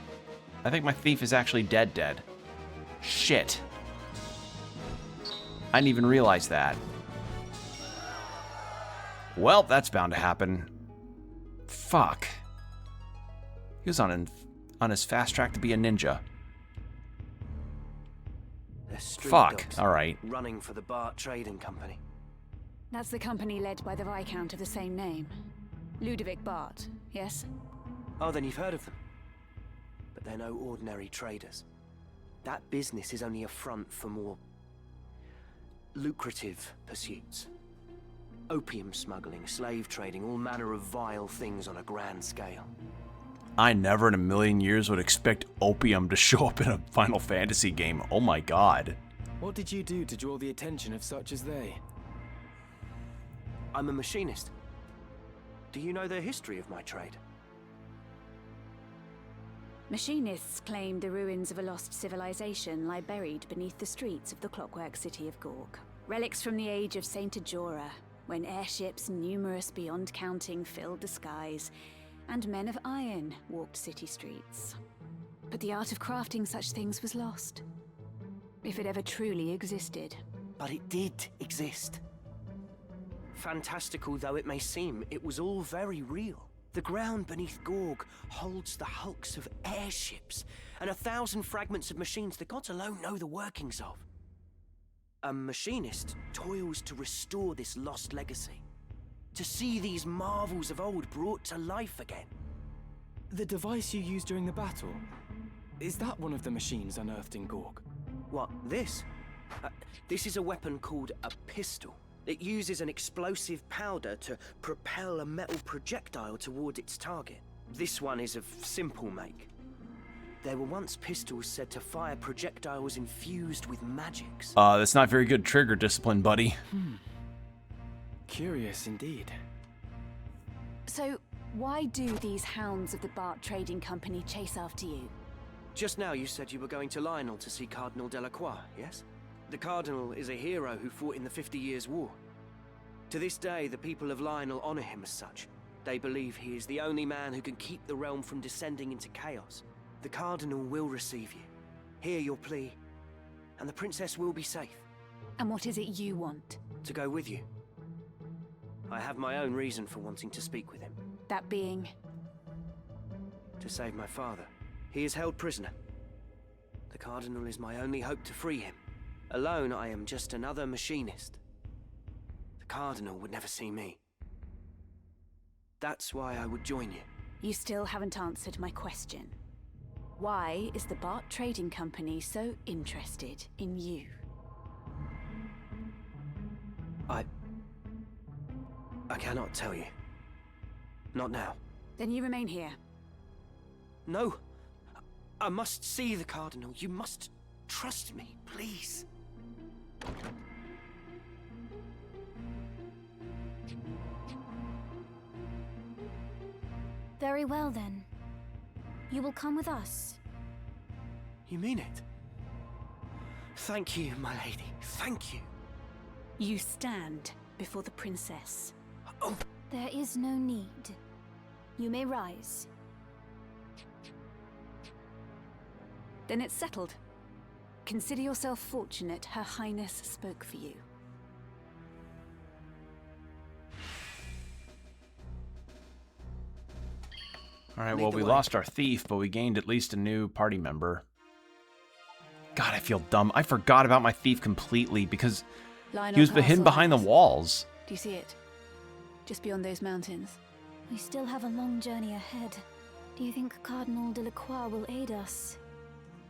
I think my thief is actually dead. Shit. I didn't even realize that. Well, that's bound to happen. Fuck. He was on his fast track to be a ninja. Fuck. Alright. Running for the Bart Trading Company. That's the company led by the Viscount of the same name. Ludovic Bart, yes? Oh, then you've heard of them. But they're no ordinary traders. That business is only a front for more lucrative pursuits. Opium smuggling, slave trading, all manner of vile things on a grand scale. I never in a million years would expect opium to show up in a Final Fantasy game. Oh my god. What did you do to draw the attention of such as they? I'm a machinist. Do you know the history of my trade? Machinists claim the ruins of a lost civilization lie buried beneath the streets of the clockwork city of Gork. Relics from the age of Saint Ajora, when airships numerous beyond counting filled the skies, and men of iron walked city streets. But the art of crafting such things was lost, if it ever truly existed. But it did exist. Fantastical though it may seem, it was all very real. The ground beneath Gorg holds the hulks of airships, and 1,000 fragments of machines the gods alone know the workings of. A machinist toils to restore this lost legacy, to see these marvels of old brought to life again. The device you used during the battle, is that one of the machines unearthed in Gorg? What, this? This is a weapon called a pistol. It uses an explosive powder to propel a metal projectile toward its target. This one is of simple make. There were once pistols said to fire projectiles infused with magics. That's not very good trigger discipline, buddy. Curious indeed. So, why do these hounds of the Bart Trading Company chase after you? Just now you said you were going to Lionel to see Cardinal Delacroix, yes? The Cardinal is a hero who fought in the 50 Years' War. To this day, the people of Lionel honor him as such. They believe he is the only man who can keep the realm from descending into chaos. The Cardinal will receive you, hear your plea, and the princess will be safe. And what is it you want? To go with you. I have my own reason for wanting to speak with him. That being? To save my father. He is held prisoner. The Cardinal is my only hope to free him. Alone, I am just another machinist. The Cardinal would never see me. That's why I would join you. You still haven't answered my question. Why is the Bart Trading Company so interested in you? I cannot tell you. Not now. Then you remain here. No. I must see the Cardinal. You must trust me, please. Very well, then. You will come with us. You mean it? Thank you, my lady. Thank you. You stand before the princess. Oh! There is no need. You may rise. Then it's settled. Consider yourself fortunate Her Highness spoke for you. Alright, well, we lost our thief, but we gained at least a new party member. God, I feel dumb. I forgot about my thief completely because he was hidden behind the walls. Do you see it? Just beyond those mountains. We still have a long journey ahead. Do you think Cardinal Delacroix will aid us?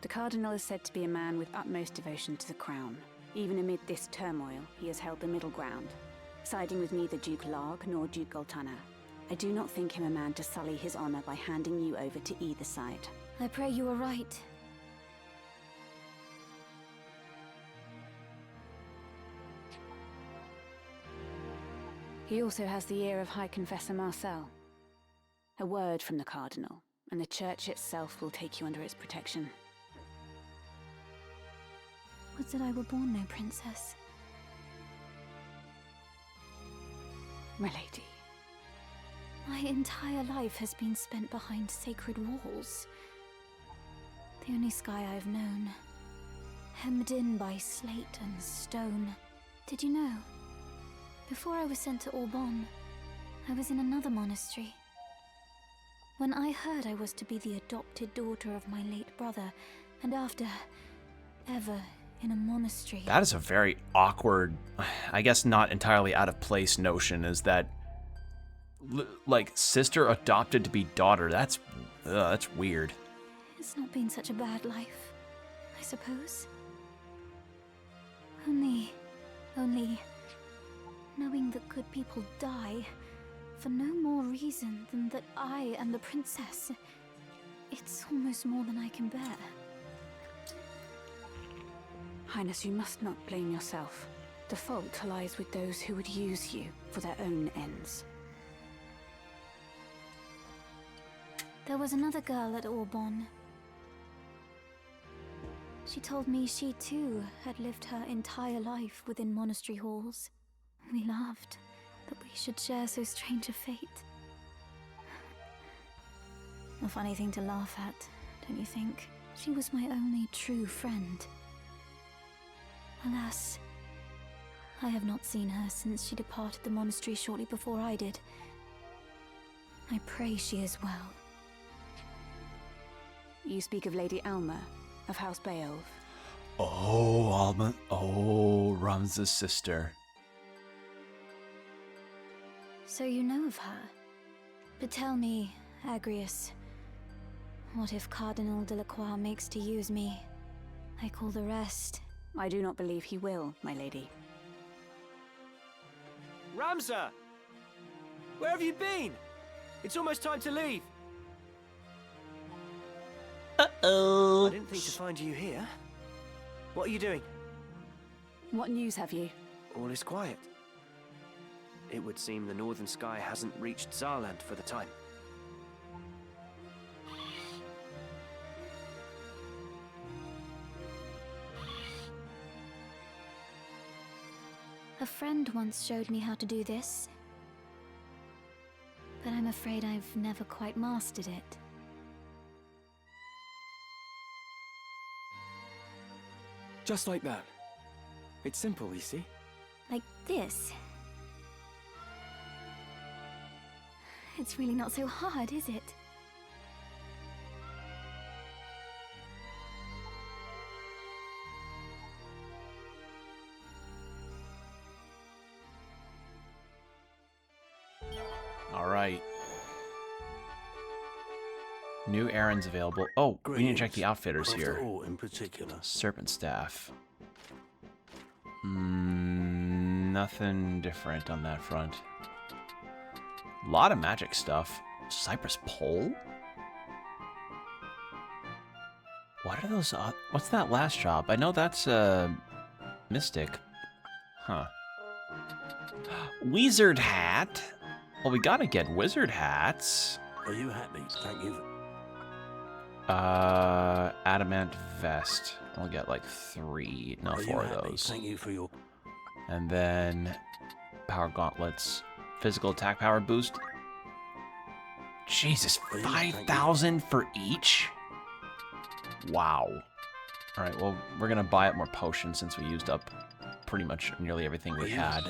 The Cardinal is said to be a man with utmost devotion to the crown. Even amid this turmoil, he has held the middle ground, siding with neither Duke Larg nor Duke Goltana. I do not think him a man to sully his honor by handing you over to either side. I pray you are right. He also has the ear of High Confessor Marcel. A word from the Cardinal, and the Church itself will take you under its protection. Would that I were born no princess. My lady. My entire life has been spent behind sacred walls. The only sky I've known. Hemmed in by slate and stone. Did you know? Before I was sent to Orbonne, I was in another monastery. When I heard I was to be the adopted daughter of my late brother, and after, ever in a monastery. That is a very awkward, I guess not entirely out of place notion, is that, like, sister adopted to be daughter. That's weird. It's not been such a bad life, I suppose. Only, knowing that good people die for no more reason than that I and the princess, it's almost more than I can bear. Highness, you must not blame yourself. The fault lies with those who would use you for their own ends. There was another girl at Orbonne. She told me she too had lived her entire life within monastery halls. We laughed that we should share so strange a fate. A funny thing to laugh at, don't you think? She was my only true friend. Alas, I have not seen her since she departed the monastery shortly before I did. I pray she is well. You speak of Lady Alma, of House Beowulf. Oh, Alma. Oh, Ramza's sister. So you know of her? But tell me, Agrius, what if Cardinal Delacroix makes to use me? I call the rest. I do not believe he will, my lady. Ramza! Where have you been? It's almost time to leave. Uh-oh. I didn't think to find you here. What are you doing? What news have you? All is quiet. It would seem the northern sky hasn't reached Zarland for the time. A friend once showed me how to do this, but I'm afraid I've never quite mastered it. Just like that. It's simple, you see. Like this. It's really not so hard, is it? All right. New errands available. Oh, we need to check the outfitters here. In particular. Serpent staff. Nothing different on that front. A lot of magic stuff. Cypress pole? What are those? What's that last job? I know that's Mystic. Huh. Wizard hat? Well, we gotta get wizard hats. Are you happy? Thank you. Adamant vest. We'll get like 3, no, 4 of those. Thank you for your... And then power gauntlets. Physical attack power boost. Jesus, 5,000 for each? Wow. Alright, well, we're gonna buy up more potions since we used up pretty much nearly everything we had.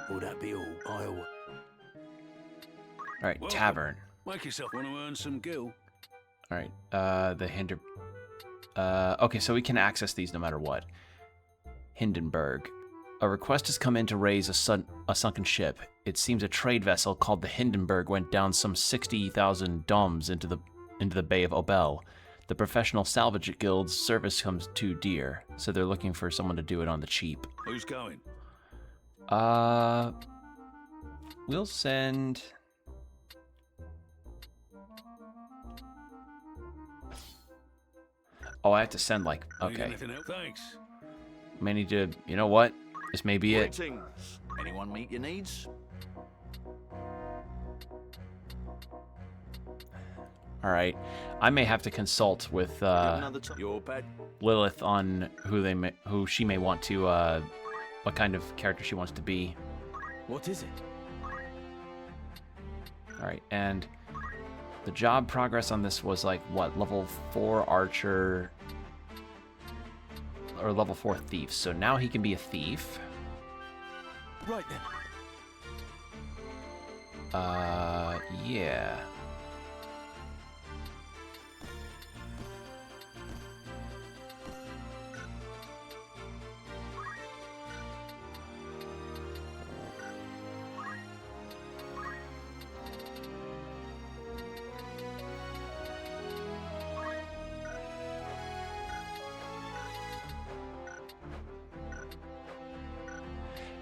Will that be all? Alright, tavern. Make yourself want to earn some gil. Alright, the Hinder... okay, so we can access these no matter what. Hindenburg. A request has come in to raise a sunken ship. It seems a trade vessel called the Hindenburg went down some 60,000 doms into the Bay of Obel. The professional salvage guild's service comes too dear, so they're looking for someone to do it on the cheap. Who's going? We'll send... Oh, I have to send, like, okay. Thanks. May need to, you know what? This may be it. Greetings. Anyone meet your needs? Alright. I may have to consult with, Lilith on who she may want to, what kind of character she wants to be. What is it? Alright, and the job progress on this was like, what, level 4 archer, or level 4 thief. So now he can be a thief. Right then. Yeah.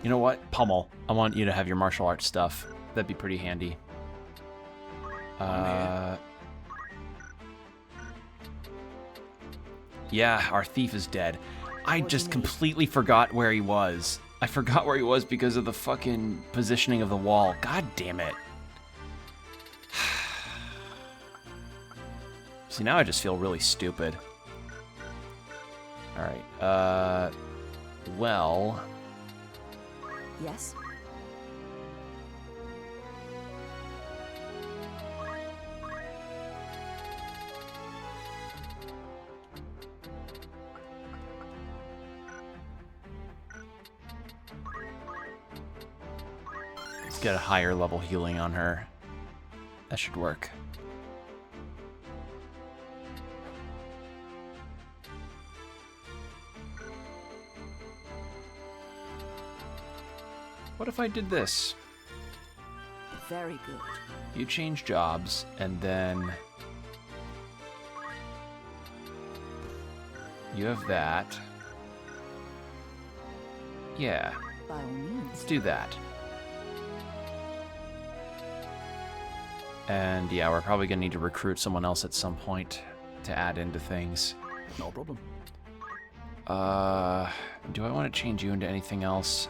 You know what? Pummel. I want you to have your martial arts stuff. That'd be pretty handy. Yeah, our thief is dead. I just completely forgot where he was. I forgot where he was because of the fucking positioning of the wall. God damn it. See, now I just feel really stupid. Alright, well... Yes? Let's get a higher level healing on her. That should work. What if I did this? Very good. You change jobs, and then... you have that. Yeah. By all means. Let's do that. And yeah, we're probably gonna need to recruit someone else at some point to add into things. No problem. Do I want to change you into anything else?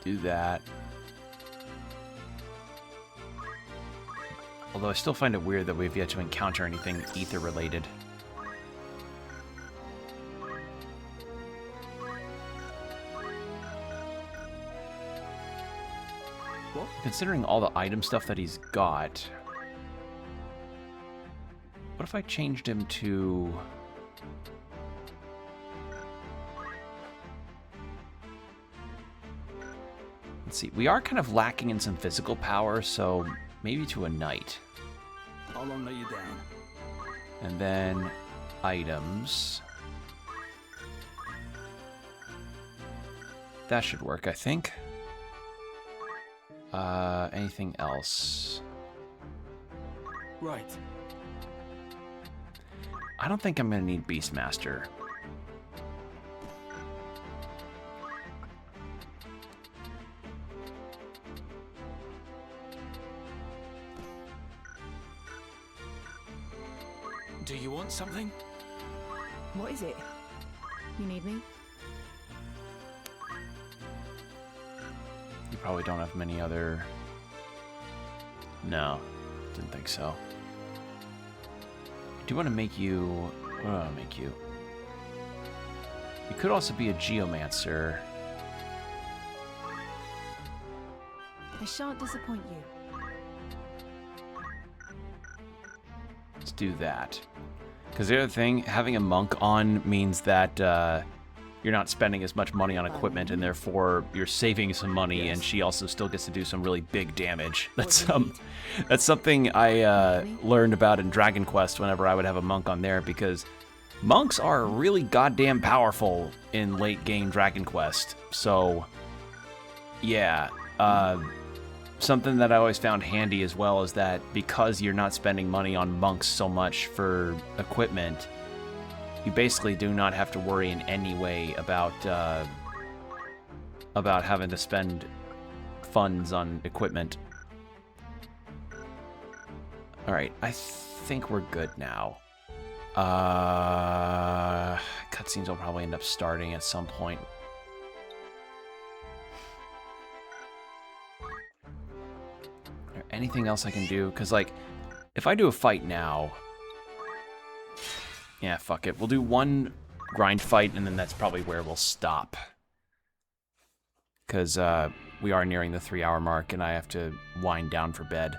Do that. Although I still find it weird that we've yet to encounter anything ether related. What? Considering all the item stuff that he's got, what if I changed him to... Let's see, we are kind of lacking in some physical power, so maybe to a knight. I won't let you down. And then items. That should work, I think. Anything else? Right. I don't think I'm gonna need Beastmaster. Do you want something? What is it? You need me? You probably don't have many other... No, didn't think so. I do want to make you... What do I want to make you? You could also be a Geomancer. I shan't disappoint you. Let's do that. Because the other thing, having a monk on means that you're not spending as much money on equipment, and therefore you're saving some money, and she also still gets to do some really big damage. That's something I learned about in Dragon Quest whenever I would have a monk on there, because monks are really goddamn powerful in late game Dragon Quest. So, yeah. Something that I always found handy as well is that because you're not spending money on monks so much for equipment, you basically do not have to worry in any way about having to spend funds on equipment. All right, I think we're good now. Cutscenes will probably end up starting at some point. Anything else I can do? Because, like, if I do a fight now... Yeah, fuck it. We'll do one grind fight, and then that's probably where we'll stop. Because we are nearing the 3-hour mark, and I have to wind down for bed.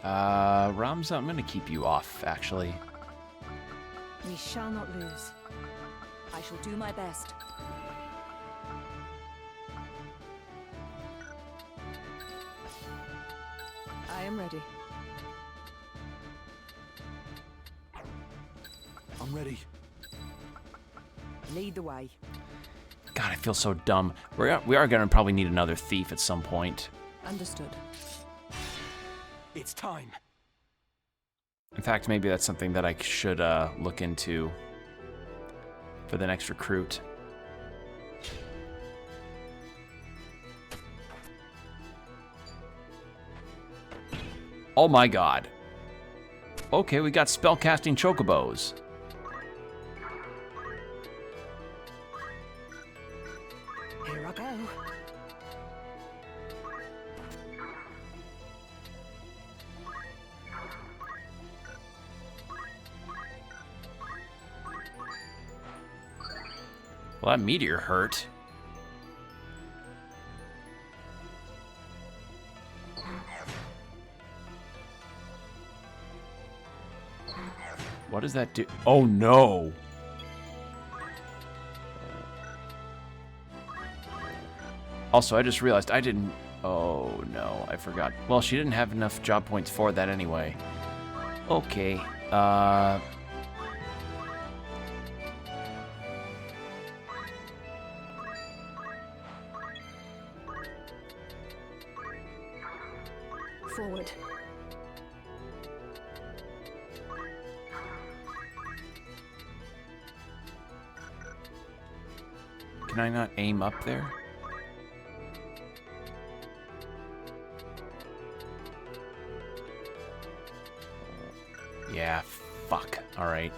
Ramza, I'm going to keep you off, actually. We shall not lose. I shall do my best. I am ready. I'm ready. Lead the way. God, I feel so dumb. We are going to probably need another thief at some point. Understood. It's time. In fact, maybe that's something that I should look into for the next recruit. Oh my god. Okay, we got spellcasting chocobos. Here I go. Well, that meteor hurt. What does that do? Oh no! Also, I just realized I didn't... Oh no, I forgot. Well, she didn't have enough job points for that anyway. Okay, Forward. Can I not aim up there? Yeah, fuck. Alright.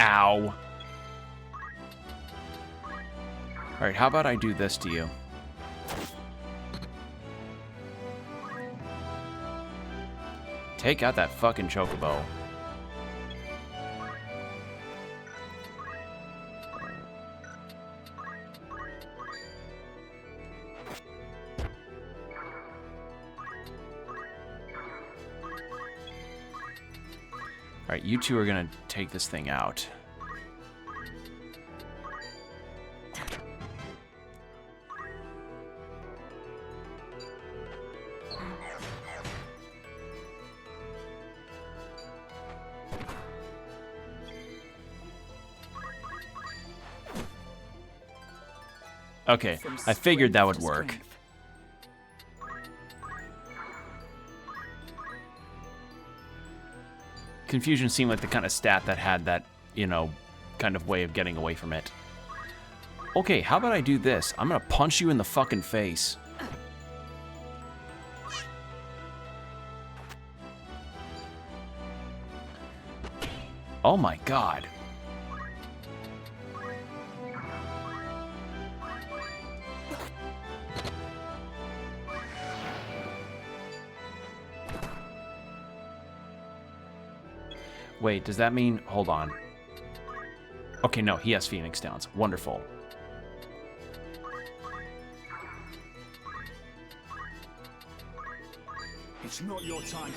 Ow. Alright, how about I do this to you? Take out that fucking chocobo. Alright, you two are gonna take this thing out. Okay, I figured that would work. Confusion seemed like the kind of stat that had that, you know, kind of way of getting away from it. Okay, how about I do this? I'm gonna punch you in the fucking face. Oh my god. Wait, does that mean... Hold on. Okay, no, he has Phoenix Downs. Wonderful. It's not your time.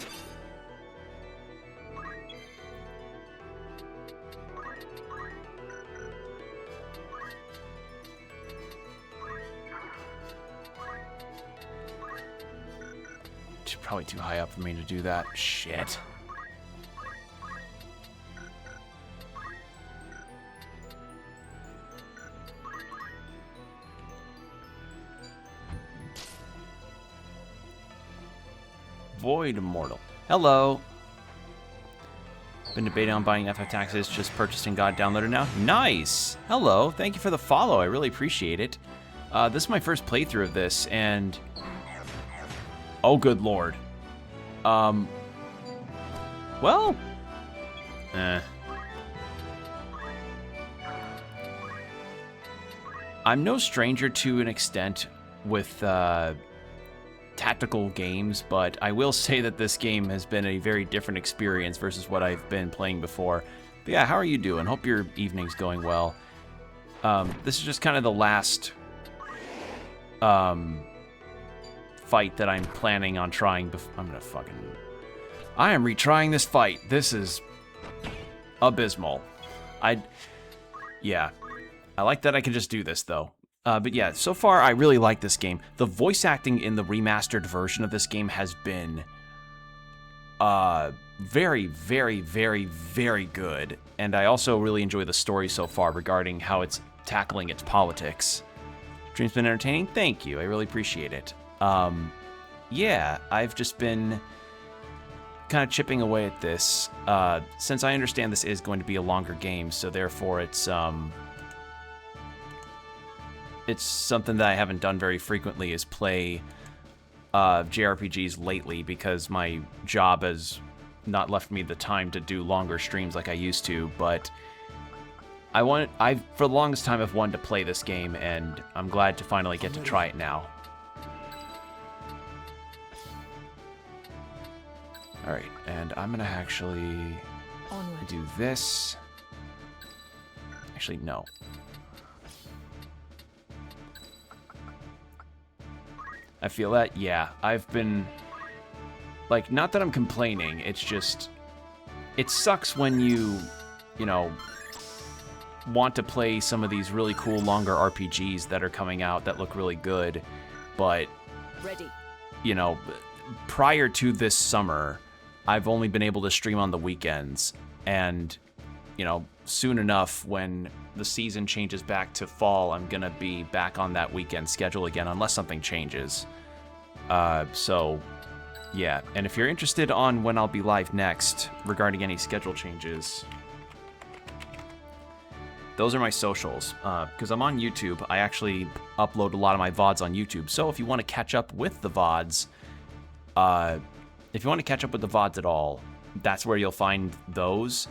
It's probably too high up for me to do that. Shit. Void Immortal. Hello. Been debating on buying FF Taxes, just purchasing God Downloader now. Nice. Hello. Thank you for the follow. I really appreciate it. This is my first playthrough of this, and... Oh, good lord. Well... I'm no stranger to an extent with, tactical games, but I will say that this game has been a very different experience versus what I've been playing before. But yeah, how are you doing? Hope your evening's going well. This is just kind of the last fight that I'm planning on trying. I'm gonna fucking... I am retrying this fight. This is abysmal. Yeah. I like that I can just do this, though. But yeah, so far I really like this game. The voice acting in the remastered version of this game has been very, very, very, very good. And I also really enjoy the story so far regarding how it's tackling its politics. Stream's been entertaining? Thank you. I really appreciate it. Yeah, I've just been kind of chipping away at this. Since I understand this is going to be a longer game, so therefore it's something that I haven't done very frequently is play JRPGs lately because my job has not left me the time to do longer streams like I used to, but for the longest time I've wanted to play this game, and I'm glad to finally get to try it now. Alright, and I'm gonna actually do this. Actually, no. I feel that, yeah. I've been, like, not that I'm complaining, it's just, it sucks when you know, want to play some of these really cool longer RPGs that are coming out that look really good, but, you know, prior to this summer, I've only been able to stream on the weekends, and, you know, soon enough when the season changes back to fall, I'm gonna be back on that weekend schedule again, unless something changes. So, yeah. And if you're interested on when I'll be live next regarding any schedule changes, those are my socials. Because I'm on YouTube, I actually upload a lot of my VODs on YouTube. So if you want to catch up with the VODs, at all, that's where you'll find those.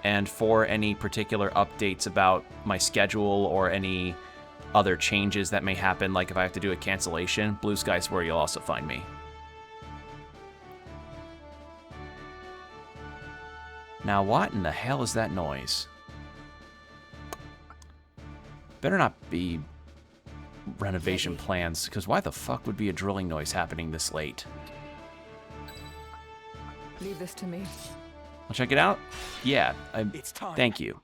and for any particular updates about my schedule or any other changes that may happen, like if I have to do a cancellation, Blue Sky's where you'll also find me. Now, what in the hell is that noise? Better not be renovation plans, because why the fuck would be a drilling noise happening this late? Leave this to me. I'll check it out. Yeah, It's time. Thank you.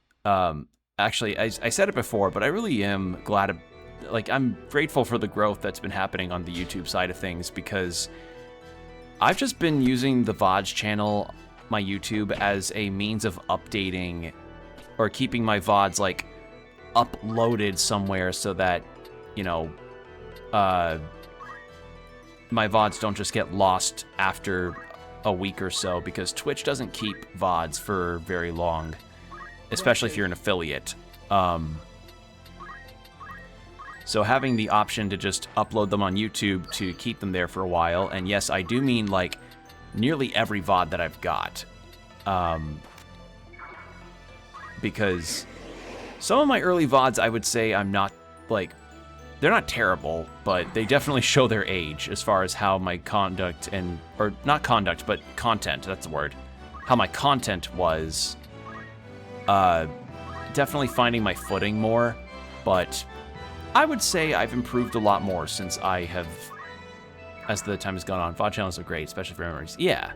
Actually, I said it before, but I really am glad. I'm grateful for the growth that's been happening on the YouTube side of things, because I've just been using the VODs channel, my YouTube, as a means of updating or keeping my VODs like uploaded somewhere so that, you know, my VODs don't just get lost after a week or so, because Twitch doesn't keep VODs for very long, especially if you're an affiliate. So having the option to just upload them on YouTube to keep them there for a while, and yes, I do mean like nearly every VOD that I've got, because some of my early VODs, I would say I'm not, like, they're not terrible, but they definitely show their age as far as how my conduct or not conduct, but content, that's the word, how my content was. Definitely finding my footing more, but I would say I've improved a lot more since I have, as the time has gone on. VOD channels are great, especially for memories. Yeah,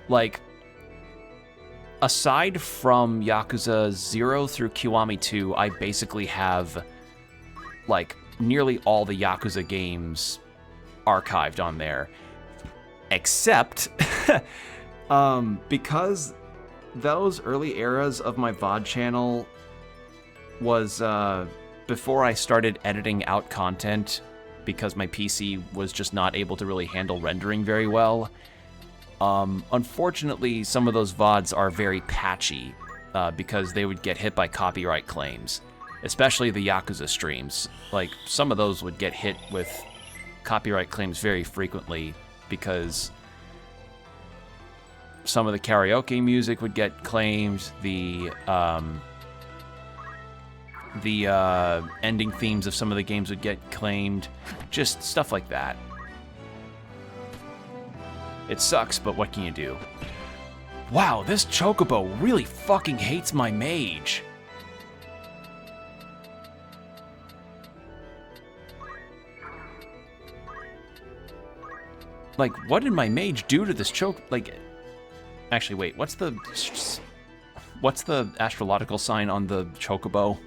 like, aside from Yakuza 0 through Kiwami 2, I basically have, like, nearly all the Yakuza games archived on there. Except, because those early eras of my VOD channel was, before I started editing out content, because my PC was just not able to really handle rendering very well. Unfortunately, some of those VODs are very patchy, because they would get hit by copyright claims, especially the Yakuza streams. Like, some of those would get hit with copyright claims very frequently, because some of the karaoke music would get claimed, the ending themes of some of the games would get claimed, just stuff like that. It sucks, but what can you do? Wow, this Chocobo really fucking hates my mage. Like, what did my mage do to this like, actually, wait, what's the astrological sign on the Chocobo?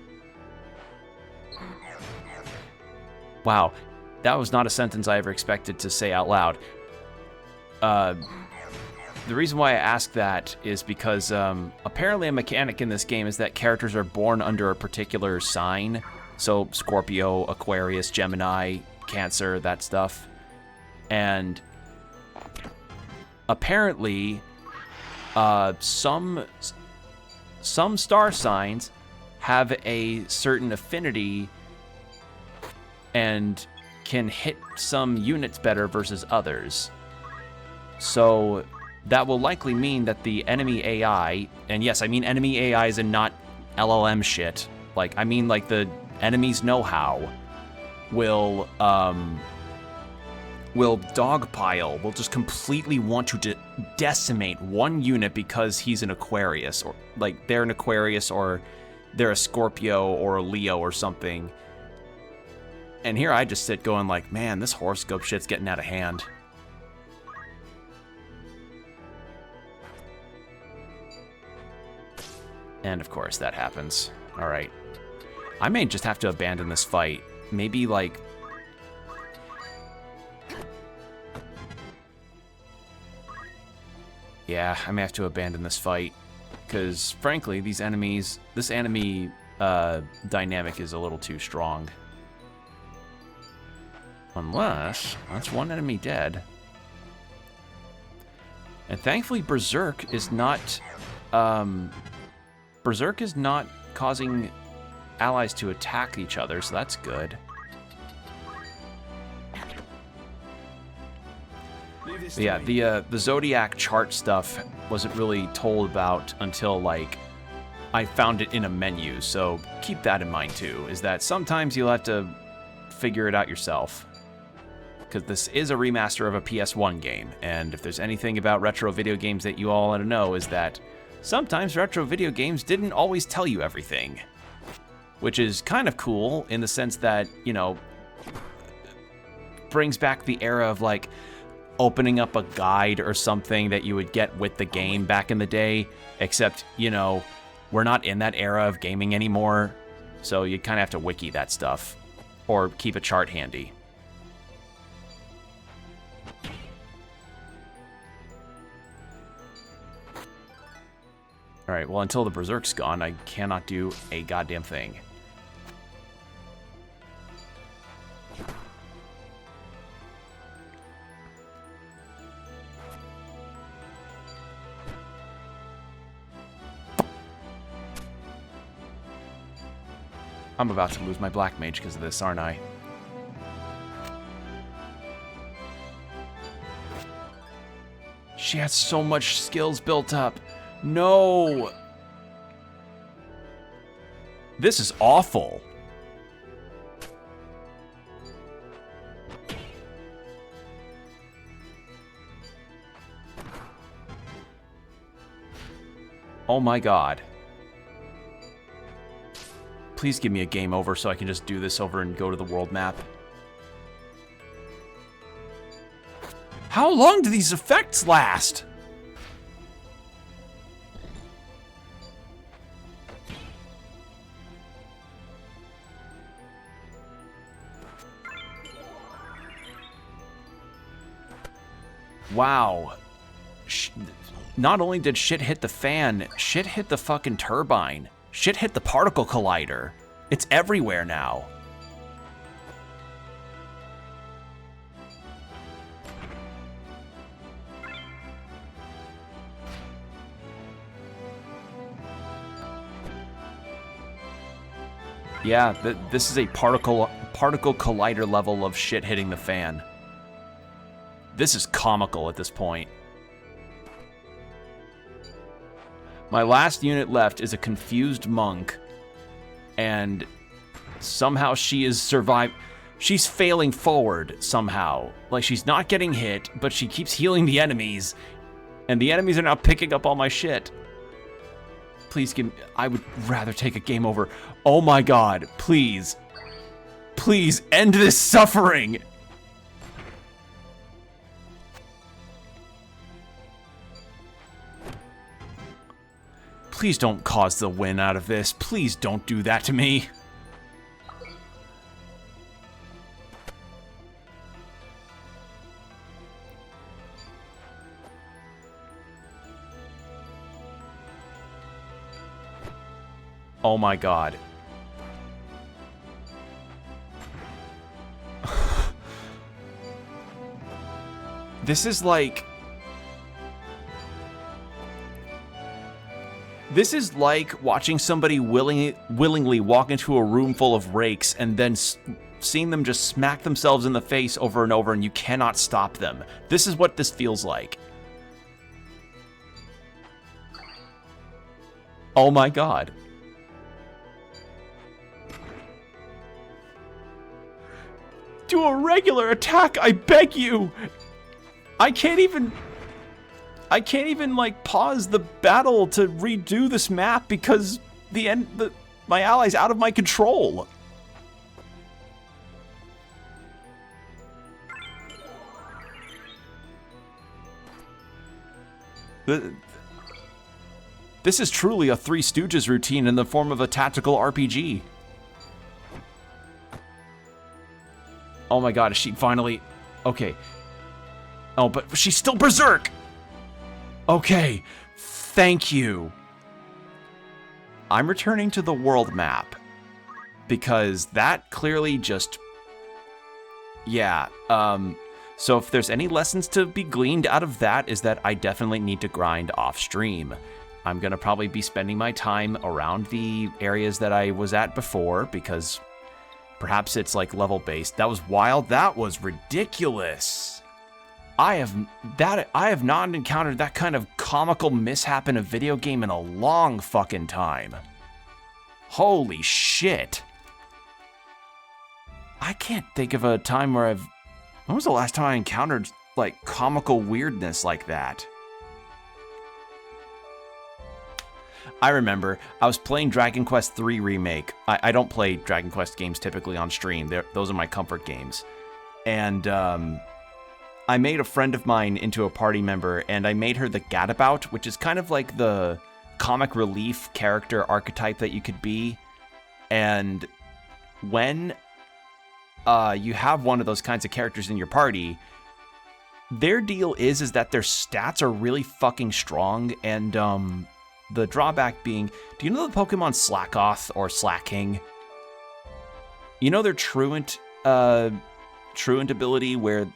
Wow, that was not a sentence I ever expected to say out loud. The reason why I ask that is because apparently a mechanic in this game is that characters are born under a particular sign. So Scorpio, Aquarius, Gemini, Cancer, that stuff. And apparently some star signs have a certain affinity and can hit some units better versus others. So that will likely mean that the enemy AI, and yes, I mean enemy AIs and not LLM shit. Like, I mean like the enemy's know-how will dogpile, will just completely want to decimate one unit because he's an Aquarius, or like they're an Aquarius, or they're a Scorpio or a Leo or something. And here I just sit going like, man, this horoscope shit's getting out of hand. And of course that happens. All right. I may just have to abandon this fight. Maybe like... Yeah, I may have to abandon this fight. Because frankly, this enemy dynamic is a little too strong. Unless, that's one enemy dead. And thankfully Berserk is not causing allies to attack each other, so that's good. But yeah, the Zodiac chart stuff wasn't really told about until like I found it in a menu, so keep that in mind too, is that sometimes you'll have to figure it out yourself. Because this is a remaster of a PS1 game, and if there's anything about retro video games that you all want to know is that sometimes retro video games didn't always tell you everything. Which is kind of cool in the sense that, you know, brings back the era of like opening up a guide or something that you would get with the game back in the day, except, you know, we're not in that era of gaming anymore, so you kind of have to wiki that stuff or keep a chart handy. Alright, well, until the Berserk's gone, I cannot do a goddamn thing. I'm about to lose my Black Mage because of this, aren't I? She has so much skills built up. No! This is awful. Oh my god. Please give me a game over so I can just do this over and go to the world map. How long do these effects last? Wow. Not only did shit hit the fan, shit hit the fucking turbine. Shit hit the particle collider. It's everywhere now. Yeah, this is a particle collider level of shit hitting the fan. This is comical at this point. My last unit left is a confused monk, and somehow she is she's failing forward somehow. Like, she's not getting hit, but she keeps healing the enemies, and the enemies are now picking up all my shit. Please give me, I would rather take a game over. Oh my god, please. Please end this suffering. Please don't cause the win out of this. Please don't do that to me. Oh my god. This is like... This is like watching somebody willingly walk into a room full of rakes and then seeing them just smack themselves in the face over and over and you cannot stop them. This is what this feels like. Oh my god. Do a regular attack, I beg you! I can't even like pause the battle to redo this map because my ally's out of my control. This is truly a Three Stooges routine in the form of a tactical RPG. Oh my god, is she finally... Okay. Oh, but she's still berserk! Okay, thank you. I'm returning to the world map because that clearly just... Yeah, so if there's any lessons to be gleaned out of that is that I definitely need to grind off stream. I'm gonna probably be spending my time around the areas that I was at before because perhaps it's like level based. That was wild. That was ridiculous. I have not encountered that kind of comical mishap in a video game in a long fucking time. Holy shit. I can't think of a time where when was the last time I encountered, like, comical weirdness like that? I remember, I was playing Dragon Quest III Remake. I don't play Dragon Quest games typically on stream. Those are my comfort games. And, I made a friend of mine into a party member, and I made her the Gadabout, which is kind of like the comic relief character archetype that you could be. And when you have one of those kinds of characters in your party, their deal is that their stats are really fucking strong, and the drawback being, do you know the Pokemon Slackoth or Slacking? You know their Truant ability where...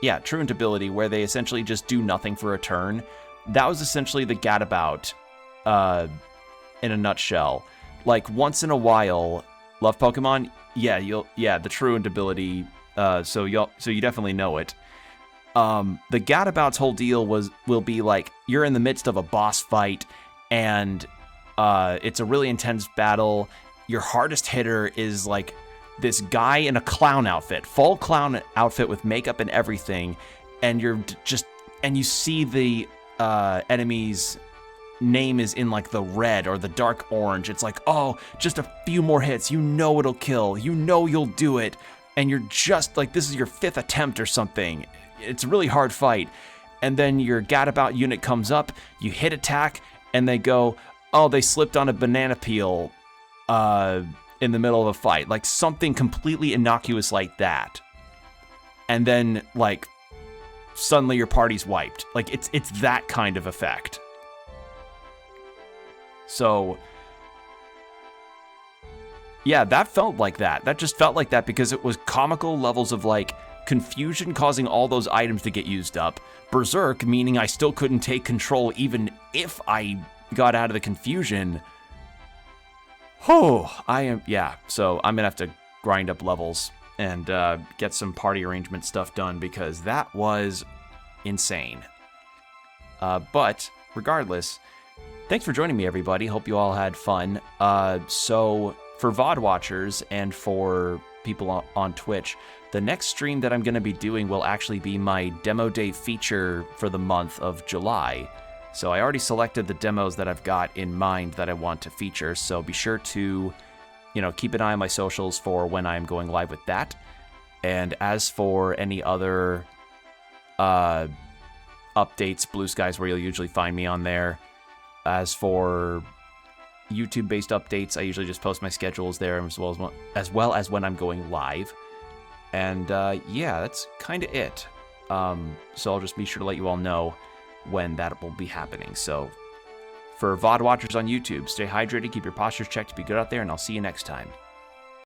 Yeah, Truant ability, where they essentially just do nothing for a turn. That was essentially the Gadabout in a nutshell. Like, once in a while, love Pokemon? Yeah, the Truant ability, so you definitely know it. The Gadabout's whole deal will be like, you're in the midst of a boss fight, and it's a really intense battle. Your hardest hitter is like this guy in a clown outfit, full clown outfit with makeup and everything, and you see the enemy's name is in like the red or the dark orange. It's like, oh, just a few more hits, you know it'll kill, you know you'll do it, and you're just like, this is your 5th attempt or something. It's a really hard fight. And then your Gadabout unit comes up, you hit attack, and they go, oh, they slipped on a banana peel in the middle of a fight. Like, something completely innocuous like that. And then, like, suddenly your party's wiped. Like, it's that kind of effect. So, yeah, that felt like that. That just felt like that because it was comical levels of, like, confusion causing all those items to get used up. Berserk, meaning I still couldn't take control even if I got out of the confusion. Oh, so I'm gonna have to grind up levels and get some party arrangement stuff done because that was insane. But regardless, thanks for joining me, everybody. Hope you all had fun. So for VOD watchers and for people on Twitch, the next stream that I'm going to be doing will actually be my demo day feature for the month of July. So I already selected the demos that I've got in mind that I want to feature, so be sure to, keep an eye on my socials for when I'm going live with that. And as for any other updates, Blue Sky's where you'll usually find me on there. As for YouTube-based updates, I usually just post my schedules there as well as when I'm going live. And yeah, that's kind of it. So I'll just be sure to let you all know when that will be happening. So for VOD watchers on YouTube, stay hydrated, keep your postures checked to be good out there, and I'll see you next time.